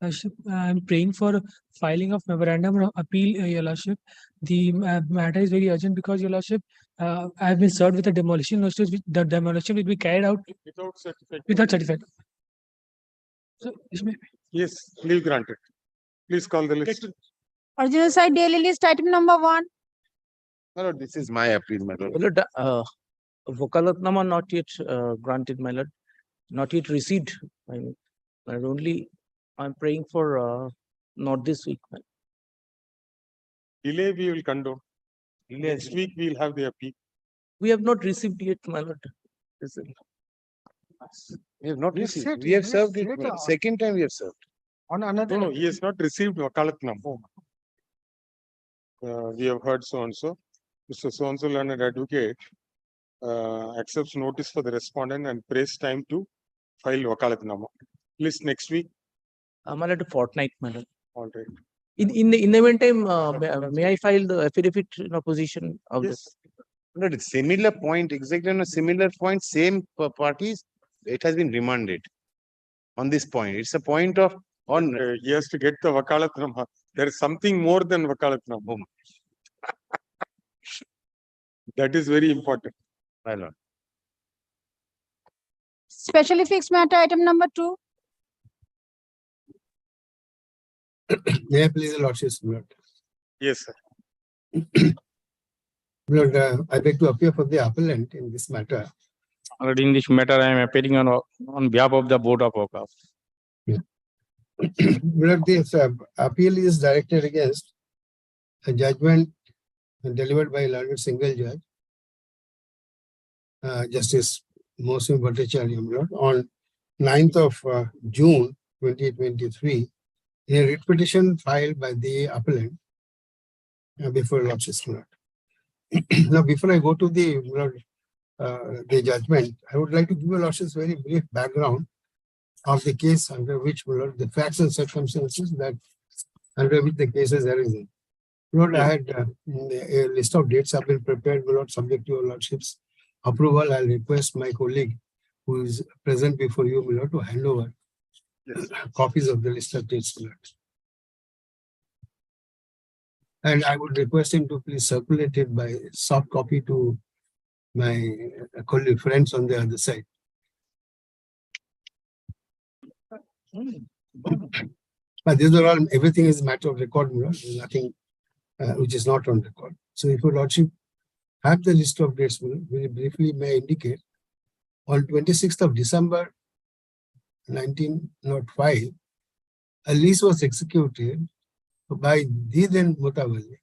Lordship, I'm praying for filing of memorandum of appeal, Your Lordship. The matter is very urgent because, Your Lordship, I have been served with a demolition notice. The demolition will be carried out Without certificate. without certificate. So, Yes, leave granted. Please call the list. Original side daily list item number 1. My lord, this is my appeal, my lord. My lord, Vokalatnama not yet granted, my lord, not yet received. I mean, only I'm praying for not this week. My Delay we will condone. Next week we will have the appeal. We have not received yet, my lord. We have not We received. said- We have we served said, it. Second time we have served. On another. No, he has not received Vakalatnam. We have heard so and so. Mr. So and so learned advocate accepts notice for the respondent and prays time to file Vakalatnama. List next week. My lord, fortnight, my lord. All right. In the meantime, may I file the affidavit in opposition of this? Not a similar point, exactly on a similar point, same parties, it has been remanded on this point. It's a point of on. He has to get the Vakalatnama. There is something more than Vakalatnama. That is very important. My lord. Specially fixed matter item number 2. May I please, Lordship, Lord? Yes, sir. Lord, I beg to appear for the appellant in this matter. Lord, in this matter, I am appearing on behalf of the Board of Wakaf. Lord, this appeal is directed against a judgment delivered by learned single judge, Justice Mosim Bhattacharya, Lord, on 9th of June 2023, in a writ petition filed by the appellant before Lordship, Lord. Now, before I go to the judgment, I would like to give a Lordship's very brief background of the case under which, Lord, the facts and circumstances that under which the case is arisen. Lord, I had a list of dates have been prepared, Lord, subject to your Lordship's approval. I'll request my colleague who is present before you, Lord, to hand over copies of the list of dates, Lord. And I would request him to please circulate it by soft copy to my colleague friends on the other side. But these are all, everything is a matter of record, there's nothing which is not on record. So if your Lordship have the list of dates, very briefly may indicate, on 26th of December 1905, a lease was executed by the then Mutawalli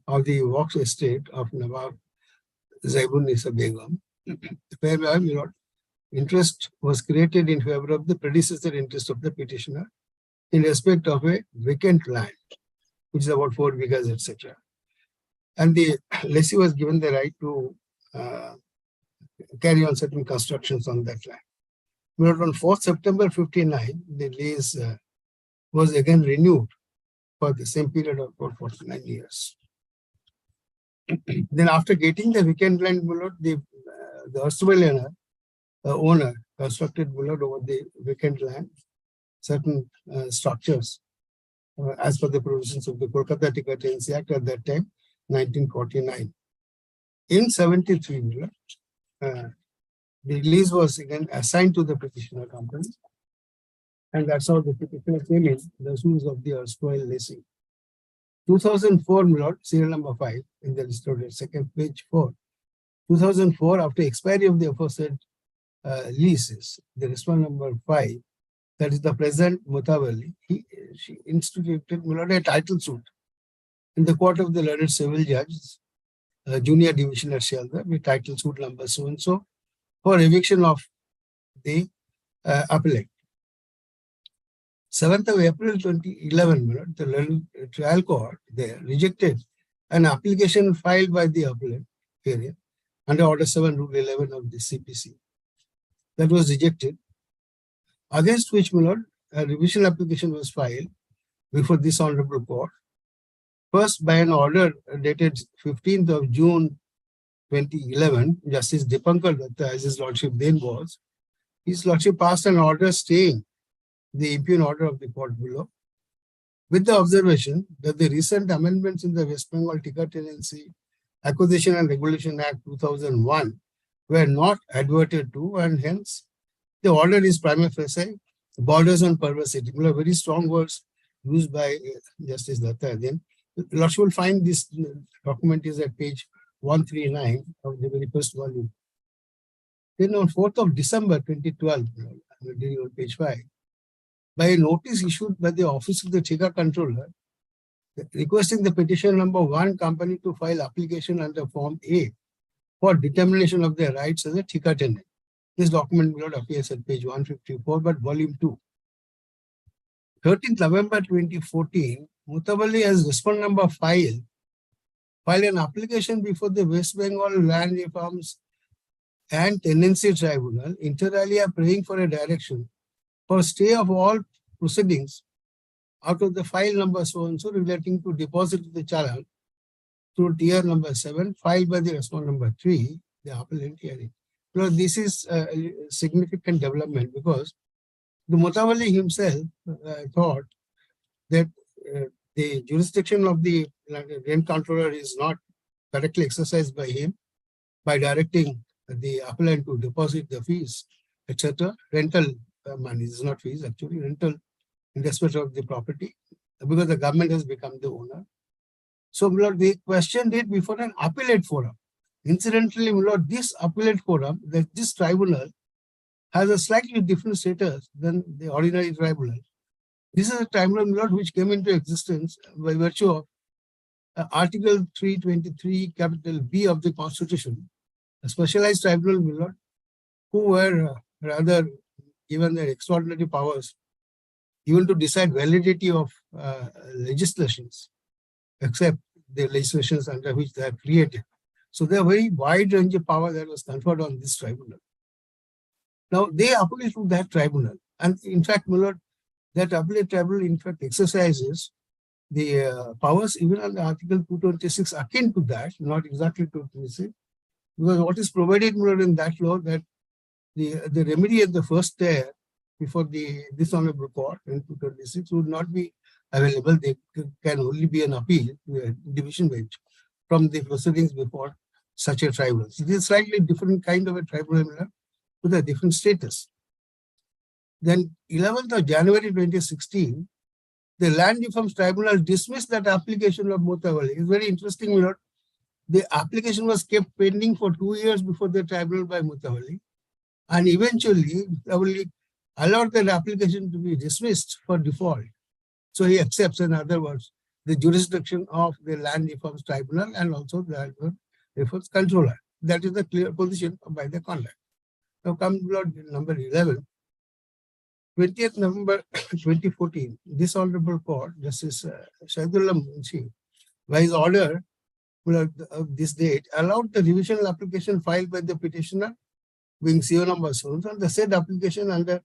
of the Walks estate of Nawab Zaibun Nisa Begum, where interest was created in favor of the predecessor interest of the petitioner in respect of a vacant land, which is about 4 acres, etc. And the lessee was given the right to carry on certain constructions on that land. But on 4th September 59, the lease was again renewed for the same period of about 49 years. Then after getting the vacant land, the erstwhile owner constructed over the vacant land certain structures as per the provisions of the Kolkata Tika Tenancy Act at that time, 1949. In 73, the lease was again assigned to the petitioner company, and that's how the petitioner came in the shoes of the erstwhile lessee. 2004, serial number 5 in the list of second page 4. 2004, after expiry of the aforesaid leases, the respondent number 5, that is the present Mutawalli, she instituted a title suit in the court of the learned civil judges, junior division at Shelter, with title suit number so and so, for eviction of the appellant. 7th of April 2011, the learned trial court there rejected an application filed by the appellant period under Order 7, Rule 11 of the CPC. That was rejected, against which, my lord, a revision application was filed before this honorable court. First, by an order dated 15th of June 2011, Justice Dipankar Datta, as his lordship then was, his lordship passed an order staying the impugn order of the court below with the observation that the recent amendments in the West Bengal Tika Tenancy Acquisition and Regulation Act 2001 were not adverted to, and hence the order is prima facie borders on perversity. Very strong words used by Justice Datta. Then Lordship will find this document is at page 139 of the very first volume. Then on 4th of December 2012, on page 5, by a notice issued by the Office of the Tika Controller, requesting the petition number 1 company to file application under Form A for determination of their rights as a Tika tenant. This document will not appear at page 154, but volume 2. 13th November 2014, Mutawalli as respondent number filed an application before the West Bengal Land Reforms and Tenancy Tribunal, inter alia praying for a direction for stay of all proceedings out of the file number so and so relating to deposit of the challan through tier number 7 filed by the respondent number 3, the appellant hearing. Now, this is a significant development because the Mutawalli himself thought that the jurisdiction of the rent controller is not correctly exercised by him by directing the appellant to deposit the fees, etc. Rental money is not fees, actually rental in respect of the property, because the government has become the owner. So, my lord, they questioned it before an appellate forum. Incidentally, my lord, this appellate forum, this tribunal, has a slightly different status than the ordinary tribunal. This is a tribunal, my lord, which came into existence by virtue of Article 323, capital B of the Constitution, a specialized tribunal, my lord, who were rather given their extraordinary powers even to decide validity of legislations, except the legislations under which they are created. So there are very wide range of power that was conferred on this tribunal. Now they appellate to that tribunal, and in fact, my lord, that appellate tribunal in fact exercises the powers even under Article 226 akin to that, not exactly 226, because what is provided, my lord, in that law that the remedy at the first tier before this honorable court in 226 would not be available. They can only be an appeal to a division bench from the proceedings before such a tribunal. So this is slightly different kind of a tribunal with a different status. Then 11th of January 2016, the Land Reforms Tribunal dismissed that application of Mutawalli. It's very interesting, my lord. The application was kept pending for 2 years before the tribunal by Mutawalli, and eventually Mutawalli allowed that application to be dismissed for default. So he accepts, in other words, the jurisdiction of the Land Reforms Tribunal and also the Land Reforms Controller. That is the clear position by the conduct. Now come to number 11. 20th November 2014, this honorable court, Justice Shahidullah Munshi, by his order of this date, allowed the revisional application filed by the petitioner, being CO number so and the said application under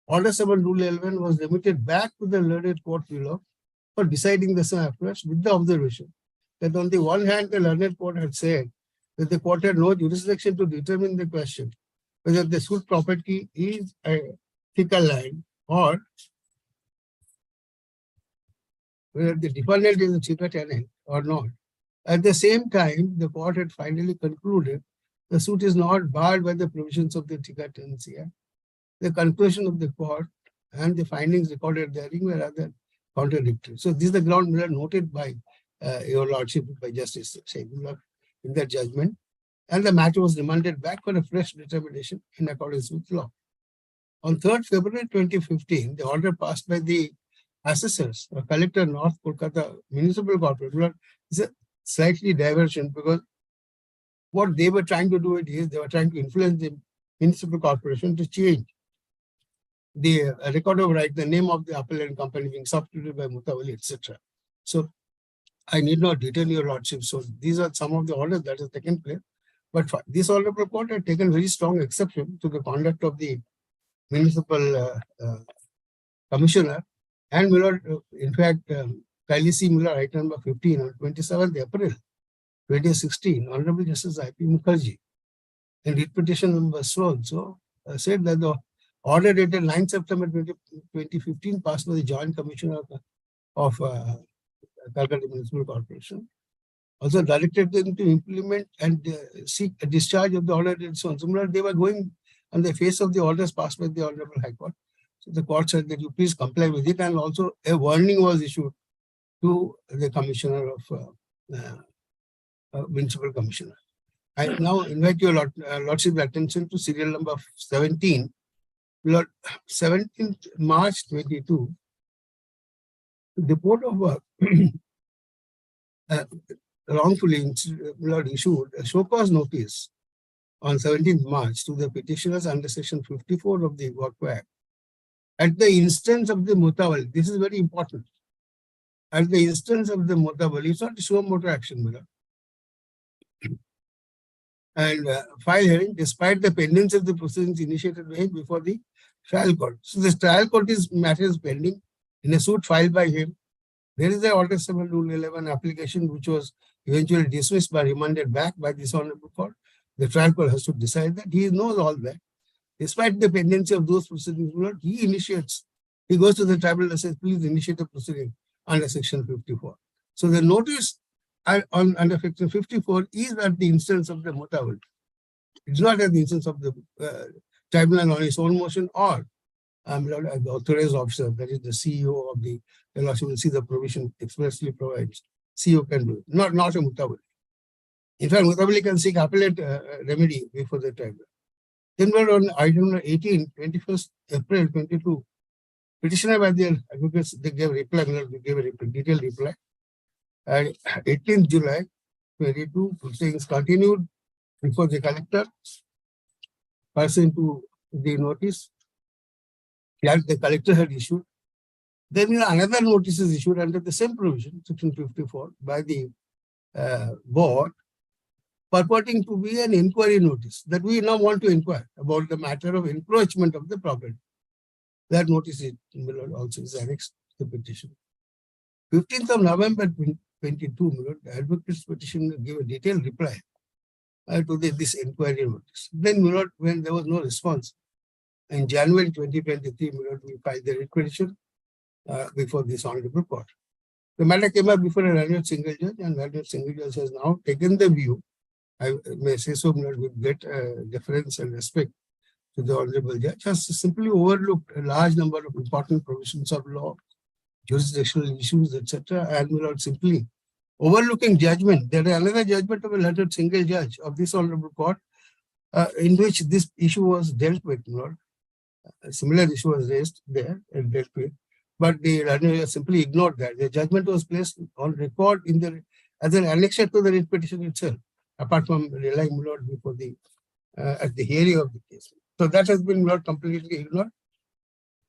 Order 7 Rule 11 was remitted back to the learned court below for deciding the same afresh, with the observation that on the one hand, the learned court had said that the court had no jurisdiction to determine the question whether the suit property is a Tika land or whether the defendant is a Tika tenant or not. At the same time, the court had finally concluded the suit is not barred by the provisions of the Tika Tenancy Act. The conclusion of the court and the findings recorded therein were rather contradictory. So this is the ground noted by your lordship, by Justice Shaidullah in that judgment, and the matter was remanded back for a fresh determination in accordance with law. On 3rd February 2015, the order passed by the assessors, Collector North Kolkata Municipal Corporation, is a slightly diversion because what they were trying to do is they were trying to influence the municipal corporation to change the record of right, the name of the appellant company being substituted by Mutawalli, etc. So I need not detail your lordship. So these are some of the orders that has taken place. But this honorable court had taken very strong exception to the conduct of the municipal commissioner. And Miller, in fact, kindly see Miller item number 15 on 27th April 2016, Honorable Justice I.P. Mukherjee, in writ petition number so said that the order dated 9 September 2015 passed by the Joint Commissioner of Calcutta Municipal Corporation. Also directed them to implement and seek a discharge of the order and so on. Similarly, they were going on the face of the orders passed by the Honorable High Court. So the court said that you please comply with it, and also a warning was issued to the Commissioner of Municipal Commissioner. I now invite your Lordship's attention to serial number 17. Lord, 17th March 22, the Board of wrongfully issued a show cause notice on 17th March to the petitioners under section 54 of the Workwear Act at the instance of the Mutawal. This is very important. At the instance of the Mutawal, it's not a show motor action, Miller. And file hearing despite the pendency of the proceedings initiated by him before the trial court. So this trial court matter is pending in a suit filed by him. There is an Order 7 Rule 11 application which was eventually dismissed but remanded back by this Honorable Court. The trial court has to decide that. He knows all that. Despite the pendency of those proceedings, he initiates. He goes to the tribunal and says, please initiate a proceeding under section 54. So the notice under section 54 is at the instance of the Mutawal. It's not at the instance of the tribunal on its own motion or the authorized officer, that is the CEO of the LRC will see the provision expressly provides. CEO can do it, not a Mutawal. In fact, Mutawali can seek appellate remedy before the tribunal. Then we're on item number 18, 21st April 22. Petitioner by their advocates, they gave reply, they gave a detailed reply. And 18th July 22, proceedings continued before the collector, pursuant to the notice that the collector had issued. Then another notice is issued under the same provision, section 54, by the board, purporting to be an inquiry notice that we now want to inquire about the matter of encroachment of the property. That notice is also is annexed to the petition. 15th of November 22, the advocate's petitioner gave a detailed reply to this inquiry notice. Then, when there was no response, in January 2023, we filed the writ petition before this Honorable Court. The matter came up before a learned single judge, and learned single judge has now taken the view, I may say so, with great deference and respect to the Honorable Judge, has simply overlooked a large number of important provisions of law, jurisdictional issues, etc., and without simply overlooking judgment. There is another judgment of a learned single judge of this Honorable Court in which this issue was dealt with. A similar issue was raised there and dealt with, but the learned simply ignored that. The judgment was placed on record in the as an annexure to the writ petition itself, apart from relying before the at the hearing of the case. So that has been completely ignored.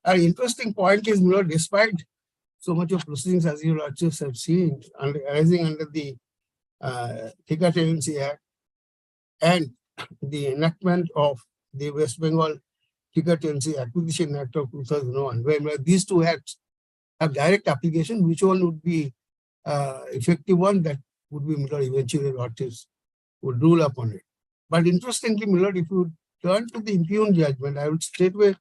An interesting point is, despite so much of proceedings as you just have seen arising under the Thika Tenancy Act and the enactment of the West Bengal Thika Tenancy Acquisition Act of 2001, where these two acts have direct application, which one would be effective one that would be eventually Lordships would rule upon it. But interestingly, if you turn to the impugned judgment, I would straightway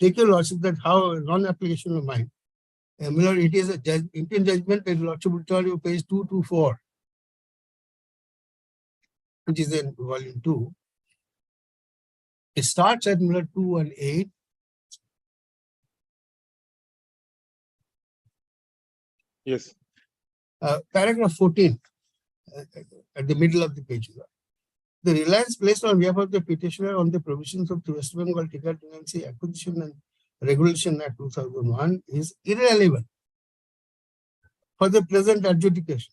take your Lordship that how non-application of mine. It is a impugned judgment that Lordship will turn you page 224, which is in volume 2. It starts at 218. Yes. Paragraph 14 at the middle of the page. The reliance placed on behalf of the petitioner on the provisions of the West Bengal Thika Tenancy Acquisition and Regulation Act 2001 is irrelevant for the present adjudication.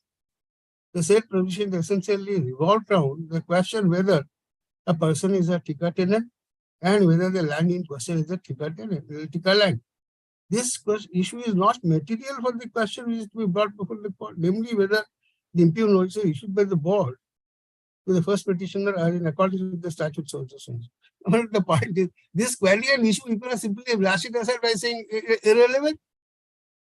The said provision essentially revolved around the question whether a person is a Thika tenant and whether the land in question is a Thika tenant, Thika land. This issue is not material for the question which is to be brought before the court, namely whether the impugned notice issued by the board to the first petitioner are in accordance with the statute so. The point is, this query and issue, you can simply brush it aside by saying irrelevant.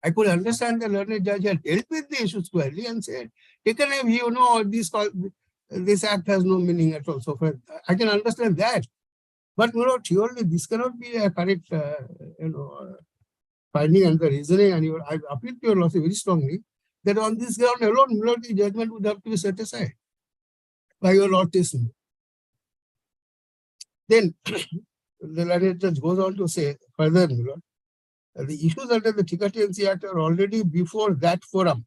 I could understand the learned judge had dealt with the issue squarely and said, taken a view, this act has no meaning at all. So I can understand that. But surely this cannot be a correct finding and the reasoning, and I appeal to your lordship very strongly that on this ground alone, my lord, the judgment would have to be set aside by your lordship. Then the learned judge goes on to say further, my lord, the issues under the Ticketancy Act are already before that forum.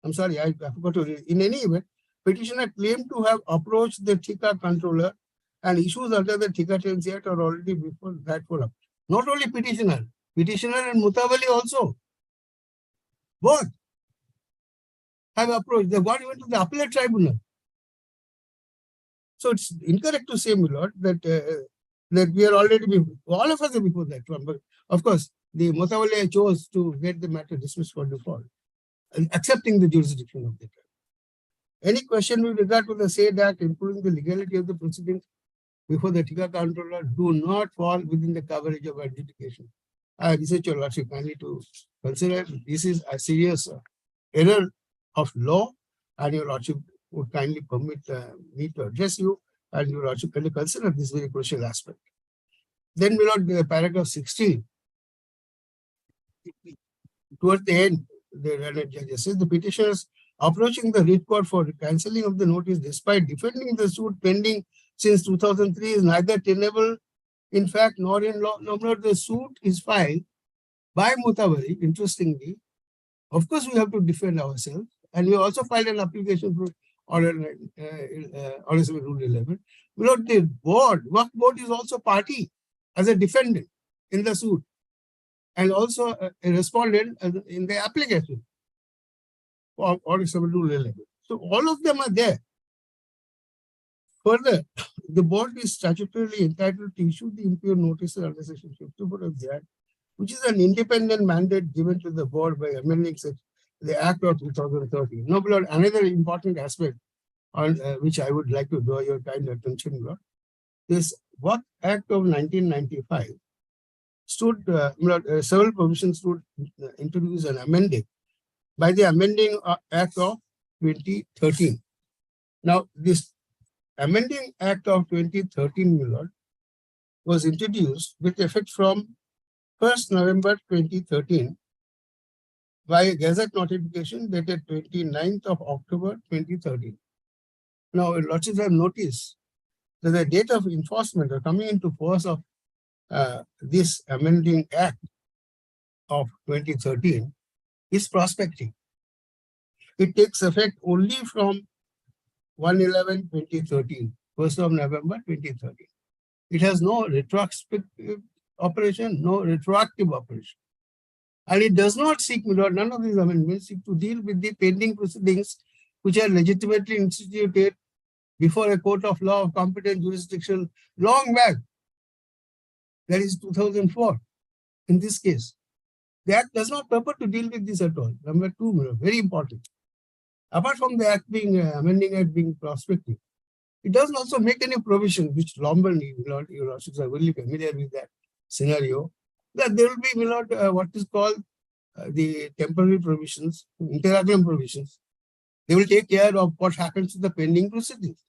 I'm sorry, I forgot to read. In any event, petitioner claimed to have approached the Tika controller, and issues under the Ticketancy Act are already before that forum. Not only petitioner and Mutawali also. Both have approached. They got even to the appellate tribunal. So it's incorrect to say, my lord, that that we are already before. All of us are before that one. But of course, the Mutawali chose to get the matter dismissed for default, accepting the jurisdiction of the tribe. Any question with regard to the said act, including the legality of the proceedings before the Tika controller, do not fall within the coverage of adjudication. I research your lordship kindly to consider this is a serious error of law, and your lordship would kindly permit me to address you, and your lordship kindly consider this very crucial aspect. Then we note the paragraph 16. Towards the end, the learned judge says the petitioners approaching the writ court for cancelling of the notice despite defending the suit pending since 2003 is neither tenable in fact nor in law. No, the suit is filed by Mutawali, interestingly. Of course, we have to defend ourselves, and we also filed an application for order rule 11. Below the board, work board is also party as a defendant in the suit, and also a respondent in the application for order rule 11. So all of them are there. Further, the board is statutorily entitled to issue the impure notices under section 54 of the Act, which is an independent mandate given to the board by amending the Act of 2013. No, Lord, another important aspect on which I would like to draw your kind attention, Lord, this Work Act of 1995 stood, several provisions stood introduced and amended by the amending Act of 2013. Now, this amending Act of 2013, Lord, was introduced with effect from 1st November 2013 by a Gazette notification dated 29th of October 2013. Now, lordships have noticed that the date of enforcement or coming into force of this amending Act of 2013 is prospective. It takes effect only from 1/11/2013, 1st of November 2013. It has no retrospective operation, no retroactive operation. And it does not seek, none of these amendments seek to deal with the pending proceedings which are legitimately instituted before a court of law of competent jurisdiction long back. That is 2004 in this case. The Act does not purport to deal with this at all. Number two, very important. Apart from the Act being, amending Act being prospective, it doesn't also make any provision, which Hon'ble, your lordships are very familiar with that scenario, that there will be what is called the temporary provisions, interim provisions. They will take care of what happens to the pending proceedings.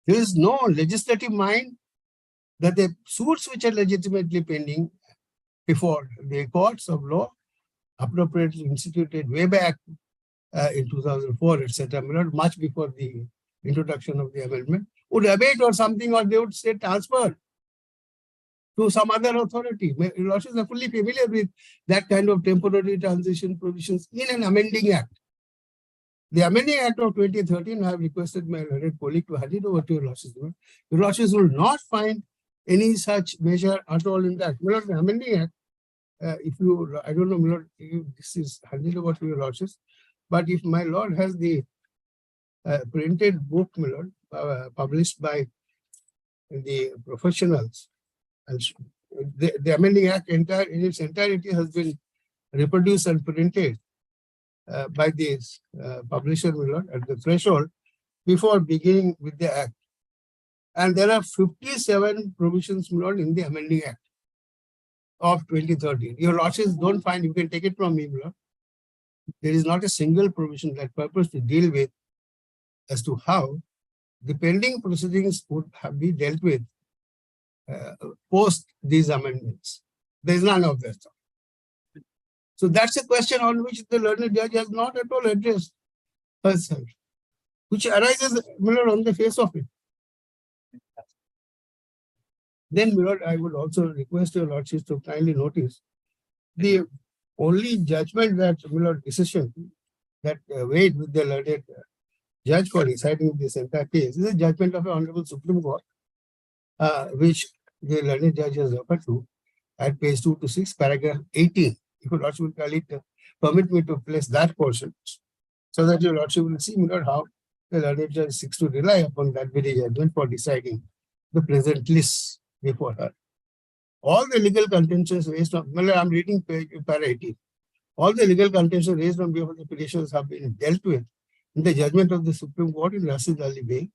There is no legislative mind that the suits which are legitimately pending before the courts of law, appropriately instituted way back in 2004, etc., much before the introduction of the amendment, would abate or something, or they would say transfer to some other authority. Lordships are fully familiar with that kind of temporary transition provisions in an amending Act. The amending Act of 2013, I have requested my learned colleague to hand it over to your lordships. Your lordships will not find any such measure at all in that. The amending Act, if you, I don't know, if this is handed over to your lordships, but if my lord has the printed book, published by the professionals, and the amending Act in its entirety has been reproduced and printed by this publisher, at the threshold before beginning with the Act. And there are 57 provisions, in the amending Act of 2013. Your lordships don't find, you can take it from me, there is not a single provision that purpose to deal with as to how the pending proceedings would have been dealt with post these amendments. There is none of that. So that's a question on which the learned judge has not at all addressed herself, which arises, my lord, on the face of it. Then, my lord, I would also request your lordship to kindly notice the only judgment that, my lord, decision that weighed with the learned judge for deciding this entire case is a judgment of the Honorable Supreme Court, which the learned judge has referred to at page 2 to 6, paragraph 18. If your lordship will kindly permit me to place that portion, so that your lordship will see, my lord, how the learned judge seeks to rely upon that very judgment for deciding the present list before her. All the legal contentions raised on, I'm reading page 18. All the legal contentions raised on behalf of the petitioners have been dealt with in the judgment of the Supreme Court in Rasid Ali Beg,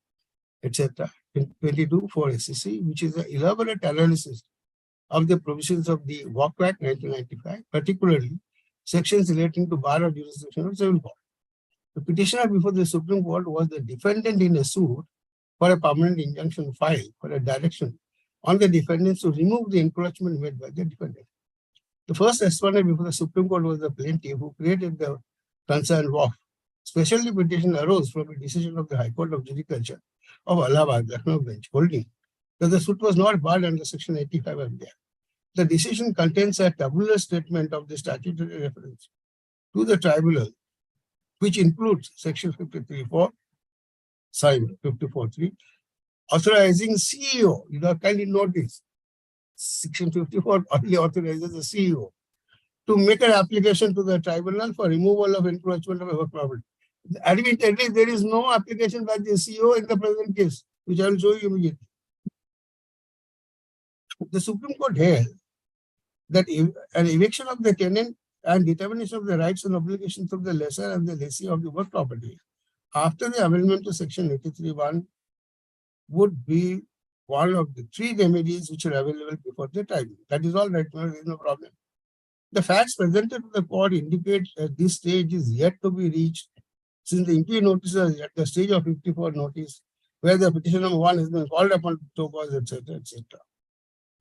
etc. in 22 for SEC, which is an elaborate analysis of the provisions of the WAC Act 1995, particularly sections relating to bar of jurisdiction of civil court. The petitioner before the Supreme Court was the defendant in a suit for a permanent injunction filed for a direction on the defendants to remove the encroachment made by the defendant. The first respondent before the Supreme Court was the plaintiff who created the concerned WAF. Specially, petition arose from a decision of the High Court of Judicature of Allahabad, Lucknow bench, holding that the suit was not barred under Section 85 of the Act. The decision contains a tabular statement of the statutory reference to the tribunal, which includes Section 53(4), signed 54(3), authorizing CEO. You know, kindly notice, Section 54 only authorizes the CEO to make an application to the tribunal for removal of encroachment of a property. Admittedly, there is no application by the CEO in the present case, which I will show you immediately. The Supreme Court held that an eviction of the tenant and determination of the rights and obligations of the lessor and the lessee of the work property after the amendment to Section 83(1) would be one of the three remedies which are available before the tribunal. That is all right, there is no problem. The facts presented to the court indicate that this stage is yet to be reached, since the inquiry notice is at the stage of 54 notice, where the petition number 1 has been called upon to show cause, etc., etc.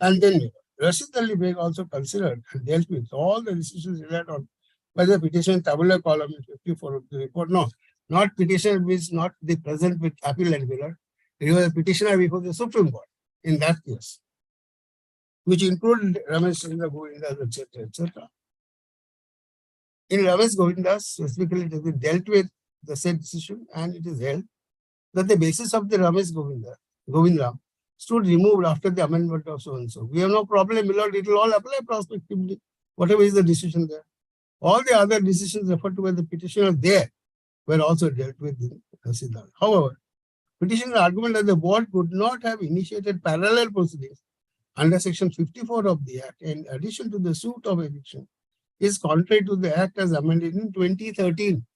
And then Rasid Ali Beg also considered and dealt with all the decisions relied on by the petition tabular column in 54 of the report. No, not petitioner means not the present with appeal and Miller. It was a petitioner before the Supreme Court in that case, which included Ramesh Chandra Govindas, etc., etc. In Ramesh Govindas, specifically, it has been dealt with the said decision, and it is held that the basis of the Ramesh Govindram stood removed after the amendment of so and so. We have no problem, my lord, it will all apply prospectively, whatever is the decision there. All the other decisions referred to by the petitioner there were also dealt with in Rasid Ali. However, petitioner's argument that the board could not have initiated parallel proceedings under Section 54 of the Act in addition to the suit of eviction is contrary to the Act as amended in 2013.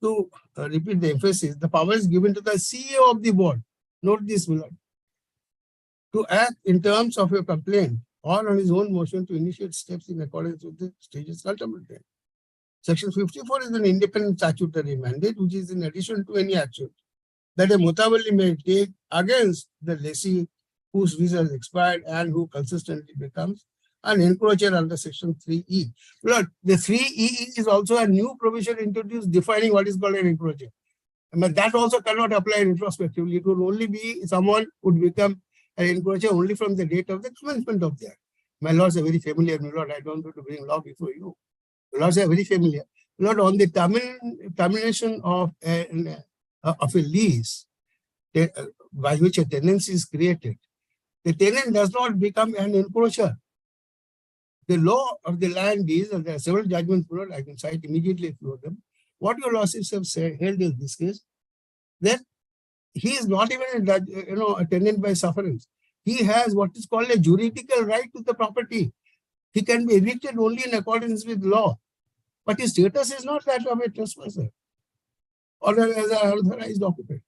To repeat the emphasis, the power is given to the CEO of the board. Note this, my lord, to act in terms of your complaint or on his own motion to initiate steps in accordance with the stages contemplated. Section 54 is an independent statutory mandate, which is in addition to any action that a mutawalli may take against the lessee whose visa has expired and who consistently becomes an encroacher under Section 3E. Lord, the 3E is also a new provision introduced defining what is called an encroacher. But that also cannot apply retrospectively. It will only be someone who would become an encroacher only from the date of the commencement of the Act. My lords are very familiar, my lord. I don't want to bring law before you. My lords are very familiar. My lord, on the termination of a lease by which a tenancy is created, the tenant does not become an encroacher. The law of the land is, and there are several judgments, I can cite immediately a few of them. What your lordships have held in this case, that he is not even a tenant by sufferance. He has what is called a juridical right to the property. He can be evicted only in accordance with law. But his status is not that of a trespasser or as an unauthorized occupant.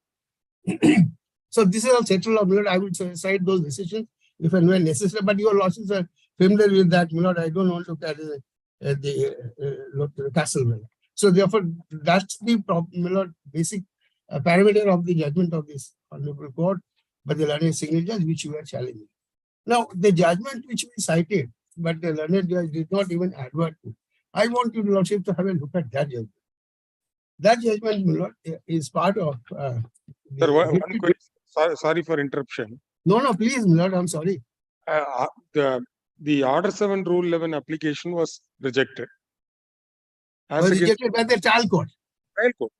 So this is all settled of Lord. I will cite those decisions if and when necessary, but your lordships are familiar with that, my lord. I don't want to carry the castle. So therefore, that's the my lord, basic parameter of the judgment of this Honorable Court by the learned single judge, which you are challenging. Now, the judgment which we cited, but the learned judge did not even advert to. I want your lordship to have a look at that judgment. That judgment, my lord, is part of. Sir, one question. Sorry for interruption. No, please, my lord, I'm sorry. The Order 7 Rule 11 application was rejected. Was rejected by the trial court. Trial court.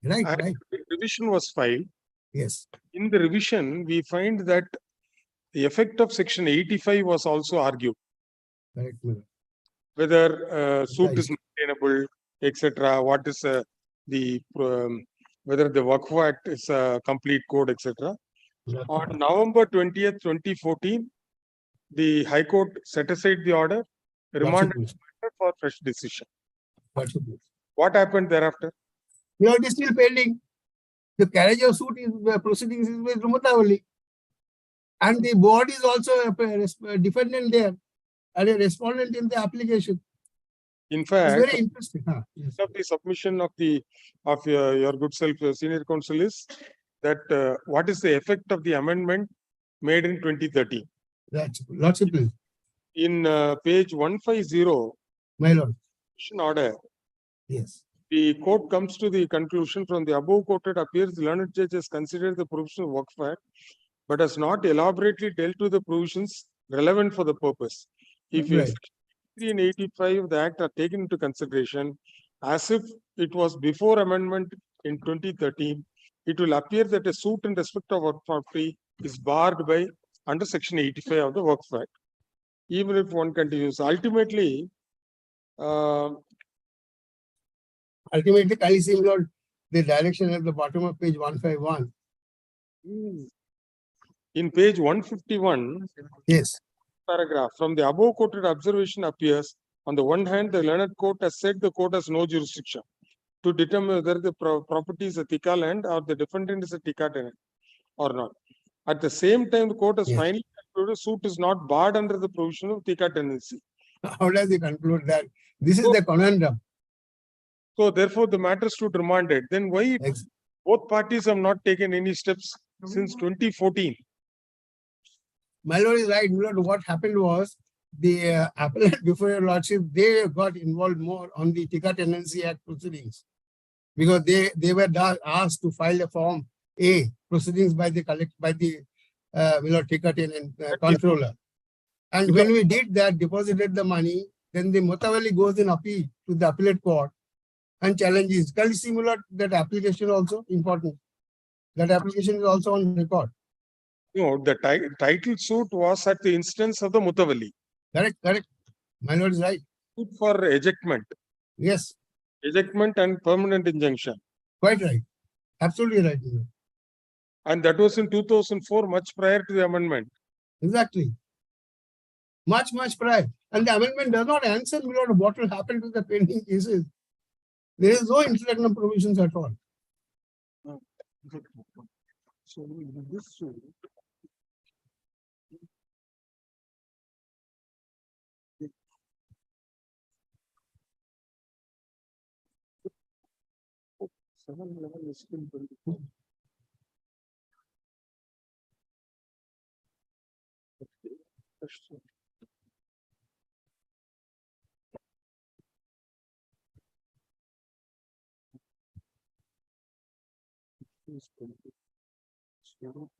Right, And right. revision was filed. Yes. In the revision, we find that the effect of section 85 was also argued. Correct, my lord. Whether suit is maintainable, etc. What is whether the Waqf Act is a complete code, etc. On November 20th, 2014, the High Court set aside the order, remanded for fresh decision. What happened thereafter? No, it is still pending. The carriage of suit is proceedings is with Mutawalli. And the board is also a defendant there and a respondent in the application. In It's fact, very interesting. Yes. of the submission of your good self, senior counsel, is that what is the effect of the amendment made in 2013? That's lots of please. In page 150, My lord. Order. Yes. The court comes to the conclusion from the above quoted appears the learned judge has considered the provision of Waqf Act, but has not elaborately dealt with the provisions relevant for the purpose. If Right. 3 and 85 of the Act are taken into consideration, as if it was before amendment in 2013, it will appear that a suit in respect of Waqf property is barred by under section 85 of the Waqf Act. Even if one continues, ultimately, Kindly see, Lord, the direction at the bottom of page 151. in page 151, yes, paragraph, from the above quoted observation appears, on the one hand, the learned court has said the court has no jurisdiction to determine whether the property is a Tika land or the defendant is a Tika tenant or not. At the same time, the court has finally concluded suit is not barred under the provision of Tika tenancy. How does he conclude that? This is the conundrum. So therefore, the matter stood remanded. Then why both parties have not taken any steps since 2014? My lord is right. My lord, what happened was the appellant before your lordship, they got involved more on the Tika Tenancy Act proceedings because they were asked to file a form A proceedings by the Tika tenant controller. And when we did that, deposited the money, then the Mutawalli goes in appeal to the appellate court and challenges. Can you see, my lord, that application also important? That application is also on record. No, the title suit was at the instance of the Mutawalli. Correct. My lord is right. Suit for ejectment. Yes. Ejectment and permanent injunction. Quite right. Absolutely right. And that was in 2004, much prior to the amendment. Exactly. Much prior. And the amendment does not answer what will happen to the pending cases. There is no interregnum provisions at all. So in this suit, is still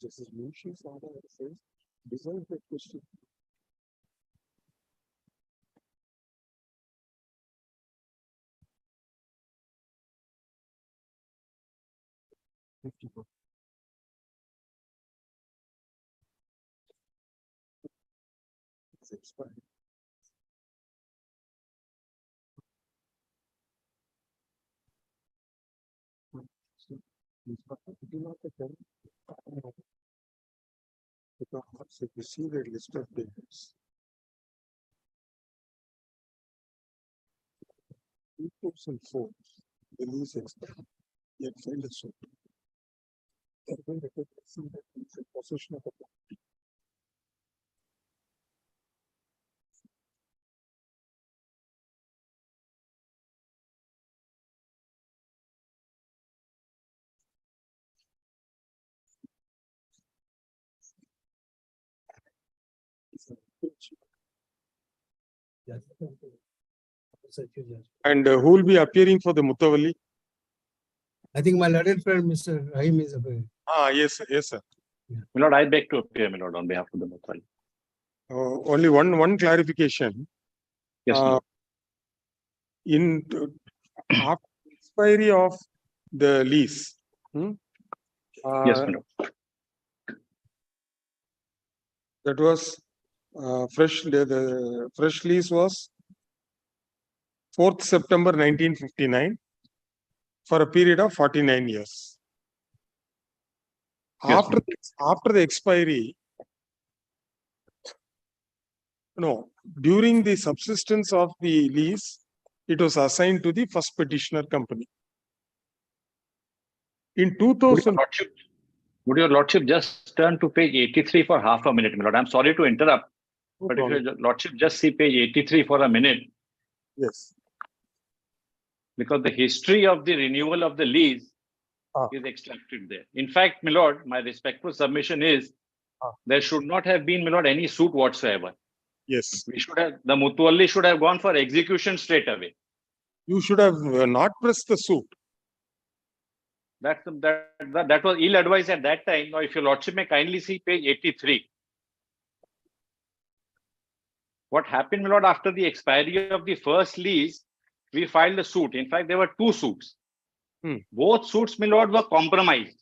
Justice Munshi Sada says, resolve the question. It's expired. Because if you see the list of dates, 2004, the lease expired. Yet filed a suit. Possession of the property. And who will be appearing for the Mutawalli? I think my learned friend, Mr. Rahim, is available. Yes, sir. Yes, sir. My lord, I beg to appear, my lord, on behalf of the Mutawalli. Only one clarification. Yes, my lord. After expiry of the lease, Yes, my lord. that was fresh. The fresh lease was 4th September 1959 for a period of 49 years. Yes, After the expiry, no, during the subsistence of the lease, it was assigned to the first petitioner company. In 2000, Would your lordship just turn to page 83 for half a minute, my lord? I'm sorry to interrupt, but if your lordship just see page 83 for a minute. Yes. Because the history of the renewal of the lease is extracted there. In fact, my lord, my respectful submission is there should not have been, my lord, any suit whatsoever. Yes. We should have, the Mutawalli should have gone for execution straight away. You should have not pressed the suit. That was ill advised at that time. Now, if your lordship may kindly see page 83. What happened, my lord, after the expiry of the first lease, we filed a suit. In fact, there were two suits. Both suits, my lord, were compromised.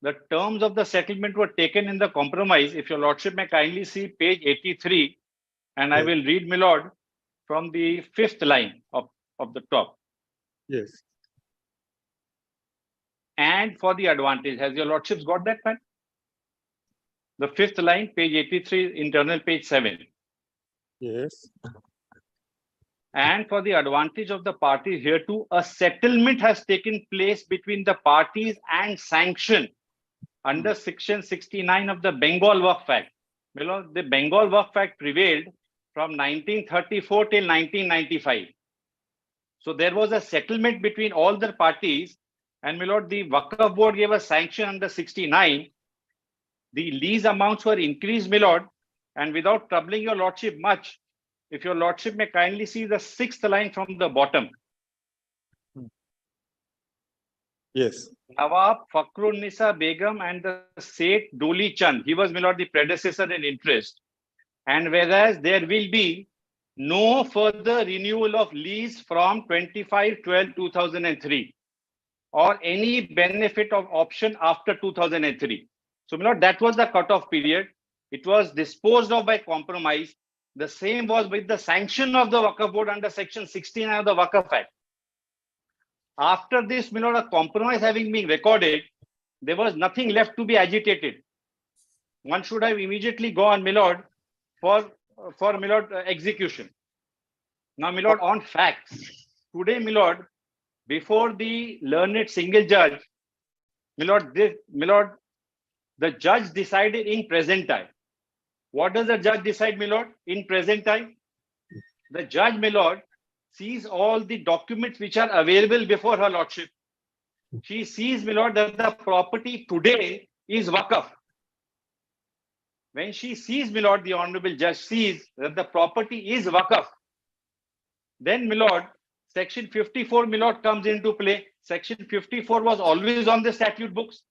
The terms of the settlement were taken in the compromise. If your lordship may kindly see page 83, and I will read, my lord, from the 5th line of the top. Yes. And for the advantage, has your lordships got that pen? The 5th line, page 83, internal page 7. Yes. And for the advantage of the parties hereto, a settlement has taken place between the parties and sanction under section 69 of the Bengal Waqf Act. The Bengal Waqf Act prevailed from 1934 till 1995. So there was a settlement between all the parties, and my lord, the Waqf board gave a sanction under 69. The lease amounts were increased, my lord, and without troubling your lordship much, if your lordship may kindly see the 6th line from the bottom. Yes. Nawab Fakhrun Nisa Begum and the Seth Doli Chand, he was, my lord, the predecessor in interest. And whereas there will be no further renewal of lease from 25/12/2003 or any benefit of option after 2003. So, my lord, that was the cutoff period. It was disposed of by compromise. The same was with the sanction of the Waqf board under section 69 of the Waqf Act. After this, my lord, a compromise having been recorded, there was nothing left to be agitated. One should have immediately gone, my lord, for my lord, execution. Now, my lord, on facts, today, my lord, before the learned single judge, my lord, the judge decided in present time. What does the judge decide, my lord, in present time? The judge, my lord, sees all the documents which are available before her lordship. She sees, my lord, that the property today is Waqf. When she sees, my lord, the honorable judge sees that the property is Waqf. Then, my lord, section 54, my lord, comes into play. Section 54 was always on the statute books.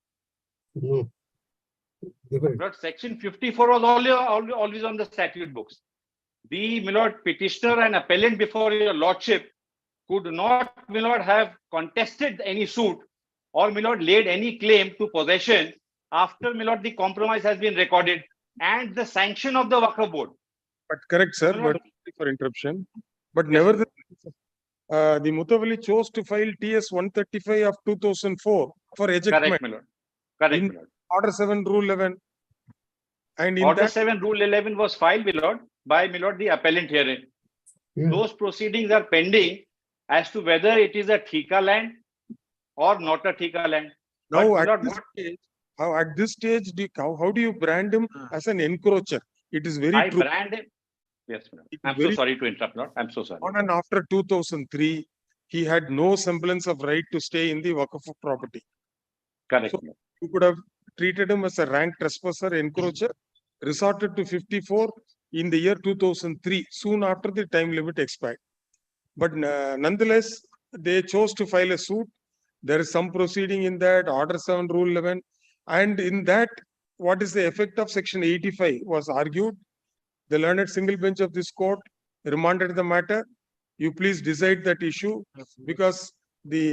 But section 54 was always on the statute books. The, my lord, petitioner and appellant before your lordship could not, my lord, have contested any suit or, my lord, laid any claim to possession after, my lord, the compromise has been recorded and the sanction of the Waqf board. But correct, sir. But for interruption. But nevertheless, the Mutawalli chose to file TS 135 of 2004 for ejectment. Correct, my lord. Correct, my lord. Order 7, Rule 11. And in Order that, 7, Rule 11 was filed, my lord, by, my lord, the appellant herein. Those proceedings are pending as to whether it is a Thika land or not a Thika land. now But, my at lord, this stage, how do you brand him as an encroacher? It is very I true. brand him. Yes, my lord. I'm so very- sorry to interrupt, lord. I'm so sorry. On and after 2003, he had no semblance of right to stay in the Waqf property. Correct. So you could have treated him as a rank trespasser, encroacher, resorted to 54, in the year 2003, soon after the time limit expired. But nonetheless, they chose to file a suit. There is some proceeding in that, Order 7, Rule 11. And in that, what is the effect of Section 85 was argued. The learned single bench of this court remanded the matter. You please decide that issue, because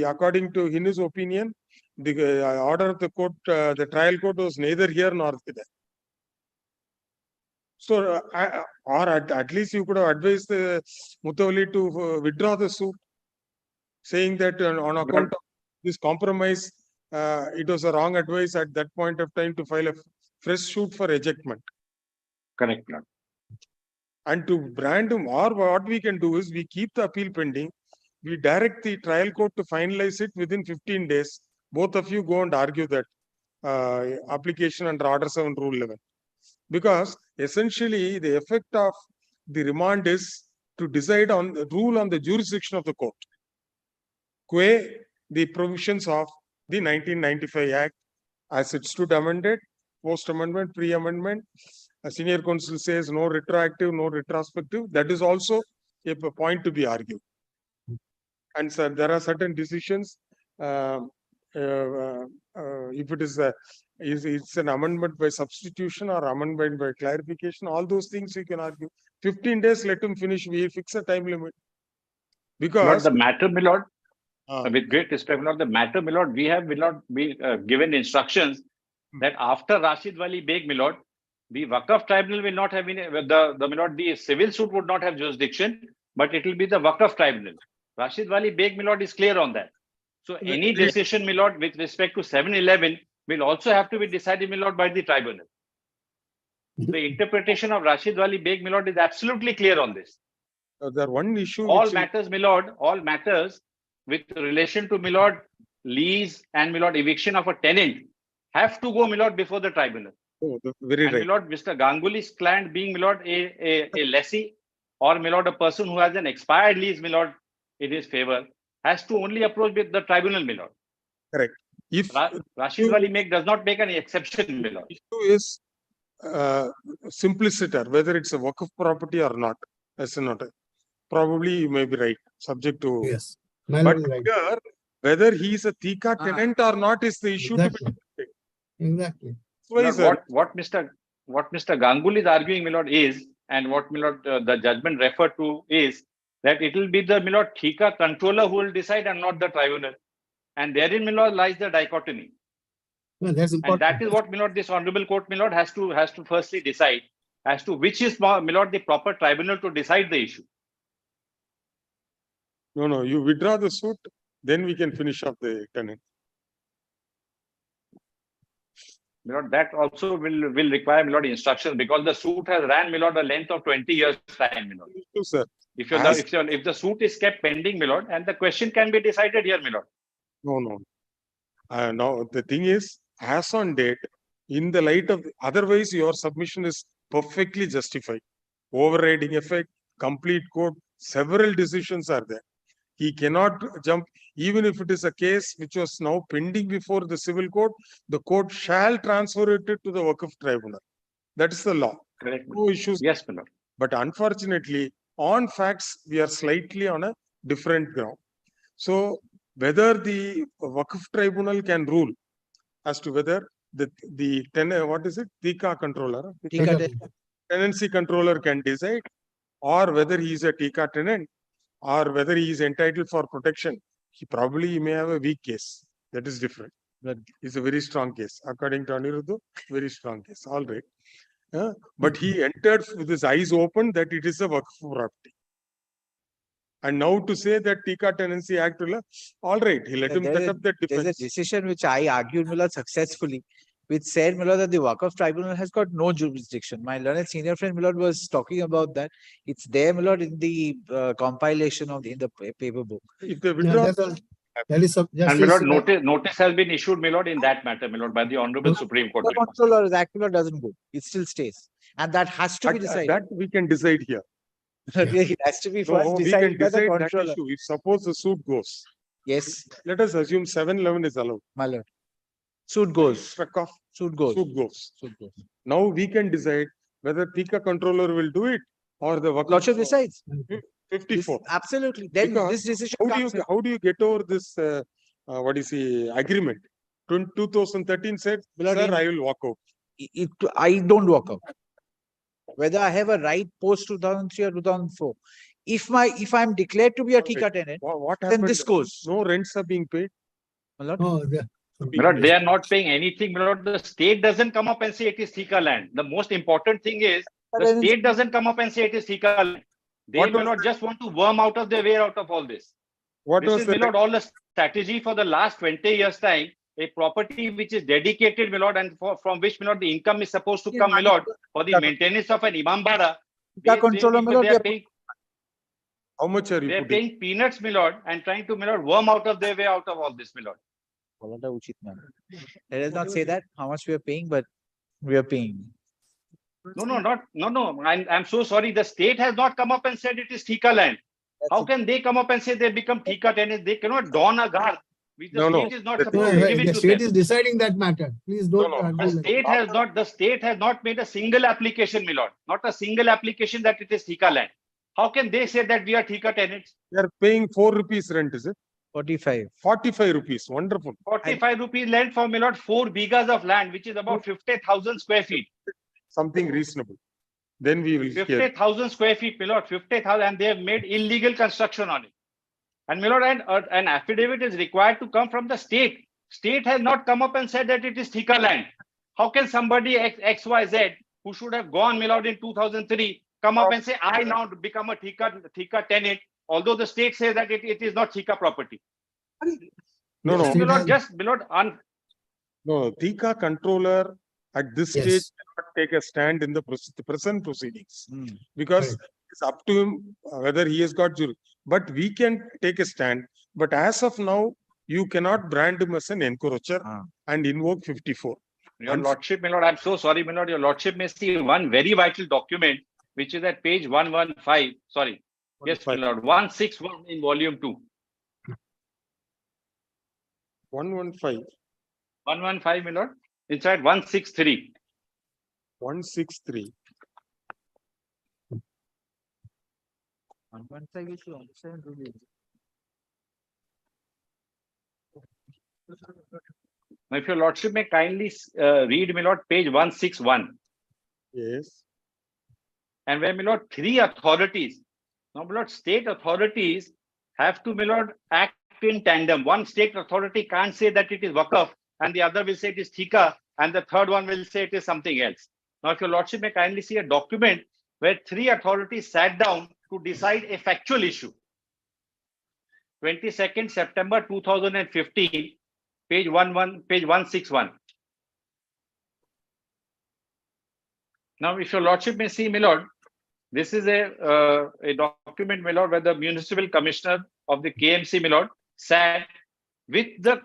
according to his opinion, the order of the court, the trial court was neither here nor there. So, or at least you could have advised the Mutawalli to withdraw the suit, saying that on account of this compromise, it was a wrong advice at that point of time to file a fresh suit for ejectment. Correct, Lord. And to brand him, or what we can do is we keep the appeal pending. We direct the trial court to finalize it within 15 days. Both of you go and argue that application under Order 7, Rule 11. Because essentially the effect of the remand is to decide on the rule on the jurisdiction of the court, qua the provisions of the 1995 Act as it stood amended, post-amendment, pre-amendment. A senior counsel says no retroactive, no retrospective. That is also a point to be argued. And so there are certain decisions. If it is it's an amendment by substitution or amendment by clarification, all those things we can argue. 15 days, let him finish. We fix a time limit. Because Lord, the matter, my lord, with great respect, my lord, the matter, my lord, we have, my lord, given instructions that after Rashid Wali Beg, my lord, the Waqf tribunal will not have any, my lord, the civil suit would not have jurisdiction, but it will be the Waqf tribunal. Rashid Wali Beg, my lord, is clear on that. So any decision, my lord, with respect to 711 will also have to be decided, my lord, by the tribunal. The interpretation of Rashid Wali Beg, my lord, is absolutely clear on this. There one issue. All matters, my lord, all matters with relation to, my lord, lease and, my lord, eviction of a tenant have to go, my lord, before the tribunal. Oh, very and, right. my lord, Mr. Ganguly's client being, my lord, a lessee, or, my lord, a person who has an expired lease, my lord, in his favor, has to only approach with the tribunal, my lord. Correct. If Rashid Wali does not make any exception, my lord. Issue is simpliciter, whether it's a Waqf property or not. As a note, probably you may be right, subject to. Yes. But here, whether he is a Tika tenant or not is the issue to be decided. Exactly. Lord, what Mr. Ganguly is arguing, my lord, is, and what, my lord, the judgment referred to is that it will be the, my lord, Tika controller who will decide and not the tribunal. And therein, my lord, lies the dichotomy. No, that's important. And that is what, my lord, this honorable court, my lord, has to firstly decide as to which is, my lord, the proper tribunal to decide the issue. No, you withdraw the suit, then we can finish up the tenant. My lord, that also will require, my lord, instructions, because the suit has ran, my lord, a length of 20 years time, my lord. Yes, sir. If the suit is kept pending, my lord, and the question can be decided here, my lord. No. Now the thing is, as on date, in the light of otherwise, your submission is perfectly justified. Overriding effect, complete court, several decisions are there. He cannot jump, even if it is a case which was now pending before the civil court, the court shall transfer it to the Waqf tribunal. That is the law. Correct. No issues. Yes, my lord. But unfortunately, on facts, we are slightly on a different ground. So whether the Waqf tribunal can rule as to whether the Tika controller, tenancy controller can decide, or whether he is a Tika tenant, or whether he is entitled for protection, he may have a weak case. That is different. That is a very strong case. According to Aniruddha, very strong case. All right. But he entered with his eyes open that it is a Waqf property. And now to say that Tika Tenancy Act, all right, he let him set up that defense. There's a decision which I argued, Mullah, successfully, which said, Mullah, that the Waqf tribunal has got no jurisdiction. My learned senior friend, Mullah, was talking about that. It's there, Mullah, in the compilation of in the paper book. If they withdraw, and, my lord, notice has been issued, my lord, in that matter, my lord, by the Honorable Supreme Court. The controller, the Act doesn't go. It still stays. And that has to be decided. That we can decide here. It has to be first decided by the controller. That issue. If suppose the suit goes. Yes. Let us assume 711 is allowed. My lord. Suit goes. Struck off. Suit goes. Suit goes. Now we can decide whether Tika controller will do it or the Waqf Lordship decides. 54. Absolutely. Then Because this decision how do comes you in. how do you get over this what is the agreement? 2013 said, Milord, sir, I will walk out. I don't walk out. Whether I have a right post 2003 or 2004. If I'm declared to be a Tika tenant, What then happened? this goes. No rents are being paid. Oh, Milord, they are not paying anything. Milord, the state doesn't come up and say it is Tika land. The most important thing is the state doesn't come up and say it is Tika land. They, Milord, just want to worm out of their way out of all this. What This was is, the Milord, all the strategy for the last 20 years time. A property which is dedicated, Milord, and from which, Milord, the income is supposed to come, Milord, for the maintenance of an Imambara. They are paying. How much are you They are putting? paying peanuts, Milord, and trying to, Milord, worm out of their way out of all this, Milord. Let us not say that how much we are paying, but we are paying. No. I'm so sorry. The state has not come up and said it is Tika land. How can they come up and say they become Tika tenants? They cannot don a guard. The state is not supposed to give it The to state them. is deciding that matter. Please don't argue like The state has not made a single application, Milord. Not a single application that it is Tika land. How can they say that we are Tika tenants? They are paying 4 rupees rent, is it? 45. 45 rupees. Wonderful. 45 rupees land for, Milord, 4 bigas of land, which is about 50,000 square feet. Something reasonable. Then we will hear. 50,000 square feet, Milord, 50,000, and they have made illegal construction on it. And Milord, an affidavit is required to come from the state. State has not come up and said that it is Tika land. How can somebody XYZ, who should have gone, Milord, in 2003, come up and say, I now become a Tika tenant, although the state says that it is not Tika property? No. Milord, just, Milord, No, Tika controller at this stage cannot take a stand in the present proceedings because it's up to him whether he has got jury. But we can take a stand. But as of now, you cannot brand him as an encroacher and invoke 54. Your Lordship, Milord, I'm so sorry, Milord. Your Lordship may see one very vital document, which is at page 115. Sorry. Yes, Milord. 161 in volume 2. 115. 115, Milord. Inside 163. 163. 115 Now, if your Lordship may kindly read, Milord, page 161. Yes. And where, Milord, 3 authorities. Now, Milord, state authorities have to, Milord, act in tandem. One state authority can't say that it is Waqf, and the other will say it is Tika, and the third one will say it is something else. Now, if your Lordship may kindly see a document where 3 authorities sat down to decide a factual issue. 22nd September 2015, page 161. Now, if your Lordship may see, Milord, this is a document, Milord, where the municipal commissioner of the KMC, Milord, sat with the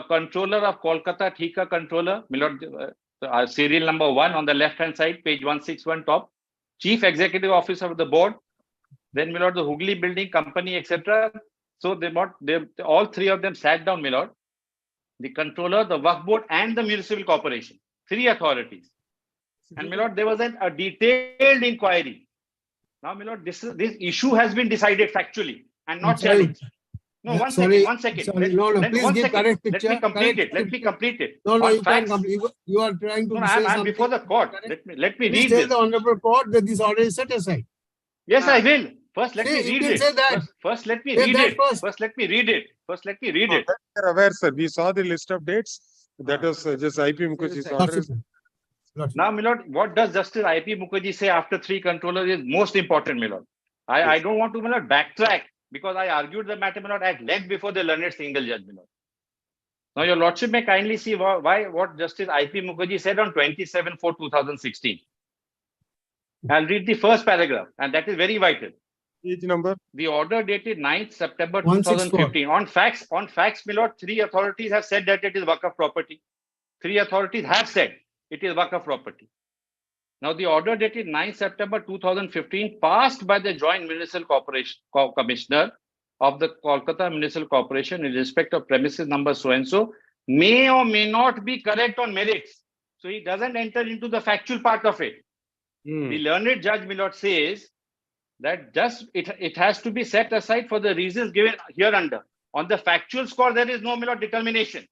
controller of Kolkata Tika controller, Milord, serial number 1 on the left-hand side, page 161 top, chief executive officer of the board, then, Milord, the Hooghly Building Company, etc. So all 3 of them sat down, Milord, the controller, the Waqf board, and the municipal corporation, 3 authorities. And, Milord, there was a detailed inquiry. Now, Milord, this issue has been decided factually and not challenged. No, one second. Sorry, please give correct picture. Let me complete it. No, On you can't complete. You are trying to say I'm something. before the court. Let me Please read tell this. the Honorable Court that this order is set aside. Yes, I will. First, let me See, you read can it. say that. First, let me Say read that it. first. First, let me read it. You're aware, sir. We saw the list of dates. That was just IP Mukherjee's order. Now, Milord, what does Justice IP Mukherjee say after 3 controllers is most important, Milord. I don't want to, Milord, backtrack because I argued the matter, Milord, at length before the learned single judge, Milord. Now, your Lordship may kindly see what Justice IP Mukherjee said on 27/4/2016. I'll read the first paragraph, and that is very vital. Page number? The order dated 9th September 2015. On facts, Milord, 3 authorities have said that it is Waqf property. 3 authorities have said it is Waqf property. Now, the order dated 9th September 2015, passed by the Joint Municipal Corporation Commissioner of the Kolkata Municipal Corporation in respect of premises number so-and-so, may or may not be correct on merits. So he doesn't enter into the factual part of it. The learned judge, my lord, says that just it has to be set aside for the reasons given hereunder. On the factual score, there is no, my lord, determination.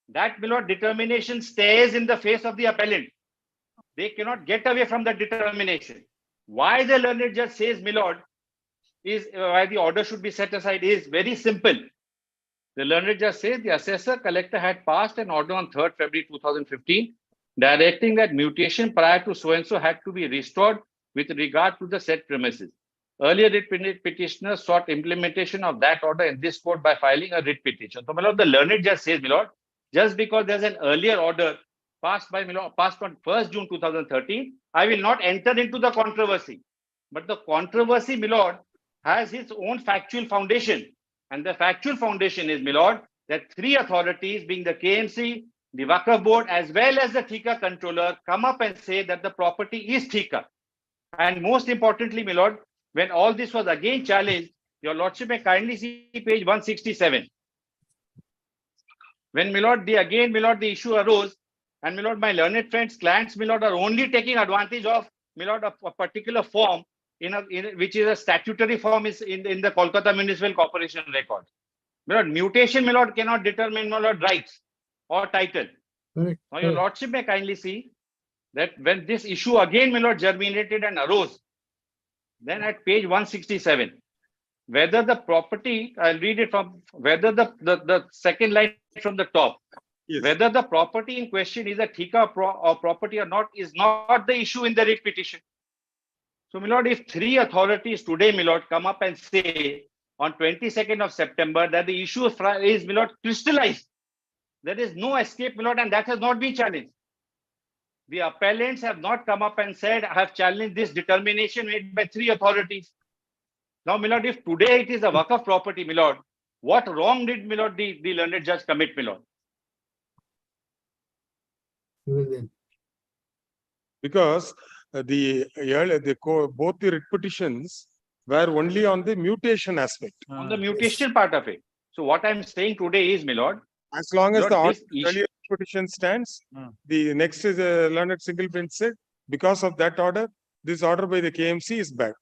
That, my lord, determination stays in the face of the appellant. They cannot get away from that determination. Why the learned judge says, my lord, is why the order should be set aside is very simple. The learned judge says the assessor collector had passed an order on 3rd February 2015 directing that mutation prior to so-and-so had to be restored with regard to the said premises. Earlier writ petitioner sought implementation of that order in this court by filing a writ petition. So, my lord, the learned judge says, my lord, just because there's an earlier order passed by, my lord, passed on 1st June 2013, I will not enter into the controversy. But the controversy, my lord, has its own factual foundation. And the factual foundation is, my lord, that 3 authorities, being the KMC, the Waqf board, as well as the TICA controller, come up and say that the property is TICA. And most importantly, my lord, when all this was again challenged, your lordship may kindly see page 167. When, my lord, my lord, the issue arose, and my lord, my learned friends, clients, my lord, are only taking advantage of, my lord, a particular form which is a statutory form is in the Kolkata Municipal Corporation record. My lord, mutation, my lord, cannot determine, my lord, rights or title. Correct. Now, your lordship may kindly see that when this issue again, my lord, germinated and arose, then at page 167, whether the property, I'll read it from, whether the second line from the top, whether the property in question is a TICA or property or not is not the issue in the writ petition. So, my lord, if 3 authorities today, my lord, come up and say on 22nd of September that the issue is, my lord, crystallized, there is no escape, my lord, and that has not been challenged. The appellants have not come up and said, I have challenged this determination made by 3 authorities. Now, my lord, if today it is a Waqf property, my lord, what wrong did, my lord, the learned judge commit, my lord? Because both the writ petitions were only on the mutation aspect. On the mutation part of it. So what I'm saying today is, my lord, as long as Lord, the earlier petition stands, the next is a learned single bench said, because of that order, this order by the KMC is bad.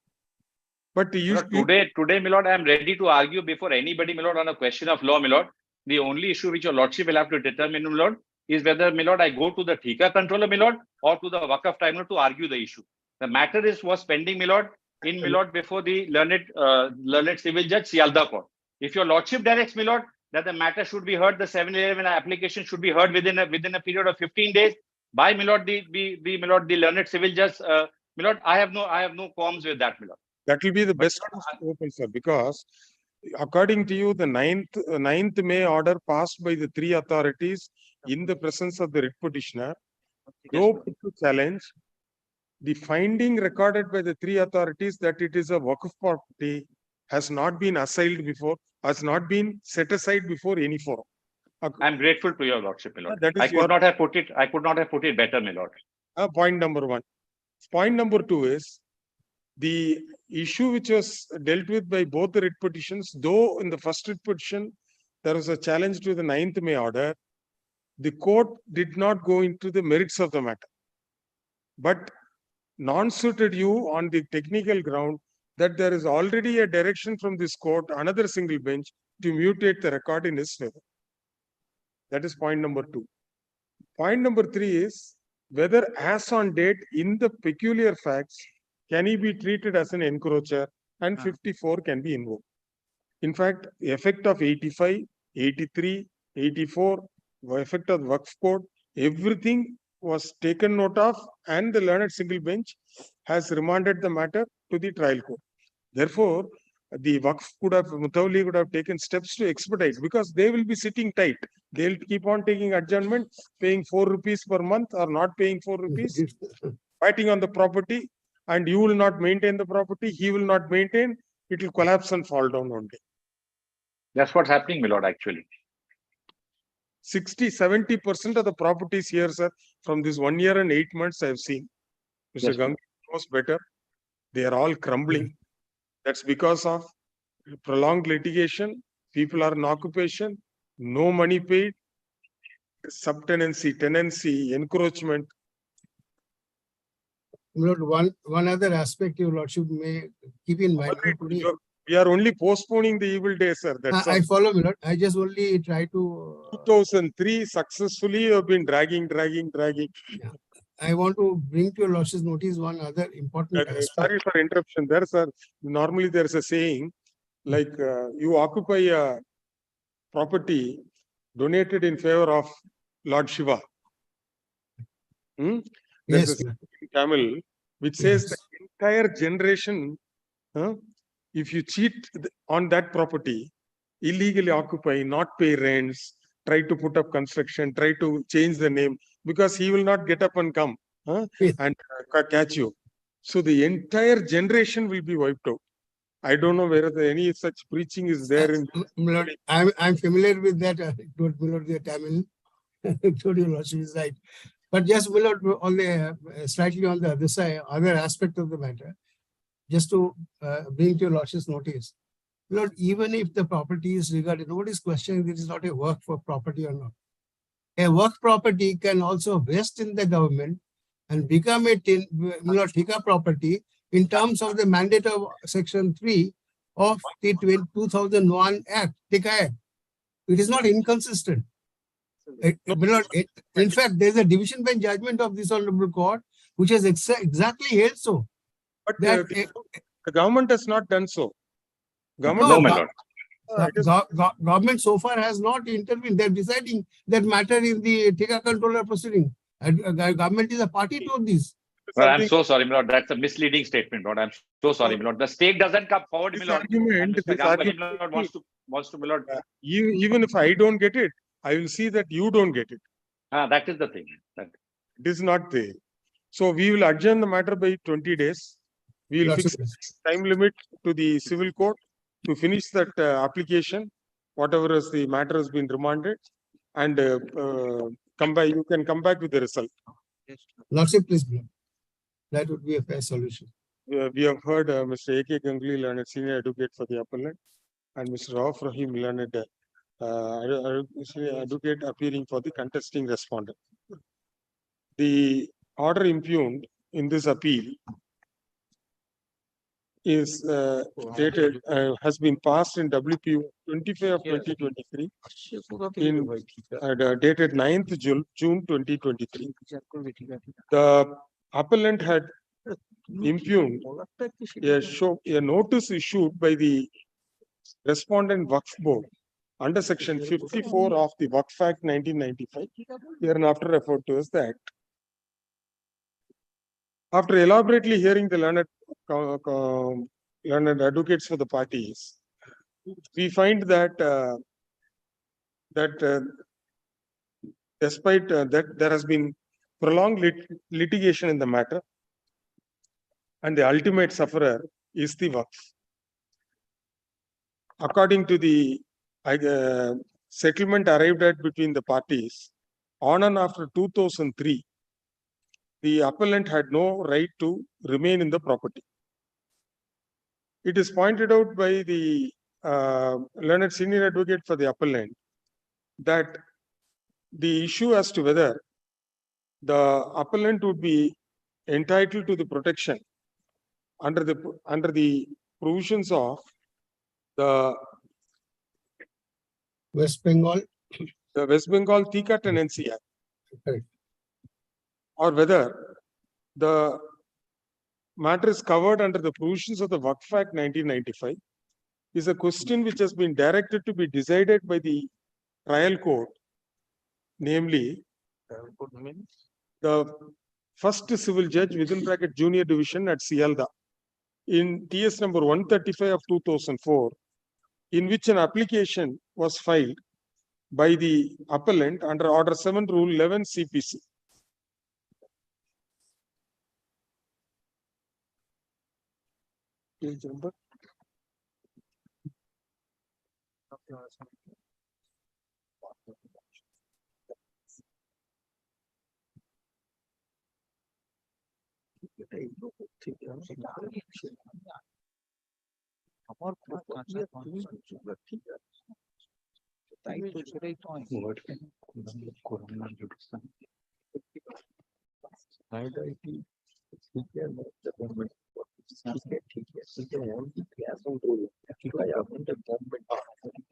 But today, my lord, I am ready to argue before anybody, my lord, on a question of law, my lord. The only issue which your lordship will have to determine, my lord, is whether, my lord, I go to the TICA controller, my lord, or to the Waqf tribunal to argue the issue. The matter was pending, my lord, in, my lord, before the learned civil judge, Sialda court. If your lordship directs, my lord, that the matter should be heard, the 711 application should be heard within a period of 15 days by, my lord, the learned civil judge, my lord, I have no qualms with that, my lord. That will be the best open, sir, because according to you, the 9th May order passed by the 3 authorities in the presence of the writ petitioner, though put to challenge, the finding recorded by the 3 authorities that it is a Waqf property has not been assailed before, has not been set aside before any forum. I'm grateful to your lordship, my lord. That is I could not have put it better, my lord. Point number 1. Point number 2 is the issue which was dealt with by both the writ petitions, though in the first writ petition there was a challenge to the 9th May order, the court did not go into the merits of the matter, but non-suited you on the technical ground that there is already a direction from this court, another single bench, to mutate the record in his favor. That is point number 2. Point number 3 is whether as on date in the peculiar facts, can he be treated as an encroacher and 54 can be invoked. In fact, the effect of 85, 83, 84, the effect of the Waqf code, everything was taken note of and the learned single bench has remanded the matter to the trial court. Therefore, the Waqf Mutawalli could have taken steps to expedite because they will be sitting tight. They'll keep on taking adjournment, paying 4 rupees per month or not paying 4 rupees, fighting on the property, and you will not maintain the property, he will not maintain, it will collapse and fall down one day. That's what's happening, my lord, actually. 60-70% of the properties here, sir, from this 1 year and 8 months I have seen. Mr. Yes, Gang knows better. They are all crumbling. That's because of prolonged litigation. People are in occupation, no money paid, subtenancy, tenancy, encroachment. Lord, one other aspect your lordship may keep in mind. Today, We are only postponing the evil day, sir. That's I all. follow, my lord. I just only try to. 2003 successfully you have been dragging. I want to bring to your lordship's notice one other important aspect. Sorry for interruption there, sir. Normally there is a saying like you occupy a property donated in favor of Lord Shiva. There's Yes, a saying in Tamil which says the entire generation, if you cheat on that property, illegally occupy, not pay rents, try to put up construction, try to change the name, because he will not get up and come and catch you. So the entire generation will be wiped out. I don't know whether any such preaching is there in. Lord, I'm familiar with that. Lord, the Tamil. Told your lordship is right. But just Lord, on the slightly on the other side, other aspect of the matter, just to bring to your lordship's notice. Lord, even if the property is regarded, nobody's questioning this is not a work for property or not. A work property can also vest in the government and become a Thika property in terms of the mandate of Section 3 of the 2001 Act, Thika Act. It is not inconsistent. In fact, there is a division bench judgment of this Honorable Court which has exactly held so. But the government has not done so. Government No, my lord. Government so far has not intervened. They're deciding that matter in the Thika controller proceeding. Government is a party to this. Well, I'm so sorry, my lord. That's a misleading statement, my lord. I'm so sorry, my lord. The stake doesn't come forward, my lord. And Mr. Ganguly, my lord, wants to, my lord. Even if I don't get it, I will see that you don't get it. That is the thing. It is not there. So we will adjourn the matter by 20 days. We will fix time limit to the civil court to finish that application, whatever is the matter has been remanded, and come back. You can come back with the result. Lordship, please. That would be a fair solution. We have heard Mr. A.K. Ganguly, learned senior advocate for the appellant, and Mr. Rauf Rahim, learned advocate appearing for the contesting respondent. The order impugned in this appeal is dated, has been passed in WPU 25 of 2023, dated 9th June 2023. The appellant had impugned a notice issued by the respondent Waqf Board under section 54 of the Waqf Act 1995, hereinafter referred to as the Act. After elaborately hearing the learned advocates for the parties, we find that despite that there has been prolonged litigation in the matter, and the ultimate sufferer is the Waqf. According to the settlement arrived at between the parties, on and after 2003, the appellant had no right to remain in the property. It is pointed out by the learned senior advocate for the appellant that the issue as to whether the appellant would be entitled to the protection under the provisions of the West Bengal Thika Tenancy Act, or whether the matter is covered under the provisions of the Waqf Act 1995 is a question which has been directed to be decided by the trial court, namely the first civil judge within bracket junior division at Sialda in TS number 135 of 2004, in which an application was filed by the appellant under Order 7 Rule 11 CPC. Page number.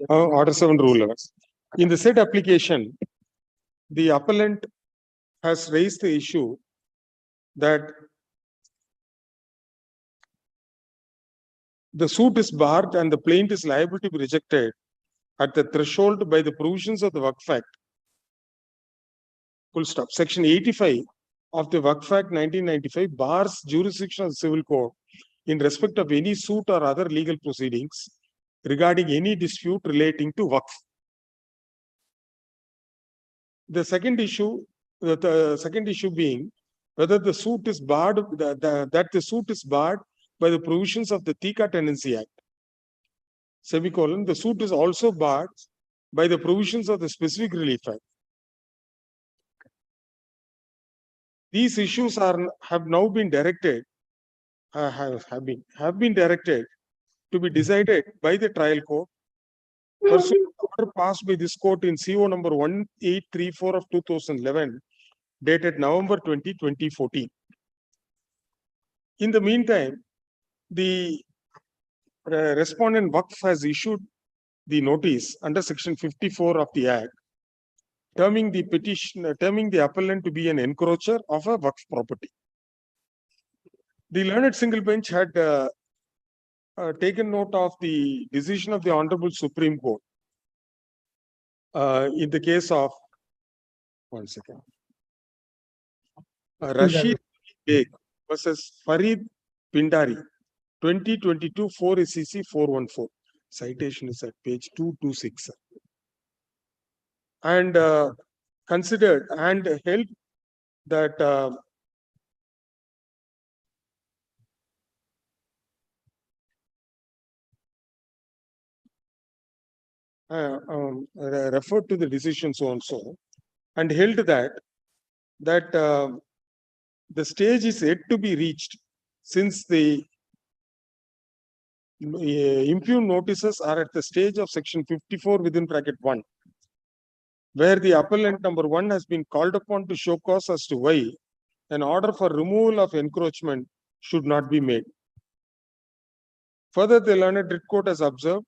Order 7 rule. In the said application, the appellant has raised the issue that the suit is barred and the plaint is liable to be rejected at the threshold by the provisions of the Waqf Act. Full stop. Section 85 of the Waqf Act 1995 bars jurisdiction of the civil court in respect of any suit or other legal proceedings regarding any dispute relating to Waqf. The second issue being whether the suit is barred, that the suit is barred by the provisions of the Tika Tenancy Act. Semicolon, the suit is also barred by the provisions of the Specific Relief Act. These issues have now been directed, have been directed to be decided by the trial court pursuant to order passed by this court in CO number 1834 of 2011, dated November 20, 2014. In the meantime, the respondent Waqf has issued the notice under section 54 of the Act, terming the appellant to be an encroacher of a Waqf property. The learned single bench had taken note of the decision of the Hon'ble Supreme Court in the case of Rashid Beg versus Farid Pindari, 2022 4 SEC 414. Citation is at page 226. And considered and held that referred to the decision so and so, and held that the stage is yet to be reached, since the impugned notices are at the stage of section 54 within bracket 1, where the appellant number 1 has been called upon to show cause as to why an order for removal of encroachment should not be made. Further, the learned writ court has observed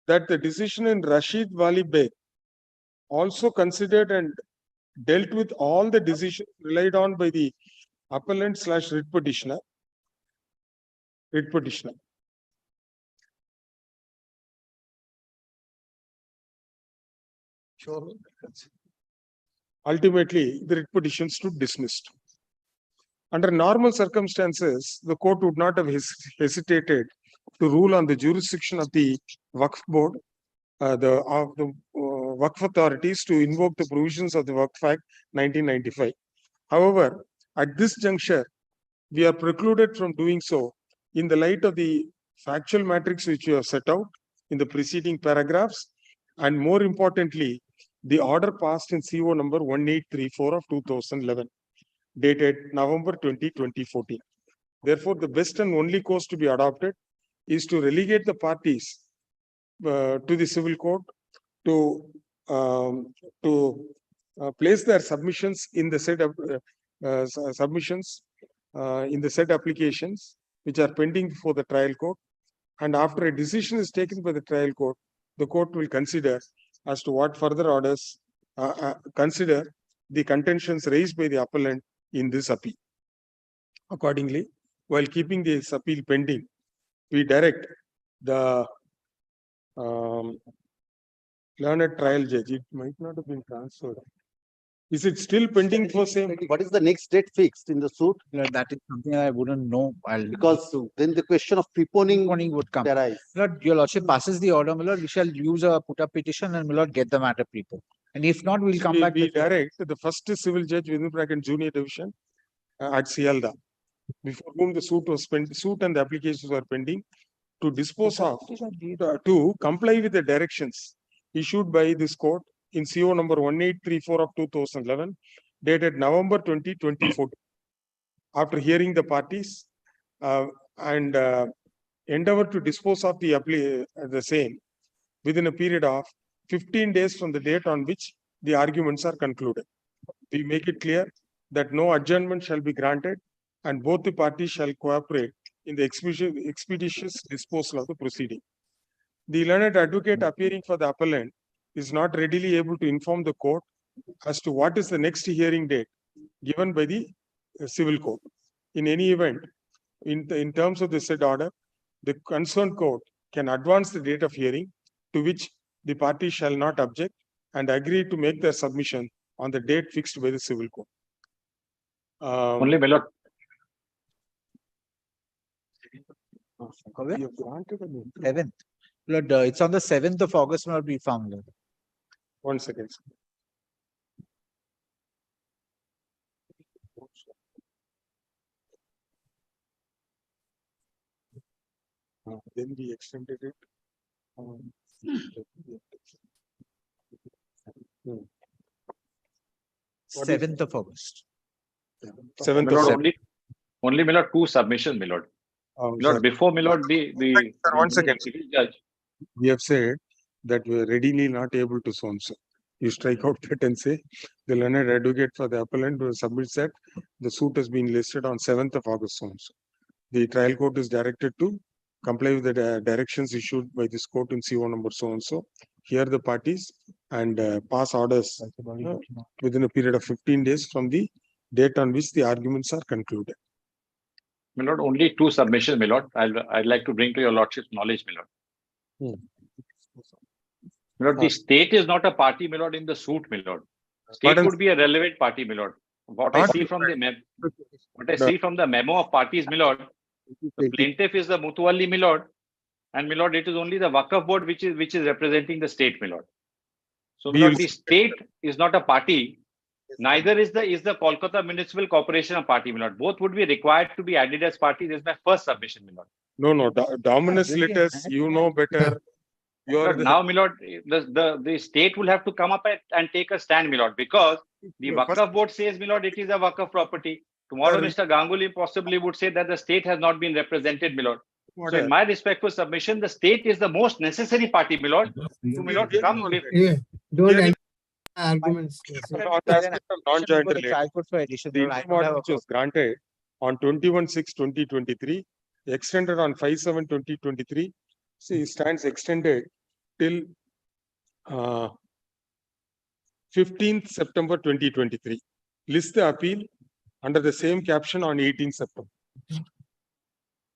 that the decision in Rashid Wali Beg also considered and dealt with all the decisions relied on by the appellant / writ petitioner. Ultimately, the writ petition stood dismissed. Under normal circumstances, the court would not have hesitated to rule on the jurisdiction of the Waqf board, the Waqf authorities to invoke the provisions of the Waqf Act 1995. However, at this juncture, we are precluded from doing so in the light of the factual matrix which we have set out in the preceding paragraphs, and more importantly, the order passed in CO number 1834 of 2011, dated November 20, 2014. Therefore, the best and only course to be adopted is to relegate the parties to the civil court to place their submissions in the said applications which are pending before the trial court, and after a decision is taken by the trial court, the court will consider as to what further orders consider the contentions raised by the appellant in this appeal. Accordingly, while keeping this appeal pending, we direct the learned trial judge, it might not have been transferred. Is it still pending for same? What is the next date fixed in the suit? That is something I wouldn't know. Because then the question of preponing would come. arise. Lord, your lordship passes the order, my lord, we shall use a put up petition and my lord get the matter preponed. And if not, we'll come back. We direct the first civil judge within bracket junior division at Sialda, before whom the suit was suit and the applications were pending, to dispose of, to comply with the directions issued by this court in CO number 1834 of 2011, dated November 20, 2014. After hearing the parties and endeavor to dispose of the same within a period of 15 days from the date on which the arguments are concluded. We make it clear that no adjournment shall be granted and both the parties shall cooperate in the expeditious disposal of the proceeding. The learned advocate appearing for the appellant is not readily able to inform the court as to what is the next hearing date given by the civil court. In any event, in terms of the said order, the concerned court can advance the date of hearing to which the party shall not object and agree to make their submission on the date fixed by the civil court. Only, my lord. You have granted a notice. 7th. Lord, it's on the 7th of August, not be found. Lord. 1 second. Then we extended it. 7th of August. 7th My of lord, September. only, my lord, 2 submissions, my lord. My Sir. lord, before, my lord, the Sir, 1 second. civil judge. We have said that we are readily not able to so and so. You strike out that and say the learned advocate for the appellant will submit that the suit has been listed on 7th of August so and so. The trial court is directed to comply with the directions issued by this court in CO number so and so. Hear the parties and pass orders within a period of 15 days from the date on which the arguments are concluded. My lord, only 2 submissions, my lord. I'd like to bring to your lordship's knowledge, my lord. My lord, the state is not a party, my lord, in the suit, my lord. State Pardon? would be a relevant party, my lord. What I see from the memo of parties, my lord, the plaintiff is the Muthuwalli, my lord, and my lord, it is only the Waqf board which is representing the state, my lord. So, my lord, the state is not a party. Neither is the Kolkata Municipal Corporation a party, my lord. Both would be required to be added as parties. This is my first submission, my lord. No, Dominus litis, you know better. Lord, now, my lord, the state will have to come up and take a stand, my lord, because the Waqf board says, my lord, it is a Waqf property. Tomorrow, Mr. Ganguly possibly would say that the state has not been represented, my lord. So, in my respectful submission, the state is the most necessary party, my lord, to, my lord, come with. Yeah, don't enter arguments. On the aspect of non-joint related, the information which was granted on 21/6/2023, extended on 5/7/2023, stands extended till 15th September 2023. List the appeal under the same caption on 18th September.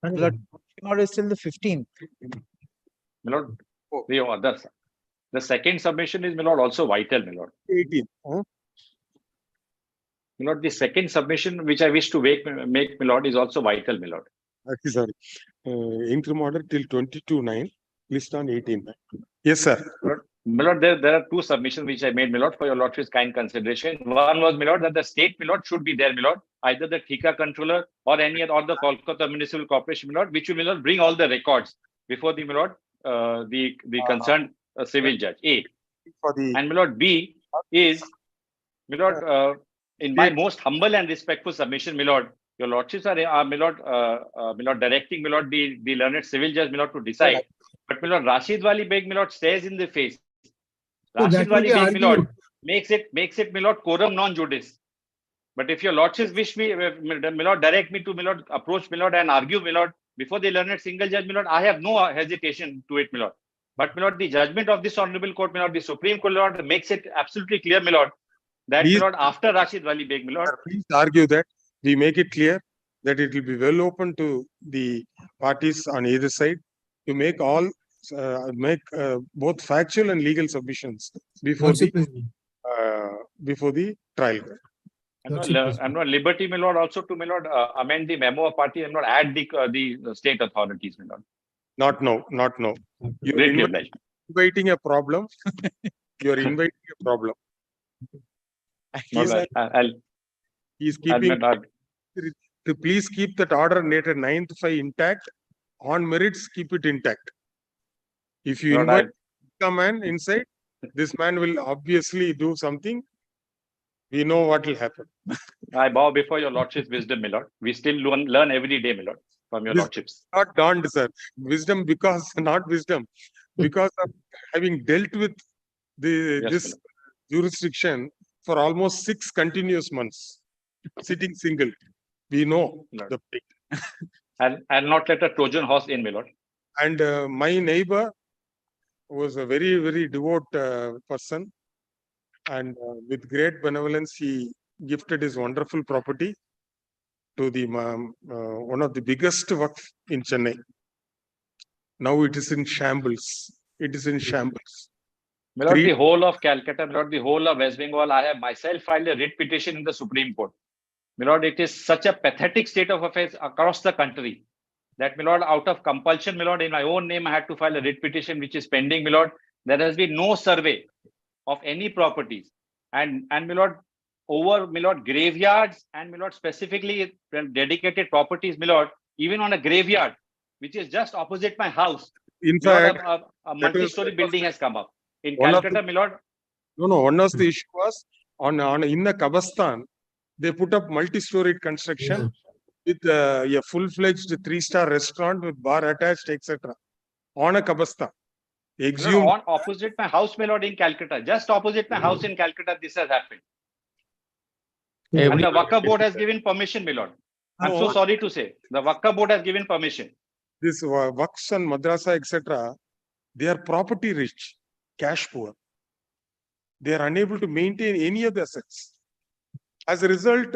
Lord, order is till the 15th. My lord, the second submission is, my lord, also vital, my lord. 18th. My lord, the second submission which I wish to make, my lord, is also vital, my lord. Sorry. Interim order till 22/9, list on 18/9. Yes, sir. My lord, there are 2 submissions which I made, my lord, for your lordship's kind consideration. One was, my lord, that the state, my lord, should be there, my lord, either the Thika controller or any other, or the Kolkata Municipal Corporation, my lord, which will, my lord, bring all the records before the, my lord, the concerned civil judge. A. And my lord, B is, my lord, in my most humble and respectful submission, my lord, your lordships are my lord, directing, my lord, the learned civil judge, my lord, to decide. But my lord, Rashid Wali Beg, my lord, stares in the face. Rashid Wali Beg, my lord, makes it, my lord, quorum non judice. But if your lordships wish me, my lord, direct me to, my lord, approach, my lord, and argue, my lord, before the learned single judge, my lord, I have no hesitation to it, my lord. But, my lord, the judgment of this honorable court, my lord, the Supreme Court, my lord, makes it absolutely clear, my lord, that, my lord, after Rashid Wali Beg, my lord. Please argue that we make it clear that it will be well open to the parties on either side to make all both factual and legal submissions before the trial court. I'm not liberty, my lord, also to, my lord, amend the memo of party and not add the state authorities, my lord. Not now. You're inviting a problem. You're inviting a problem. He's keeping. Please keep that order dated 9/5 intact. On merits, keep it intact. If you invite the man inside, this man will obviously do something. We know what will happen. I bow before your lordship's wisdom, my lord. We still learn every day, my lord, from your lordships. Not dawned, sir. Wisdom not wisdom, because of having dealt with this jurisdiction for almost 6 continuous months, sitting single. We know the plight. And not let a Trojan horse in, my lord. And my neighbor was a very, very devout person. And with great benevolence, he gifted his wonderful property to the one of the biggest waqf in Chennai. Now it is in shambles. It is in shambles. My lord, the whole of Calcutta, my lord, the whole of West Bengal, I have myself filed a writ petition in the Supreme Court. My lord, it is such a pathetic state of affairs across the country that, my lord, out of compulsion, my lord, in my own name, I had to file a writ petition which is pending, my lord. There has been no survey of any properties. And my lord, over, my lord, graveyards and, my lord, specifically dedicated properties, my lord, even on a graveyard, which is just opposite my house. In my fact, lord, a multi-story building has come up. In one of Calcutta, my lord. No, one of the issue was on in the Kabastan, they put up multi-storied construction with a full-fledged 3-star restaurant with bar attached, etc. On a Kabastan. Exhumed. On opposite my house, my lord, in Calcutta. Just opposite my house in Calcutta, this has happened. And the Waqf board has given permission, my lord. I'm so sorry to say. The Waqf board has given permission. This Waqfs and Madrasa, etc., they are property rich, cash poor. They are unable to maintain any of the assets. As a result,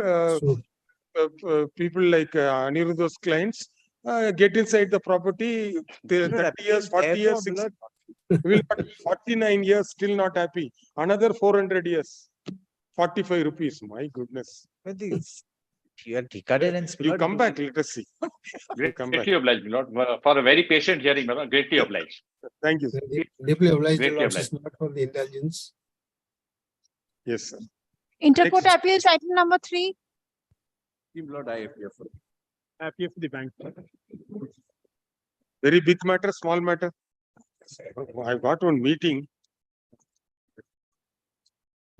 people like Aniruddha's clients get inside the property 30 years, 40 years, 60 will 49 years, still not happy. Another 400 years, 45 rupees. My goodness. You are decadence. You come back, let us see. Greatly obliged, my lord, for a very patient hearing, my lord. Greatly obliged. Thank you, sir. Deeply obliged, Greatly Your obliged. Lordship, for the indulgence. Yes, sir. Intercourt appeals item number 3. Lord, I appear for. Appear for the bank. Very big matter, small matter. I got one meeting.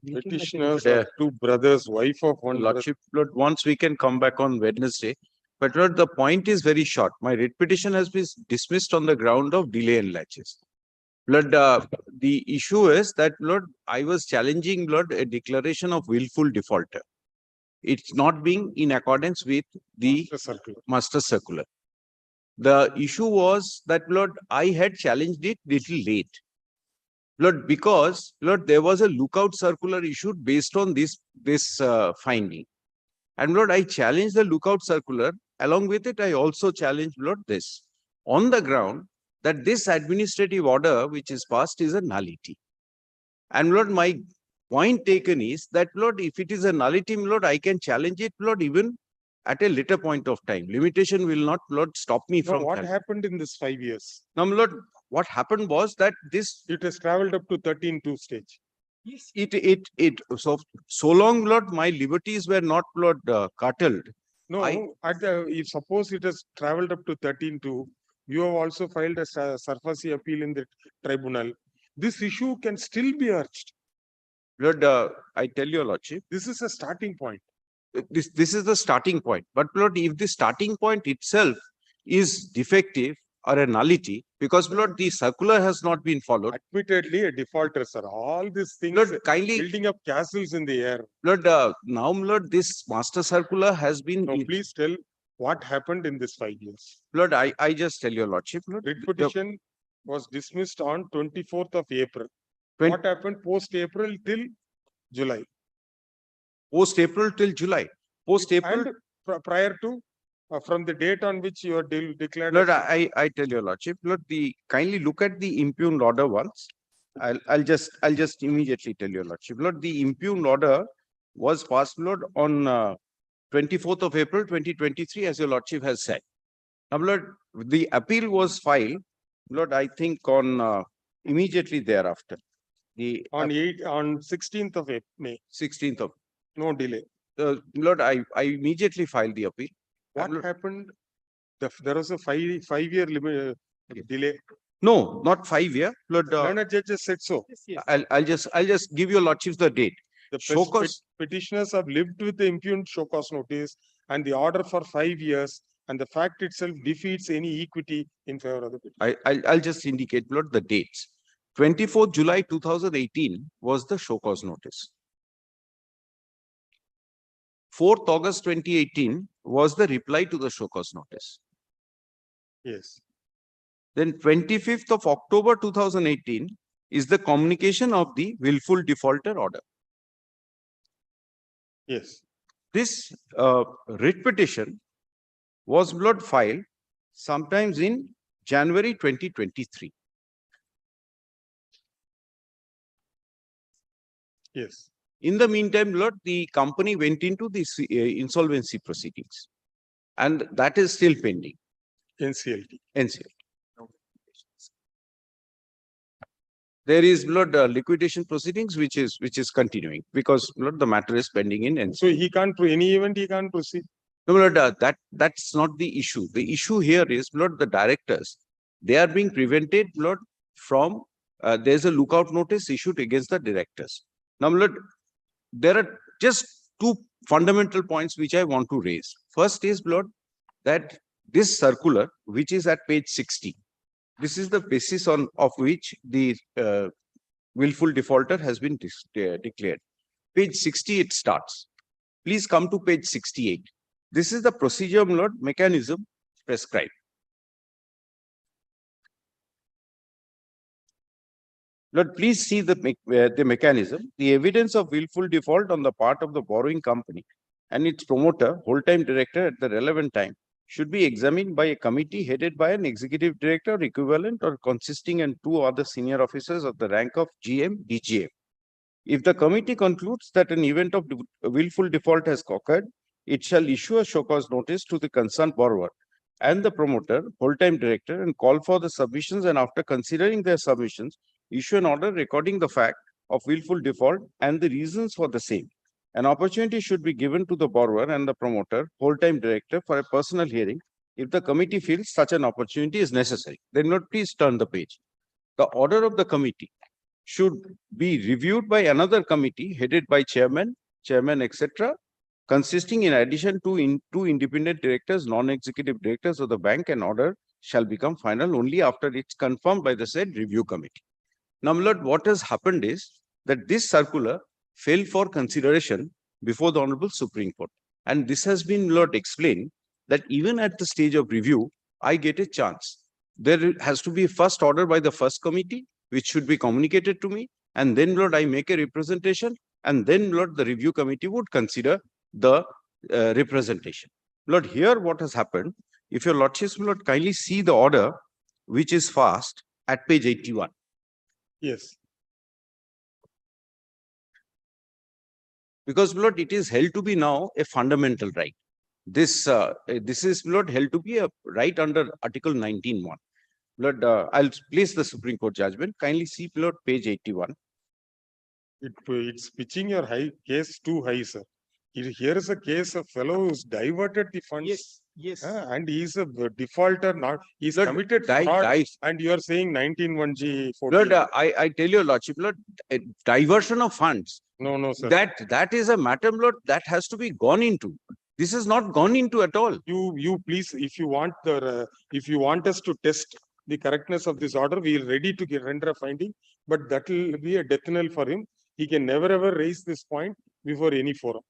Petitioners are two brothers, wife of one Lordship, Lord, once we can come back on Wednesday. But Lord, the point is very short. My writ petition has been dismissed on the ground of delay and laches. Lord, the issue is that, Lord, I was challenging, Lord, a declaration of willful defaulter. It's not being in accordance with the master circular. The issue was that, Lord, I had challenged it little late. Lord, because, Lord, there was a lookout circular issued based on this finding. And Lord, I challenged the lookout circular. Along with it, I also challenged, Lord, this. On the ground that this administrative order which is passed is a nullity. And Lord, my point taken is that, Lord, if it is a nullity, Lord, I can challenge it, Lord, even at a later point of time. Limitation will not, Lord, stop me from. What happened in this 5 years? Now, Lord, what happened was that this. It has traveled up to 13-2 stage. Yes, so long, Lord, my liberties were not, Lord, curtailed. No, if suppose it has traveled up to 13-2, you have also filed a surface appeal in the tribunal. This issue can still be urged. Lord, I tell your Lordship, this is a starting point. This is the starting point. But Lord, if the starting point itself is defective or a nullity, because Lord, the circular has not been followed. Admittedly, a defaulter, sir. All these things, Lord, kindly building up castles in the air. Lord, now, Lord, this master circular has been. No, please tell what happened in this 5 years. Lord, I just tell your Lordship. Lord, writ petition was dismissed on 24th of April. What happened post-April till July? Post-April till July. Post-April. And prior to, from the date on which you are declared. Lord, I tell your Lordship, Lord, kindly look at the impugned order once. I'll just immediately tell your Lordship. Lord, the impugned order was passed, Lord, on 24th of April 2023, as your Lordship has said. Now, Lord, the appeal was filed, Lord, I think on immediately thereafter. On 16th of May. 16th of. No delay. Lord, I immediately filed the appeal. What happened? There was a five-year limit delay. No, not 5 year. Lord, learned judges said so. I'll just give your Lordship the date. The petitioners have lived with the impugned show cause notice and the order for 5 years, and the fact itself defeats any equity in favor of the petition. I'll just indicate, Lord, the dates. 24th July 2018 was the show cause notice. 4th August 2018 was the reply to the show cause notice. Yes. Then 25th of October 2018 is the communication of the willful defaulter order. Yes. This writ petition was filed sometimes in January 2023. Yes. In the meantime, Lord, the company went into the insolvency proceedings, and that is still pending. NCLT. NCLT. There is liquidation proceedings which is continuing because the matter is pending in NCLT. So he can't any event he can't proceed. No, Lord, that's not the issue. The issue here is the directors, they are being prevented from there's a lookout notice issued against the directors. Now, Lord, there are just two fundamental points which I want to raise. First is that this circular, which is at page 60, this is the basis of which the willful defaulter has been declared. Page 60 it starts. Please come to page 68. This is the procedure mechanism prescribed. Lord, please see the mechanism. The evidence of willful default on the part of the borrowing company and its promoter, whole-time director at the relevant time, should be examined by a committee headed by an executive director or equivalent or consisting in two other senior officers of the rank of GM, DGM. If the committee concludes that an event of willful default has occurred, it shall issue a show cause notice to the concerned borrower and the promoter, whole-time director, and call for the submissions, and after considering their submissions, issue an order recording the fact of willful default and the reasons for the same. An opportunity should be given to the borrower and the promoter, whole-time director, for a personal hearing if the committee feels such an opportunity is necessary. Then please turn the page. The order of the committee should be reviewed by another committee headed by chairman, etc., consisting in addition to two independent directors, non-executive directors of the bank. An order shall become final only after it's confirmed by the said review committee. Now, Lord, what has happened is that this circular fell for consideration before the Honorable Supreme Court. And this has been, Lord, explained that even at the stage of review, I get a chance. There has to be a first order by the first committee, which should be communicated to me. And then, Lord, I make a representation. And then, Lord, the review committee would consider the representation. Lord, here what has happened, if your Lordships will kindly see the order, which is fast at page 81. Yes. Because, Lord, it is held to be now a fundamental right. This is, Lord, held to be a right under Article 19(1). Lord, I'll place the Supreme Court judgment. Kindly see, Lord, page 81. It's pitching your case too high, sir. Here is a case of fellow who's diverted the funds. Yes. And he's a defaulter, he's Lord, committed fraud, and you are saying 19(1)(g). Lord, I tell your Lordship, Lord, diversion of funds. No, sir. That is a matter, Lord, that has to be gone into. This is not gone into at all. You please, if you want us to test the correctness of this order, we are ready to render a finding, but that will be a death knell for him. He can never ever raise this point before any forum.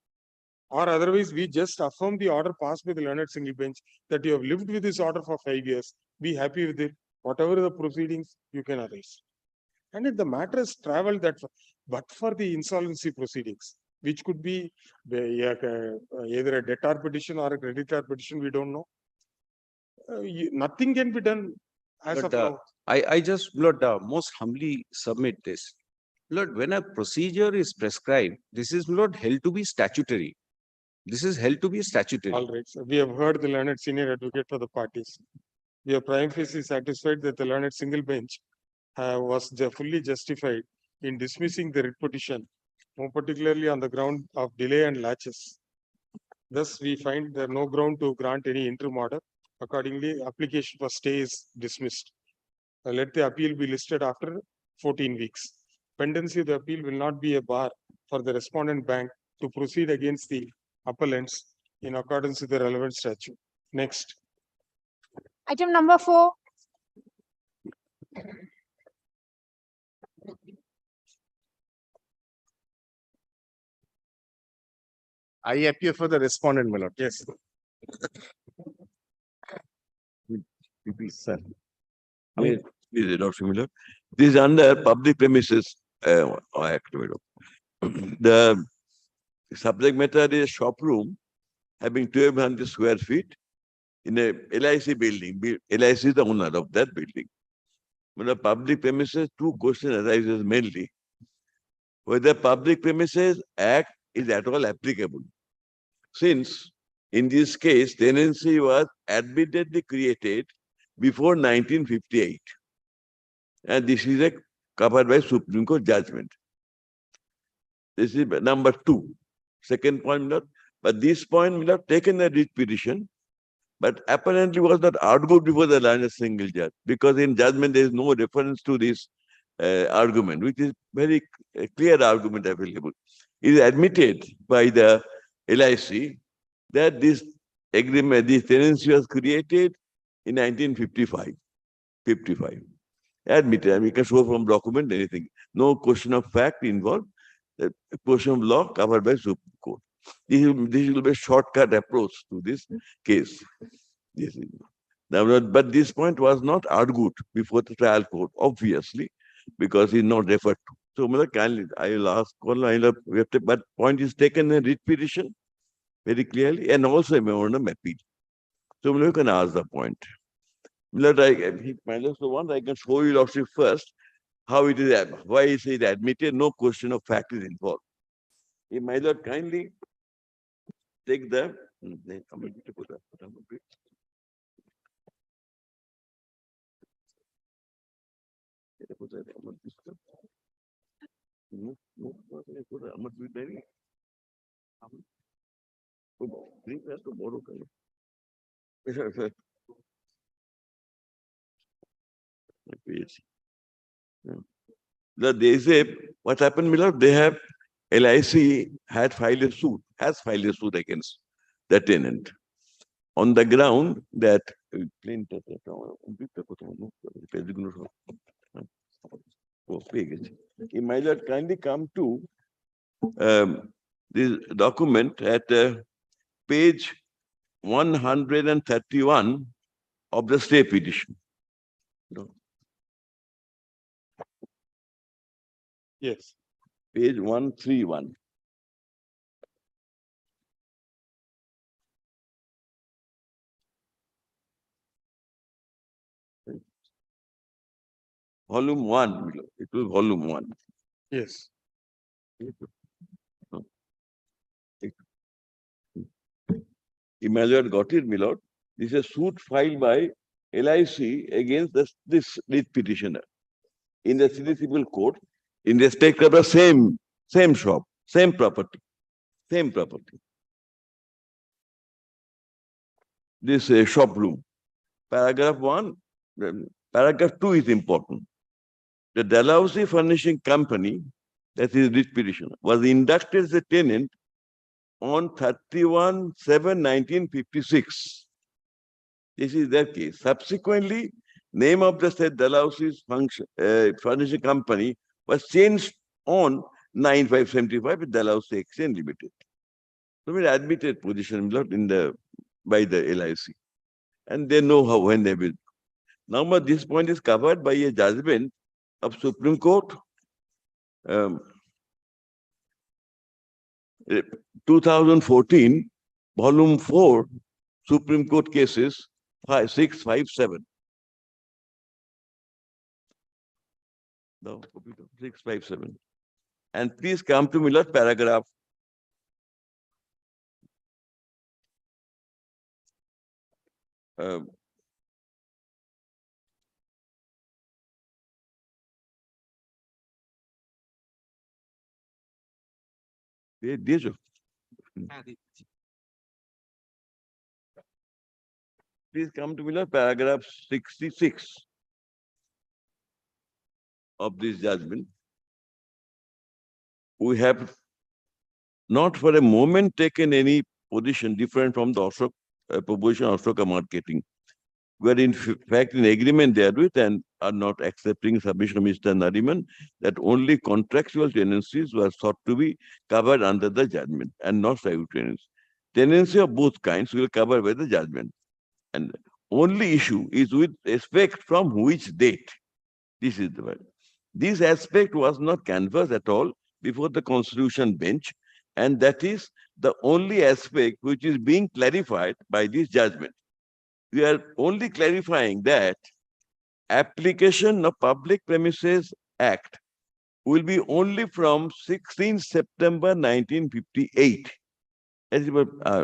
Or otherwise, we just affirm the order passed by the learned single bench that you have lived with this order for 5 years. Be happy with it. Whatever the proceedings, you can arise. And if the matter has traveled that far, but for the insolvency proceedings, which could be either a debtor petition or a creditor petition, we don't know. Nothing can be done as of now. I just, Lord, most humbly submit this. Lord, when a procedure is prescribed, this is, Lord, held to be statutory. This is held to be statutory. All right, sir. We have heard the learned senior advocate for the parties. We are prima facie satisfied that the learned single bench was fully justified in dismissing the writ petition, more particularly on the ground of delay and laches. Thus, we find there no ground to grant any interim order. Accordingly, application for stay is dismissed. Let the appeal be listed after 14 weeks. Pendency of the appeal will not be a bar for the respondent bank to proceed against the appellants in accordance with the relevant statute. Next. Item number 4. I appear for the respondent, my lord. Yes. Sir. Please, Dr. Miller. This is under Public Premises Act. The subject matter is shop room having 1,200 square feet in a LIC building. LIC is the owner of that building. When the public premises, two questions arises mainly. Whether Public Premises Act is at all applicable. Since in this case, tenancy was admittedly created before 1958. And this is covered by Supreme Court judgment. This is number two. Second point, but this point will have taken a writ petition, but apparently was not argued before the line of single judge, because in judgment there is no reference to this argument, which is very clear argument available. It is admitted by the LIC that this agreement, this tenancy was created in 1955. 55. Admitted, and we can show from document anything. No question of fact involved. The question of law covered by Supreme Court. This will be a shortcut approach to this case. Now, but this point was not argued before the trial court, obviously, because it's not referred to. So, kindly, I will ask, but point is taken in writ petition very clearly, and also a memorandum appeal. So, you can ask the point. So I can show you Lordship first how it is, why is it admitted, no question of fact is involved. If my Lord kindly take the they say what happened, Miller? They have LIC had filed a suit, has filed a suit against the tenant on the ground that you might not kindly come to this document at page 131 of the stay petition. Yes. Page 131. Volume 1, it was volume 1. Yes. Imagine got it, my lord. This is a suit filed by LIC against this petitioner in the civil court in respect of the same shop, same property. This shop room. Paragraph 1, paragraph 2 is important. The Dalhousie Furnishing Company, that is this petitioner, was inducted as a tenant on 31/7/1956. This is their case. Subsequently, name of the said Dalhousie's Furnishing Company was changed on 9/5/75 with Dalhousie Exchange Limited. So we admitted position by the LIC. And they know how when they will. Now, but this point is covered by a judgment of Supreme Court. 2014, volume 4, Supreme Court cases 657. No, 657. And please come to Miller paragraph. Please come to Miller paragraph 66 of this judgment. We have not for a moment taken any position different from the proposition of Ashoka marketing. We are in fact in agreement therewith and are not accepting submission of Mr. Nariman that only contractual tenancies were sought to be covered under the judgment and not simultaneous. tenancy of both kinds will cover by the judgment. And only issue is with respect from which date. This is the word. This aspect was not canvassed at all before the Constitution bench, and that is the only aspect which is being clarified by this judgment. We are only clarifying that application of Public Premises Act will be only from 16 September 1958,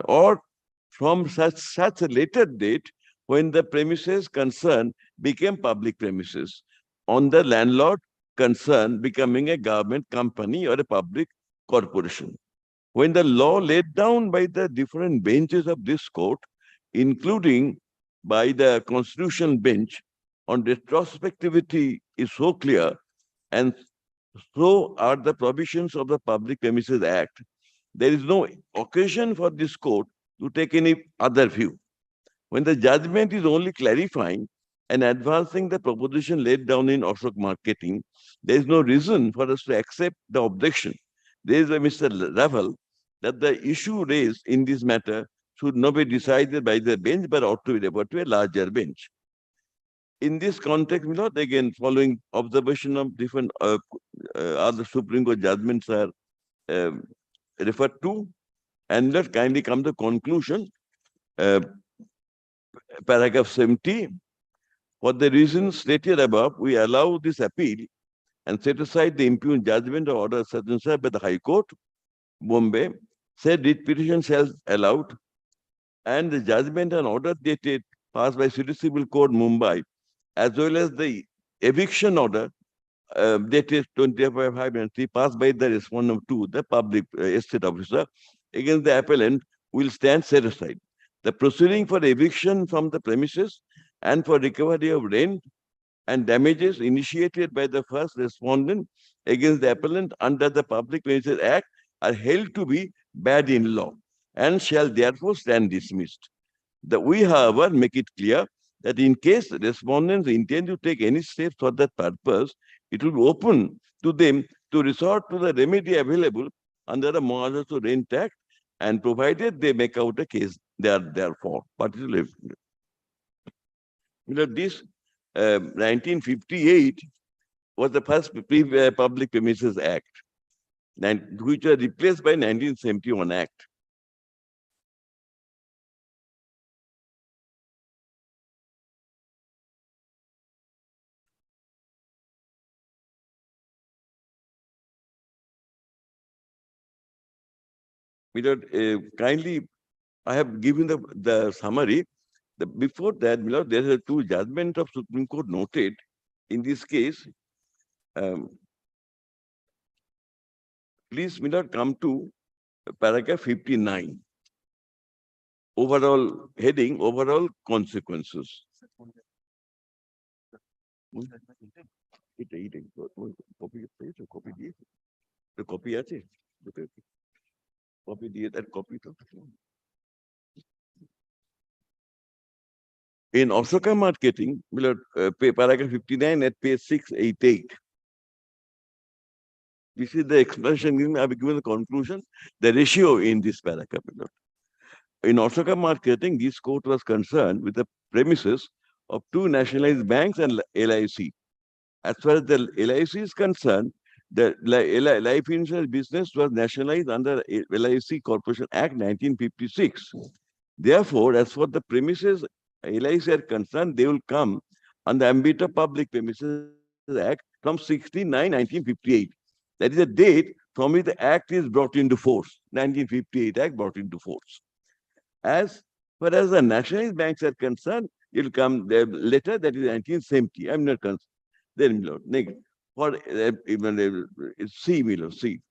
or from such a later date when the premises concerned became public premises, on the landlord concerned becoming a government company or a public corporation. When the law laid down by the different benches of this court, including by the Constitution bench, on retrospectivity is so clear, and so are the provisions of the Public Premises Act, there is no occasion for this court to take any other view. When the judgment is only clarifying and advancing the proposition laid down in Ashok Marketing, there is no reason for us to accept the objection raised by Mr. Raval that the issue raised in this matter should not be decided by the bench but ought to be referred to a larger bench. In this context, again, following observation of different other Supreme Court judgments are referred to, and let's kindly come to conclusion. Paragraph 70. For the reasons stated above, we allow this appeal and set aside the impugned judgment or order such and such by the High Court, Bombay, said writ petition shall allowed, and the judgment and order dated passed by City Civil Court, Mumbai, as well as the eviction order dated 25/5/93 passed by the respondent to the public estate officer against the appellant will stand set aside. The proceeding for eviction from the premises and for recovery of rent and damages initiated by the first respondent against the appellant under the Public Premises Act are held to be bad in law and shall therefore stand dismissed. We, however, make it clear that in case respondents intend to take any steps for that purpose, it will be open to them to resort to the remedy available under the Mortgage to Rent Act, and provided they make out a case therefore. Particularly, this 1958 was the first Public Premises Act, which was replaced by 1971 Act. Kindly, I have given the summary. Before that, there are two judgments of Supreme Court noted. In this case, please, come to paragraph 59. Overall heading, overall consequences. Copy in Osaka Marketing, paragraph 59 at page 688. This is the explanation. I have given the conclusion, the ratio in this paragraph. In Osaka Marketing, this court was concerned with the premises of two nationalized banks and LIC. As far as the LIC is concerned, the life insurance business was nationalized under LIC Corporation Act 1956. Therefore, as for the premises LIC are concerned, they will come on the ambit of Public Premises Act from 16/9/1958. That is the date from which the Act is brought into force. 1958 Act brought into force. As far as the nationalized banks are concerned, it will come later, that is 1970. I'm not concerned. Then, for C.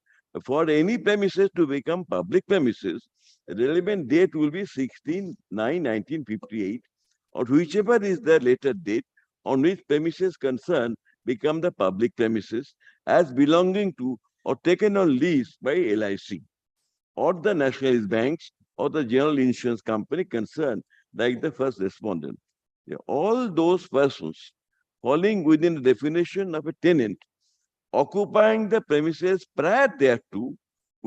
For any premises to become public premises, the relevant date will be 16/9/1958, or whichever is the later date on which premises concerned become the public premises as belonging to or taken on lease by LIC or the nationalized banks or the general insurance company concerned, like the first respondent. All those persons falling within the definition of a tenant occupying the premises prior thereto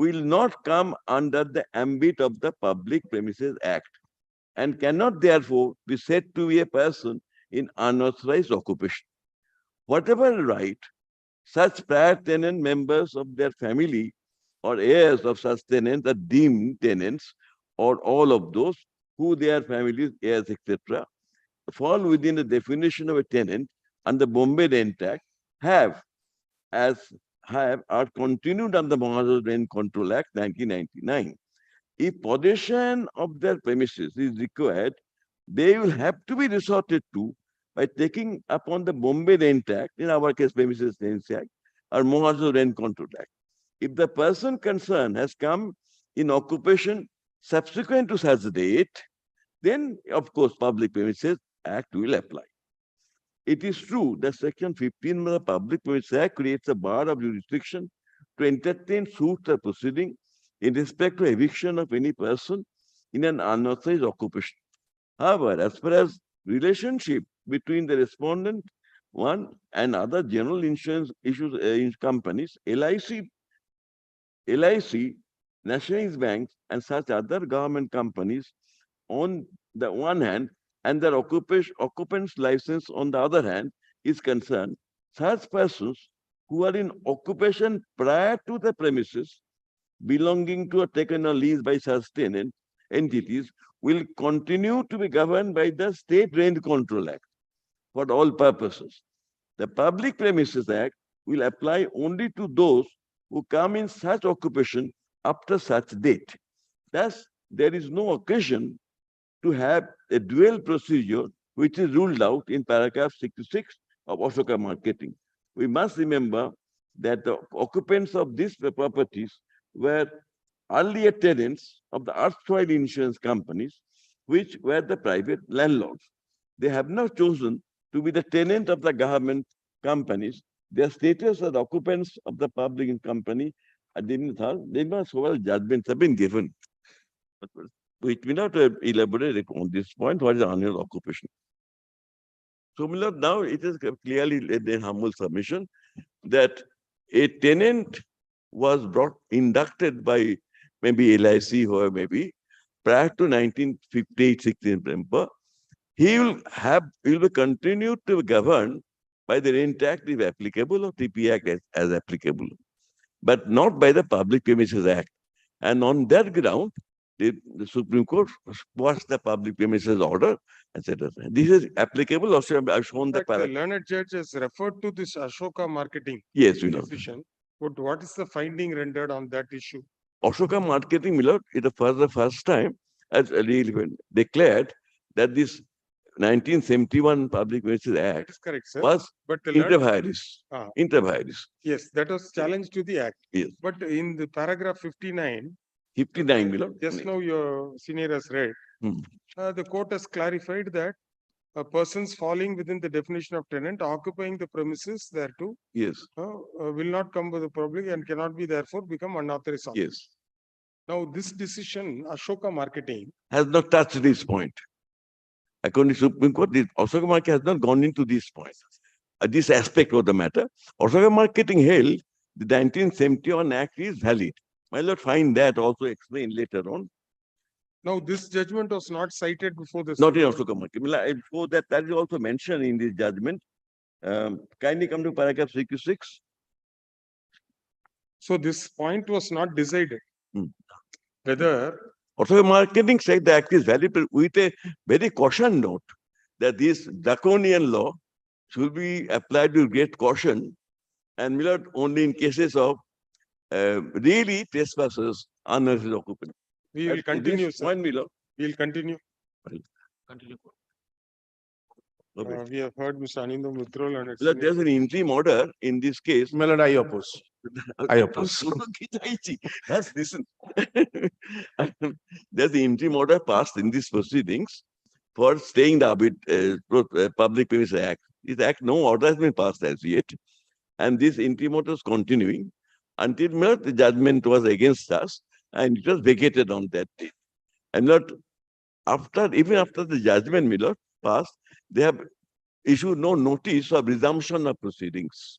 will not come under the ambit of the Public Premises Act and cannot therefore be said to be a person in unauthorized occupation. Whatever right such prior tenant members of their family or heirs of such tenants are deemed tenants, or all of those who their families, heirs, etc., fall within the definition of a tenant under Bombay Rent Act are continued under Maharashtra Rent Control Act 1999. If possession of their premises is required, they will have to be resorted to by taking upon the Bombay Rent Act, in our case Premises Rent Act, or Maharashtra Rent Control Act. If the person concerned has come in occupation subsequent to such date, then of course Public Premises Act will apply. It is true that Section 15 of the Public Premises Act creates a bar of jurisdiction to entertain suits or proceedings in respect to eviction of any person in an unauthorized occupation. However, as far as relationship between the respondent one and other general insurance issues companies, LIC, nationalized banks, and such other government companies on the one hand, and their occupant's license on the other hand is concerned, such persons who are in occupation prior to the premises belonging to or taken on lease by such tenant entities will continue to be governed by the State Rent Control Act for all purposes. The Public Premises Act will apply only to those who come in such occupation after such date. Thus, there is no occasion to have a dual procedure which is ruled out in paragraph 66 of Ashoka Marketing. We must remember that the occupants of these properties were earlier tenants of the erstwhile insurance companies, which were the private landlords. They have not chosen to be the tenant of the government companies. Their status as occupants of the public company, they must have judgments have been given. We may not elaborate on this point, what is annual occupation. Similar, now it is clearly in humble submission that a tenant was inducted by maybe LIC or maybe prior to 1958, 16 November. He will be continued to be governed by the Rent Act if applicable or TP Act as applicable, but not by the Public Premises Act. And on that ground, the Supreme Court was the Public Premises Order, etc. This is applicable. Also, I've shown the The learned judge has referred to this Ashoka Marketing decision. But what is the finding rendered on that issue? Ashoka Marketing, Millard, for the first time, as declared that this 1971 Public Premises Act correct, sir. was inter vires. Inter vires. Yes, that was challenged to the Act. Yes. But in the paragraph 59, 59, Millard. just now your senior has read, the court has clarified that persons falling within the definition of tenant occupying the premises thereto will not come to the public and cannot be therefore become unauthorized. Yes. Now this decision, Ashoka Marketing, has not touched this point. According to Supreme Court, Ashoka Marketing has not gone into this point. This aspect of the matter. Ashoka Marketing held the 1971 Act is valid. My lord, find that also explained later on. now this judgment was not cited before this. Not in Ashoka Marketing. Before that is also mentioned in this judgment. Kindly come to paragraph 66. So this point was not decided. Whether Ashoka Marketing said the Act is valid with a very caution note that this draconian law should be applied with great caution and Millard only in cases of really trespassers, unnecessary occupants. we will continue, sir. One, Millard. We will continue. Continue. We have heard Mr. Anindam withdrawal and it's There's an interim order in this case. Millard, I oppose. I oppose. Yes, listen. There's the interim order passed in these proceedings for staying the Public Premises Act. This Act, no order has been passed as yet. And this interim order is continuing until the judgment was against us and it was vacated on that day. And even after the judgment, Millard, passed, they have issued no notice of resumption of proceedings.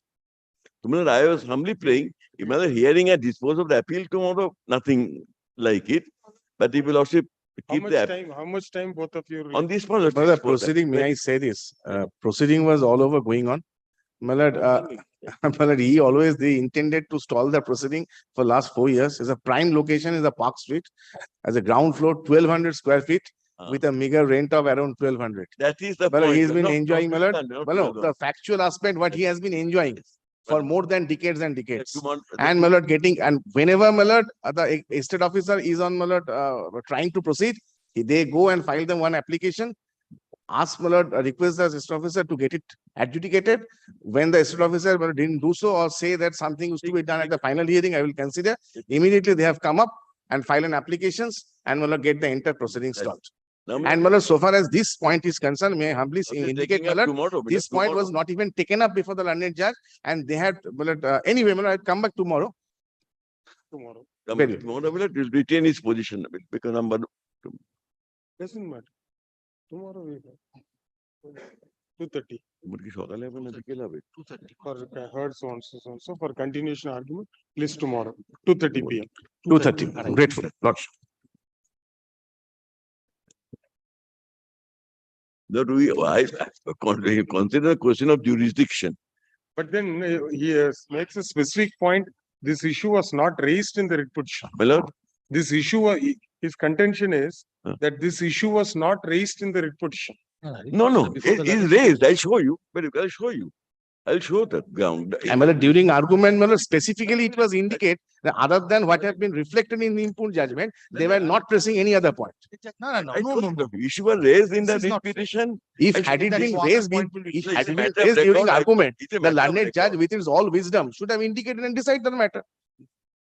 So, my lord, I was humbly praying, if my lord hearing and dispose of the appeal tomorrow, nothing like it. But if your lordship keep the How much time both of you? on this point, For the proceeding, may I say this? Proceeding was all over going on. My lord, my lord, he always they intended to stall the proceeding for last 4 years. It's a prime location is a Park Street, as a ground floor, 1,200 square feet with a meager rent of around 1,200. That is the But point. he's been No, enjoying, my lord. no, Well, no, the factual aspect, what he has been enjoying for more than decades and decades. And my lord, and whenever my lord, the estate officer is on my lord, trying to proceed, they go and file them one application, ask my lord, request the estate officer to get it adjudicated. When the estate officer didn't do so or say that something is to be done at the final hearing, I will consider. Immediately they have come up and file an applications and my lord, get the entire proceeding stopped. And my lord, so far as this point is concerned, may I humbly indicate, my lord, this point was not even taken up before the learned judge, and they had, my lord, anyway, my lord, I'll come back tomorrow. Tomorrow. Tomorrow, my lord, will retain his position because number. Doesn't matter. Tomorrow we have 2:30. For heard so on so for continuation argument, please tomorrow 2:30 p.m. 2:30. Grateful, lordship. That I consider the question of jurisdiction. But then he makes a specific point. This issue was not raised in the writ petition. My lord, This issue, his contention is that this issue was not raised in the writ petition. no, it is raised. I'll show you. But I'll show you. I'll show the ground. And my lord, during argument, my lord, specifically it was indicate that other than what have been reflected in the impugned judgment, they were not pressing any other point. No. Issue was raised in the writ petition. If had it been raised, during argument, the learned judge with his all wisdom should have indicated and decided the matter.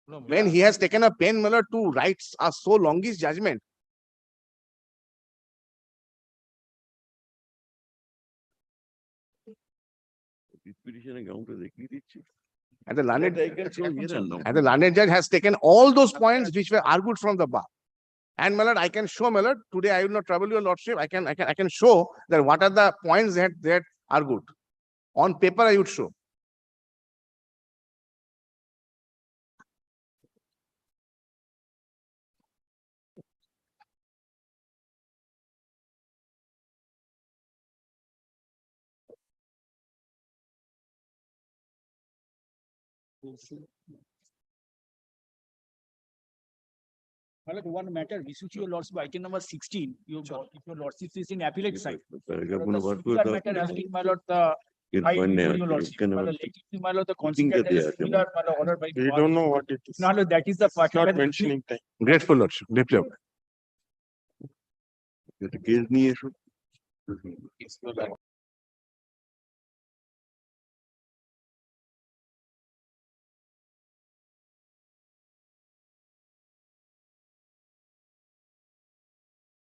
When he has taken a pen, my lord, to write a so longish judgment. And the learned judge has taken all those points which were argued from the bar. And my lord, I can show, my lord, today I will not trouble your lordship. I can show that what are the points that argued. On paper, I would show. One matter, which your lordship, item number 16, if your lordship is in appellate side. That matter asking, my lord, the your lordship, my lord, the consequence is similar, my lord, ordered by. We don't know what it is. No, that is the part. Not mentioning time. Grateful, lordship. Deeply. The case